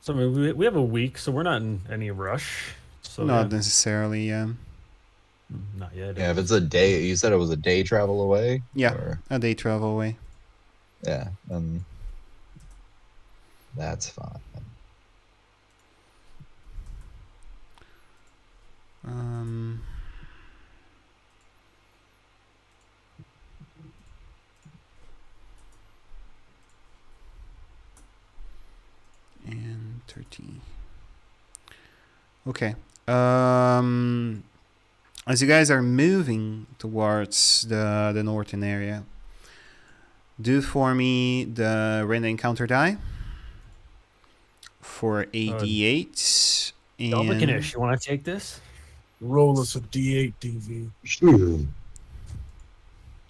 So I mean, we have a week, so we're not in any rush. So Not necessarily. not yet. Yeah, if it's a day, you said it was a day travel away. Yeah. Or- A day travel away. yeah, and that's fine. Um, and 13. Okay. As you guys are moving towards the northern area, do for me the random encounter die for AD8. Delvkinish, you want to take this? Roll us a D8 DV. Sure.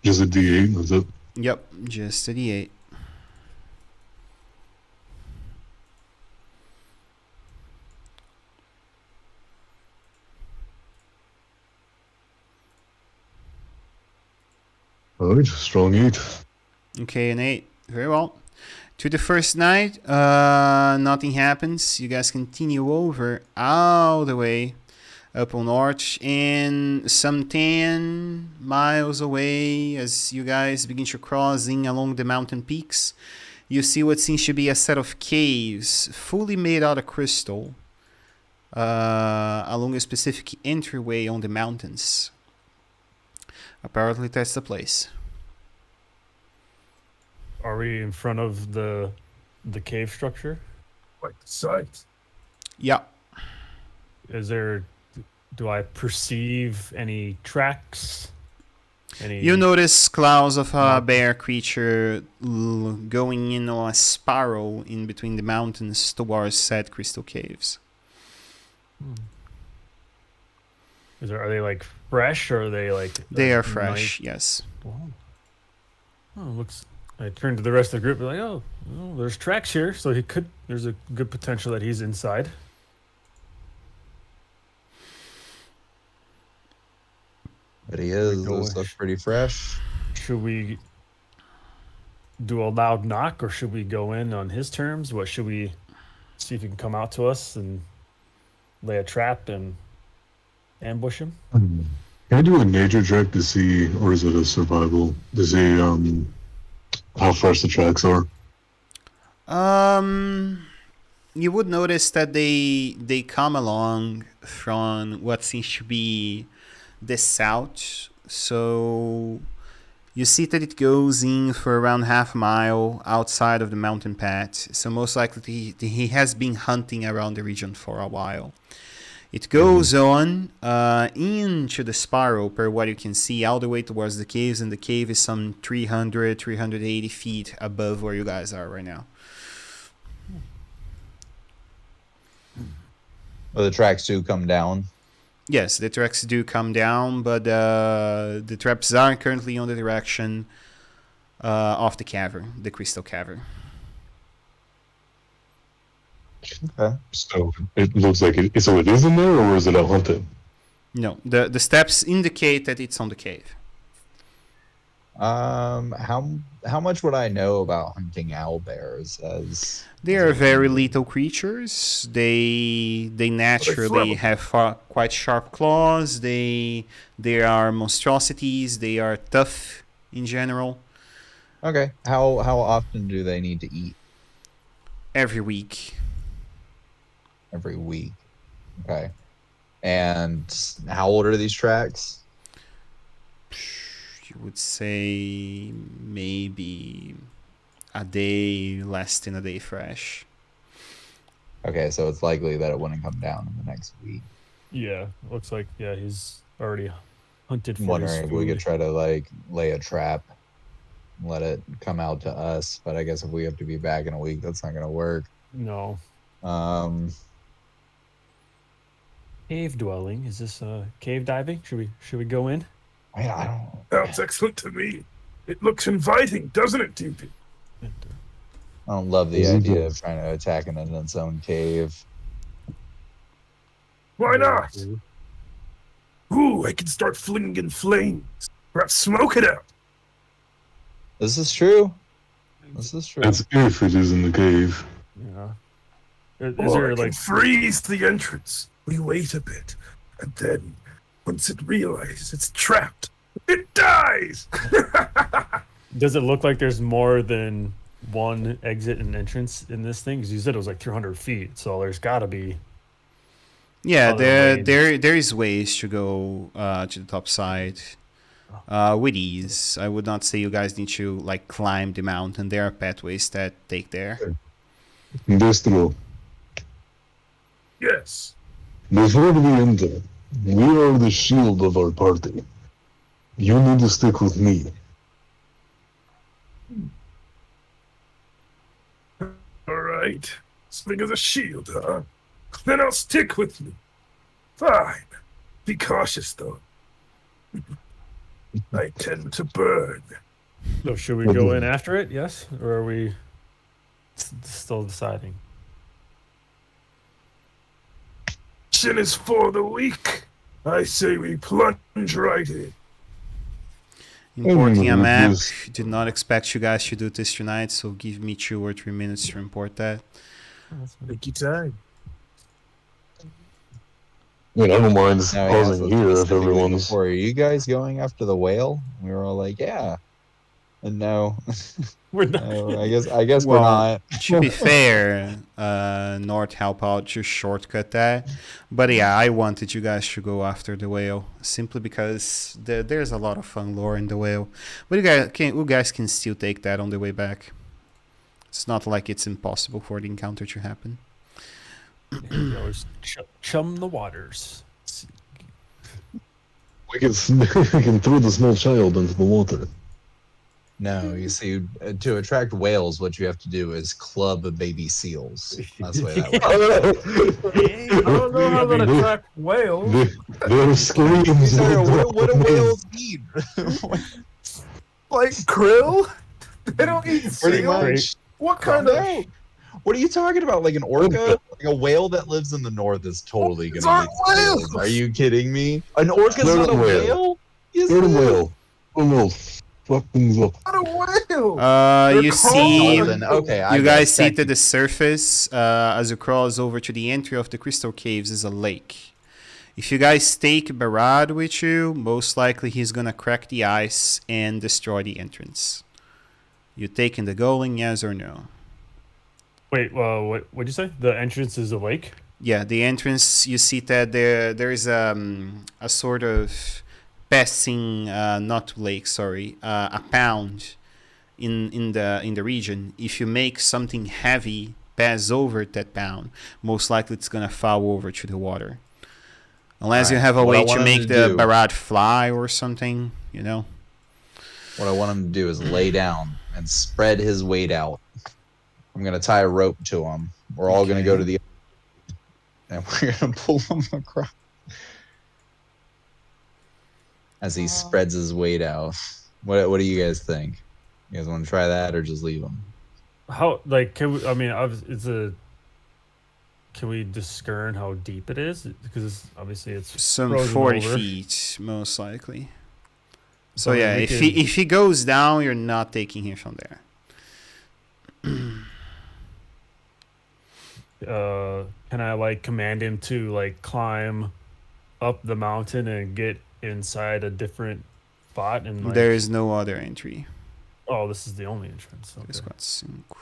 Just a D8, that's it. Yep, just a D8. Alright, strong 8. Okay, an 8. Very well. To the first night, nothing happens. You guys continue over all the way up on north, and some 10 miles away, as you guys begin to crossing along the mountain peaks, you see what seems to be a set of caves fully made out of crystal along a specific entryway on the mountains. Apparently that's the place. Are we in front of the cave structure? Quite the sight. Yeah. Do I perceive any tracks? You notice clouds of a bear creature going in on a spiral in between the mountains towards said crystal caves. Are they like fresh, or are they like? They are nice- fresh, yes. Oh, looks. I turn to the rest of the group. Like, oh, well, there's tracks here, so there's a good potential that he's inside. But he is. go- Those look pretty fresh. Should we do a loud knock, or should we go in on his terms? What should we see if he can come out to us and lay a trap and ambush him? Can I do a nature check to see, or is it a survival, to see how fresh the tracks are? You would notice that they come along from what seems to be the south. So you see that it goes in for around half a mile outside of the mountain path. So most likely he has been hunting around the region for a while. It goes on into the spiral, per what you can see, all the way towards the caves, and the cave is some 300, 380 feet above where you guys are right now. Well, the tracks do come down. Yes, the tracks do come down, but the traps are currently on the direction of the cavern, the crystal cavern. Okay. So it looks like it. So it is in there, or is it out hunting? No, the steps indicate that it's on the cave. How much would I know about hunting owlbears? As They are very lethal creatures. They naturally have quite sharp claws. They are monstrosities. They are tough in general. okay. How often do they need to eat? Every week. Every week. Okay. And how old are these tracks? You would say maybe a day, less than a day fresh. Okay, so it's likely that it wouldn't come down in the next week. Yeah, looks like he's already hunted for I'm his wondering if we food. could try to like lay a trap, let it come out to us. But I guess if we have to be back in a week, that's not gonna work. No. Cave dwelling. Is this cave diving? Should we go in? I don't. Sounds excellent to me. It looks inviting, doesn't it, DP? I don't love the idea of trying to attack in its own cave. Why not? Ooh, I can start flinging flames. Perhaps smoke it out. This is true. This is true. That's if it is in the cave. Yeah. Is Or there I can like freeze the entrance. We wait a bit, and then, once it realizes it's trapped, it dies! does it look like there's more than one exit and entrance in this thing? Because you said it was like 300 feet, so there's got to be. Yeah, Other there is ways to go to the top side with ease. I would not say you guys need to like climb the mountain. There are pathways that take there. Destro, Yes. before we enter, we are the shield of our party. You need to stick with me. Alright. Swing as a shield, huh? Then I'll stick with you. Fine. Be cautious, though. I tend to burn. So should we go in after it? Yes, or are we still deciding? Sin is for the weak. I say we plunge right in. Importing a map. Yes. Did not expect you guys to do this tonight, so give me 2 or 3 minutes to import that. Take your time. I mean, I don't mind Now he asked pausing us here if specifically everyone's. before, are you guys going after the whale? We were all like, yeah. And no, We're not. no I guess Well, we're not. To be fair, North help out to shortcut that. But yeah, I wanted you guys to go after the whale simply because there's a lot of fun lore in the whale. But you guys can still take that on the way back. It's not like it's impossible for the encounter to happen. You always chum the waters. We can, we can throw the small child into the water. No, you see, to attract whales, what you have to do is club baby seals. That's the way that works. I don't know how that attract whales. Their screams. Sarah, what do whales eat? Like krill? They don't eat Pretty seals? much. What kind of... No. What are you talking about? Like an orca? Like a whale that lives in the north is totally These gonna aren't eat seals. whales! Are you kidding me? An orca's They're not a not whale. whale? Sperm whale. Sperm whale. Fuck things up. Not a whale. You see, Dolphin. Okay, I you guess guys see to technically- the surface, as you cross over to the entry of the crystal caves, is a lake. If you guys take Barad with you, most likely he's gonna crack the ice and destroy the entrance. You taking the going, yes or no? Wait, what'd you say? The entrance is a lake? Yeah, the entrance. You see that there is a sort of passing, not lake, sorry, a pound in the region. If you make something heavy pass over that pound, most likely it's gonna fall over to the water. Unless you Alright, have a what I way want to him make to the do- Barad fly or something, you know. What I want him to do is lay down and spread his weight out. I'm gonna tie a rope to him. We're all gonna go Okay. to the and we're gonna pull him across as he spreads his weight out. What do you guys think? You guys want to try that or just leave him? How like can we? I mean, it's a. Can we discern how deep it is? Because obviously it's Some frozen 40 over. feet, most likely. So I mean, yeah, we if he goes down, you're not taking him from there. Can I like command him to like climb up the mountain and get inside a different spot and like? There is no other entry. Oh, this is the only entrance. There's Okay. got cinco.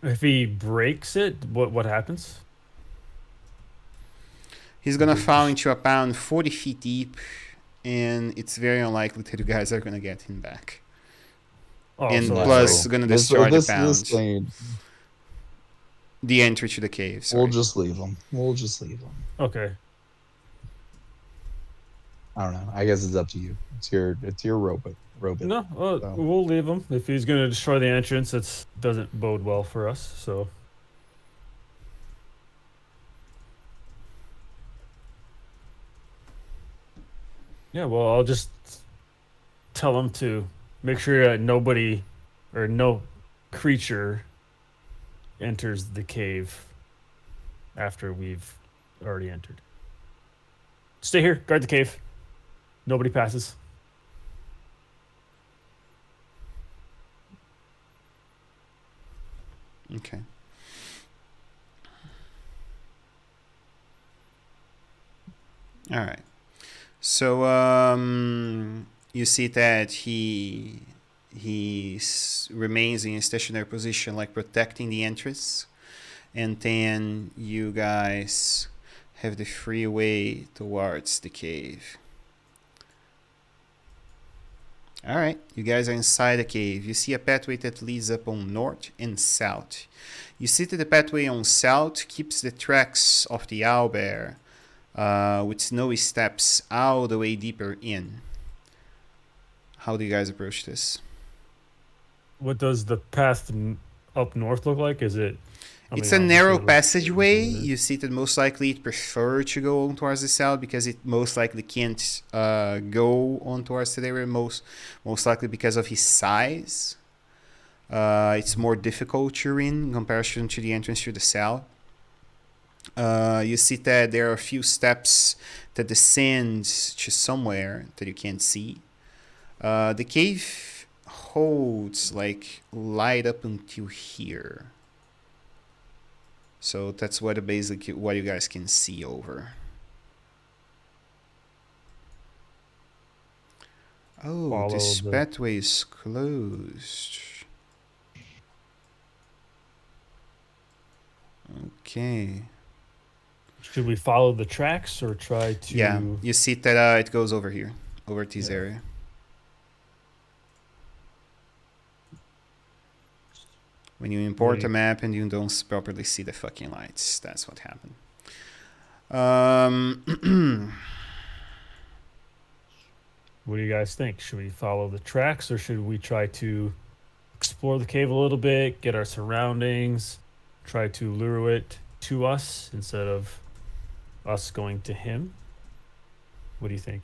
If he breaks it, what happens? He's gonna fall into a pound 40 feet deep, and it's very unlikely that you guys are gonna get him back. Oh, And so plus, gonna destroy the pound. thing, The entry to the cave. Sorry. we'll just leave him. We'll just leave him. okay. I don't know. I guess it's up to you. It's your robot. No, So- we'll leave him. If he's gonna destroy the entrance, it doesn't bode well for us. So. Yeah, well, I'll just tell him to make sure that nobody or no creature enters the cave after we've already entered. Stay here, guard the cave. Nobody passes. Okay. All right. So you see that he remains in a stationary position, like protecting the entrance, and then you guys have the free way towards the cave. All right, you guys are inside the cave. You see a pathway that leads up on north and south. You see that the pathway on south keeps the tracks of the owlbear, with snowy steps all the way deeper in. How do you guys approach this? What does the path up north look like? Is it? It's a narrow obviously, passageway. You see that most likely it prefers to go on towards the south because it most likely can't go on towards the area, most likely because of his size. It's more difficult to in comparison to the entrance to the south. You see that there are a few steps that descend to somewhere that you can't see. The cave holds like light up until here. So that's what basically what you guys can see over. Oh, Follow this the- pathway is closed. Okay. Should we follow the tracks or try to? Yeah, you see that it goes over here, over to this Yeah. area. When you import a Wait. map and you don't properly see the fucking lights, that's what happened. What do you guys think? Should we follow the tracks or should we try to explore the cave a little bit, get our surroundings, try to lure it to us instead of us going to him? What do you think?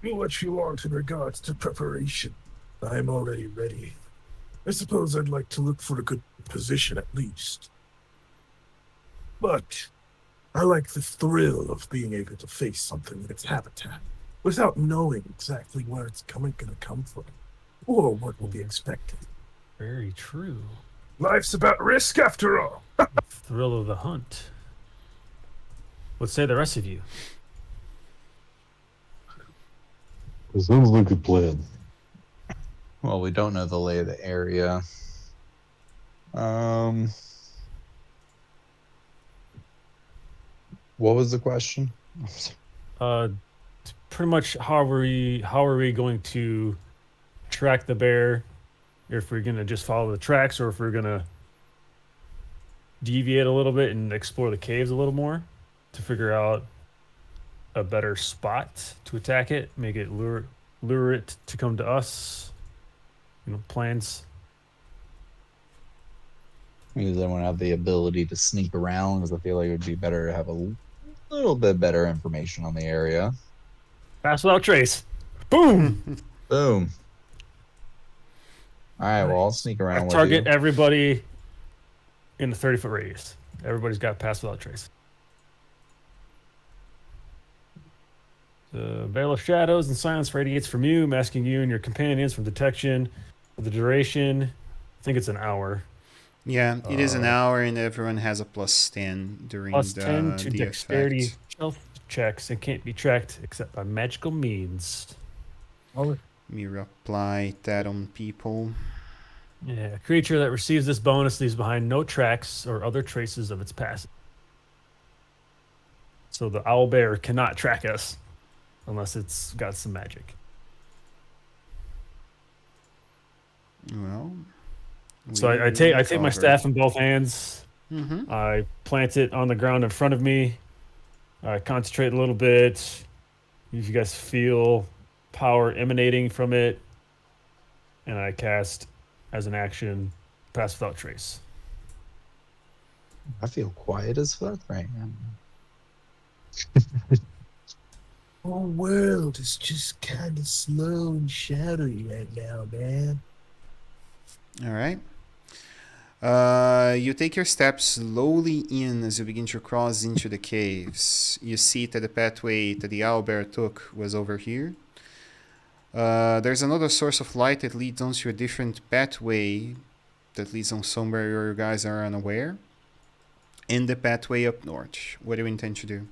Do what you want in regards to preparation. I'm already ready. I suppose I'd like to look for a good position at least. But I like the thrill of being able to face something in its habitat without knowing exactly where it's gonna come from or what will be expected. Very true. Life's about risk after all. Thrill of the hunt. What say the rest of you? It sounds like a plan. Well, we don't know the lay of the area. What was the question? Pretty much how are we going to track the bear? If we're gonna just follow the tracks, or if we're gonna deviate a little bit and explore the caves a little more to figure out a better spot to attack it, make it lure it to come to us. Plans. Because I want to have the ability to sneak around, because I feel like it would be better to have a little bit better information on the area. Pass without trace. Boom. Boom. All right, well, I'll sneak around with Target you. everybody in the 30-foot radius. Everybody's got pass without trace. The veil of shadows and silence radiates from you, masking you and your companions from detection. For the duration, I think it's an hour. Yeah, it is an hour, and everyone has a +10 during Plus the 10 to the dexterity effect. stealth checks and can't be tracked except by magical means. Oh, Me apply that on people. Yeah, a creature that receives this bonus leaves behind no tracks or other traces of its past. So the owl bear cannot track us unless it's got some magic. Well, So I take my staff in both hands. Mm-hmm. I plant it on the ground in front of me. I concentrate a little bit. If you guys feel power emanating from it, and I cast as an action pass without trace. I feel quiet as fuck right now. The whole world is just kind of slow and shadowy right now, man. All right. You take your steps slowly in as you begin to cross into the caves. You see that the pathway that the owlbear took was over here. There's another source of light that leads onto a different pathway that leads on somewhere you guys are unaware. And the pathway up north. What do you intend to do?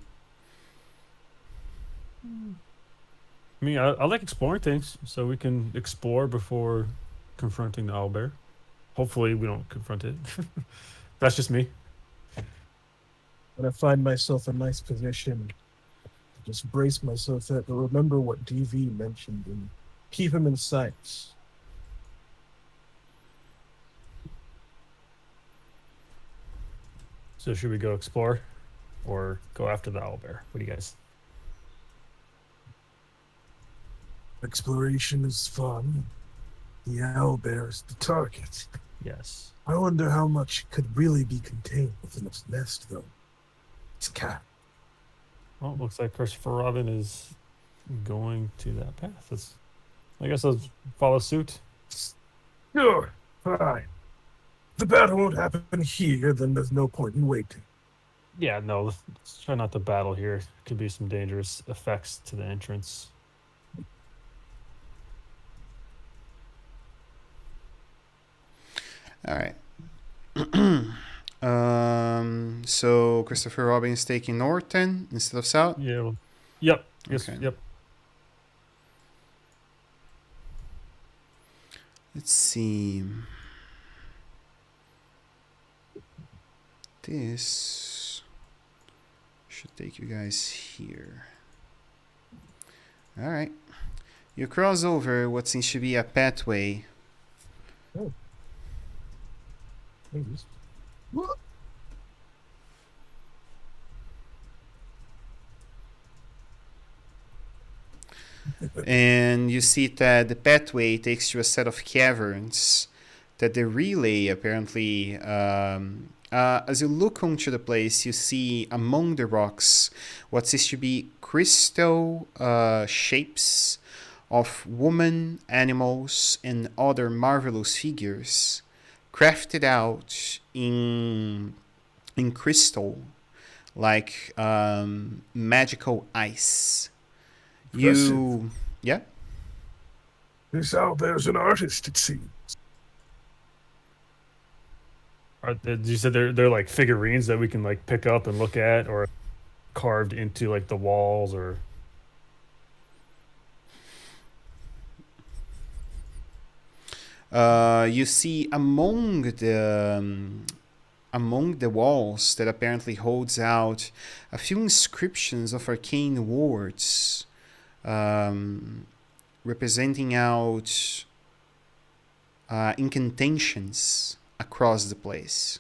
I mean, I like exploring things, so we can explore before confronting the owlbear. Hopefully, we don't confront it. That's just me. when I find myself in a nice position, just brace myself to remember what DV mentioned and keep him in sight. So should we go explore or go after the owlbear? What do you guys? Exploration is fun. The owlbear is the target. Yes. I wonder how much could really be contained within its nest, though. It's a cat. Well, it looks like Christopher Robin is going to that path. I guess I'll follow suit. Sure, fine. If the battle won't happen here, then there's no point in waiting. Yeah, no, let's try not to battle here. Could be some dangerous effects to the entrance. All right. So Christopher Robin is taking north then instead of south? Yeah. Well, yep. Yes. Okay. Yep. Let's see. This should take you guys here. All right. You cross over what seems to be a pathway. Please. And you see that the pathway takes you a set of caverns that the relay apparently as you look onto the place, you see among the rocks what seems to be crystal shapes of women, animals, and other marvelous figures crafted out in crystal, like magical ice. Impressive. Yeah. This owlbear's an artist, it seems. You said they're like figurines that we can like pick up and look at, or carved into like the walls, or You see among the walls that apparently holds out a few inscriptions of arcane words, representing out incantations across the place.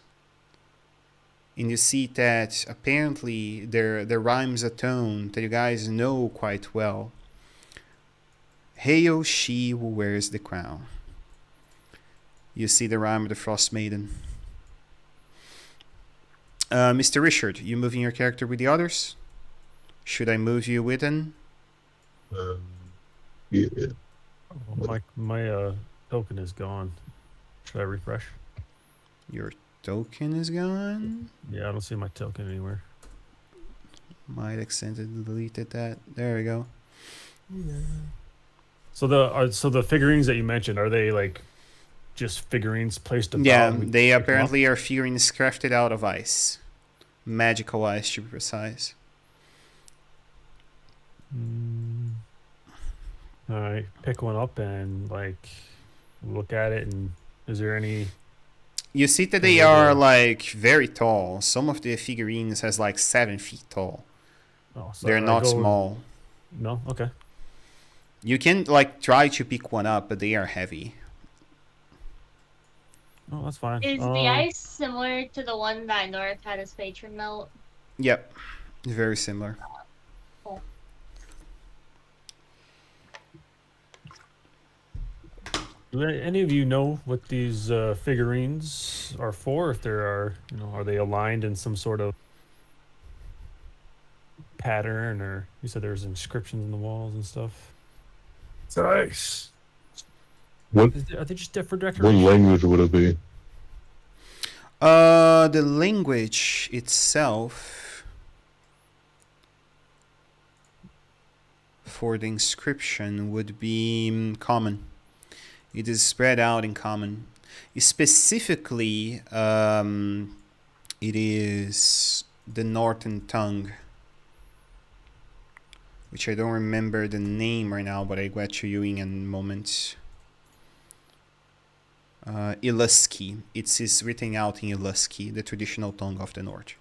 And you see that apparently there rhymes a tone that you guys know quite well. Hail she who wears the crown. You see the rhyme of the Frost Maiden. Mr. Richard, you moving your character with the others? Should I move you with him? Yeah. my token is gone. Should I refresh? Your token is gone. Yeah, I don't see my token anywhere. Might accidentally deleted that. There we go. So the figurines that you mentioned, are they like just figurines placed about? Yeah, We they pick 'em up? apparently are figurines crafted out of ice. Magical ice, to be precise. All right, pick one up and like look at it. And is there any? You see that they are like very tall. Some of the figurines has like 7 feet tall. Oh, so They're I not go- small. No, okay. You can like try to pick one up, but they are heavy. Oh, that's fine. Is the ice similar to the one that North had his patron melt? Yep, very similar. Do any of you know what these figurines are for? If there are, are they aligned in some sort of pattern, or you said there's inscriptions in the walls and stuff? It's ice. What Are they just for what decoration? language would it be? The language itself for the inscription would be common. It is spread out in common. Specifically, it is the Northern tongue, which I don't remember the name right now, but I got to you in a moment. Iluski. It is written out in Iluski, the traditional tongue of the North.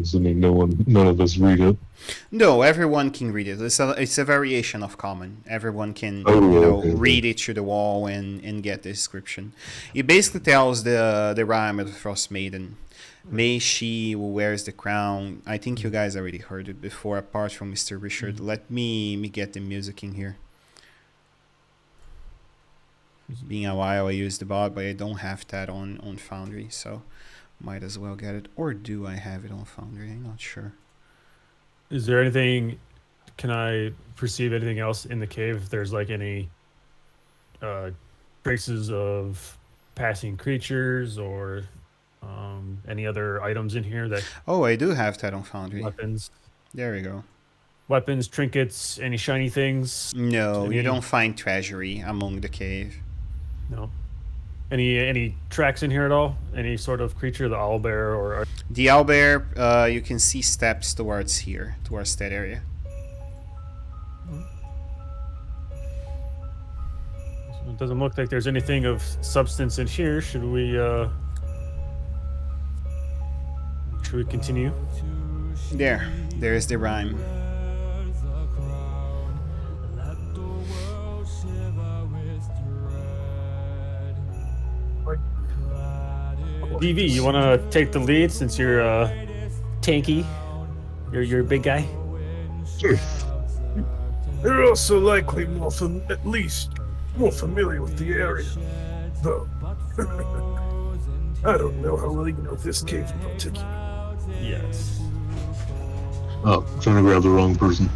Assuming none of us read it. No, everyone can read it. It's a variation of common. Everyone can Okay. read it to the wall and get the description. It basically tells the rhyme of the Frost Maiden. May she who wears the crown. I think you guys already heard it before, apart from Mr. Richard. Let me get the music in here. Being a while I used the bot, but I don't have that on Foundry, so might as well get it. Or do I have it on Foundry? I'm not sure. Is there anything? Can I perceive anything else in the cave? If there's like any traces of passing creatures or any other items in here that Oh, I do have that on Foundry. weapons, There we go. trinkets, any shiny things? No, you Any- don't find treasury among the cave. No. Any tracks in here at all? Any sort of creature, the owlbear or? The owlbear, you can see steps towards here, towards that area. It doesn't look like there's anything of substance in here. Should we continue? There's the rhyme. DV, you want to take the lead since you're tanky? You're a big guy. They're also likely at least more familiar with the area, though. I don't know how well you know this cave in particular. Yes. Oh, trying to grab the wrong person.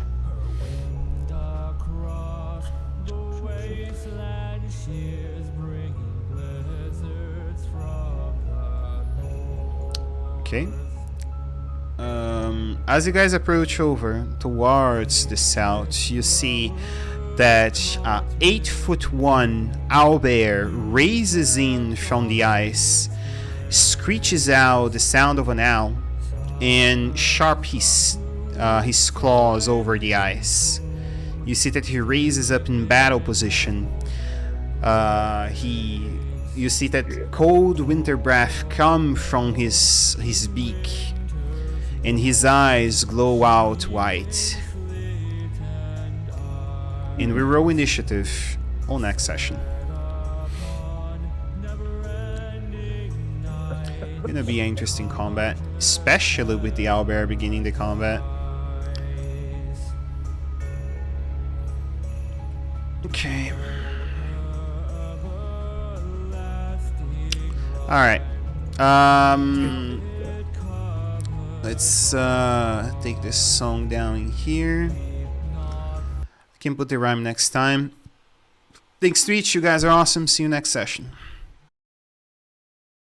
as you guys approach over towards the south, you see that 8'1" owlbear raises in from the ice, screeches out the sound of an owl, and sharp his claws over the ice. You see that he raises up in battle position. You see that cold winter breath come from his beak, and his eyes glow out white. And we roll initiative on next session. Gonna be an interesting combat, especially with the owlbear beginning the combat. Okay. Alright. Let's take this song down in here. I can put the rhyme next time. Thanks to each, you guys are awesome. See you next session.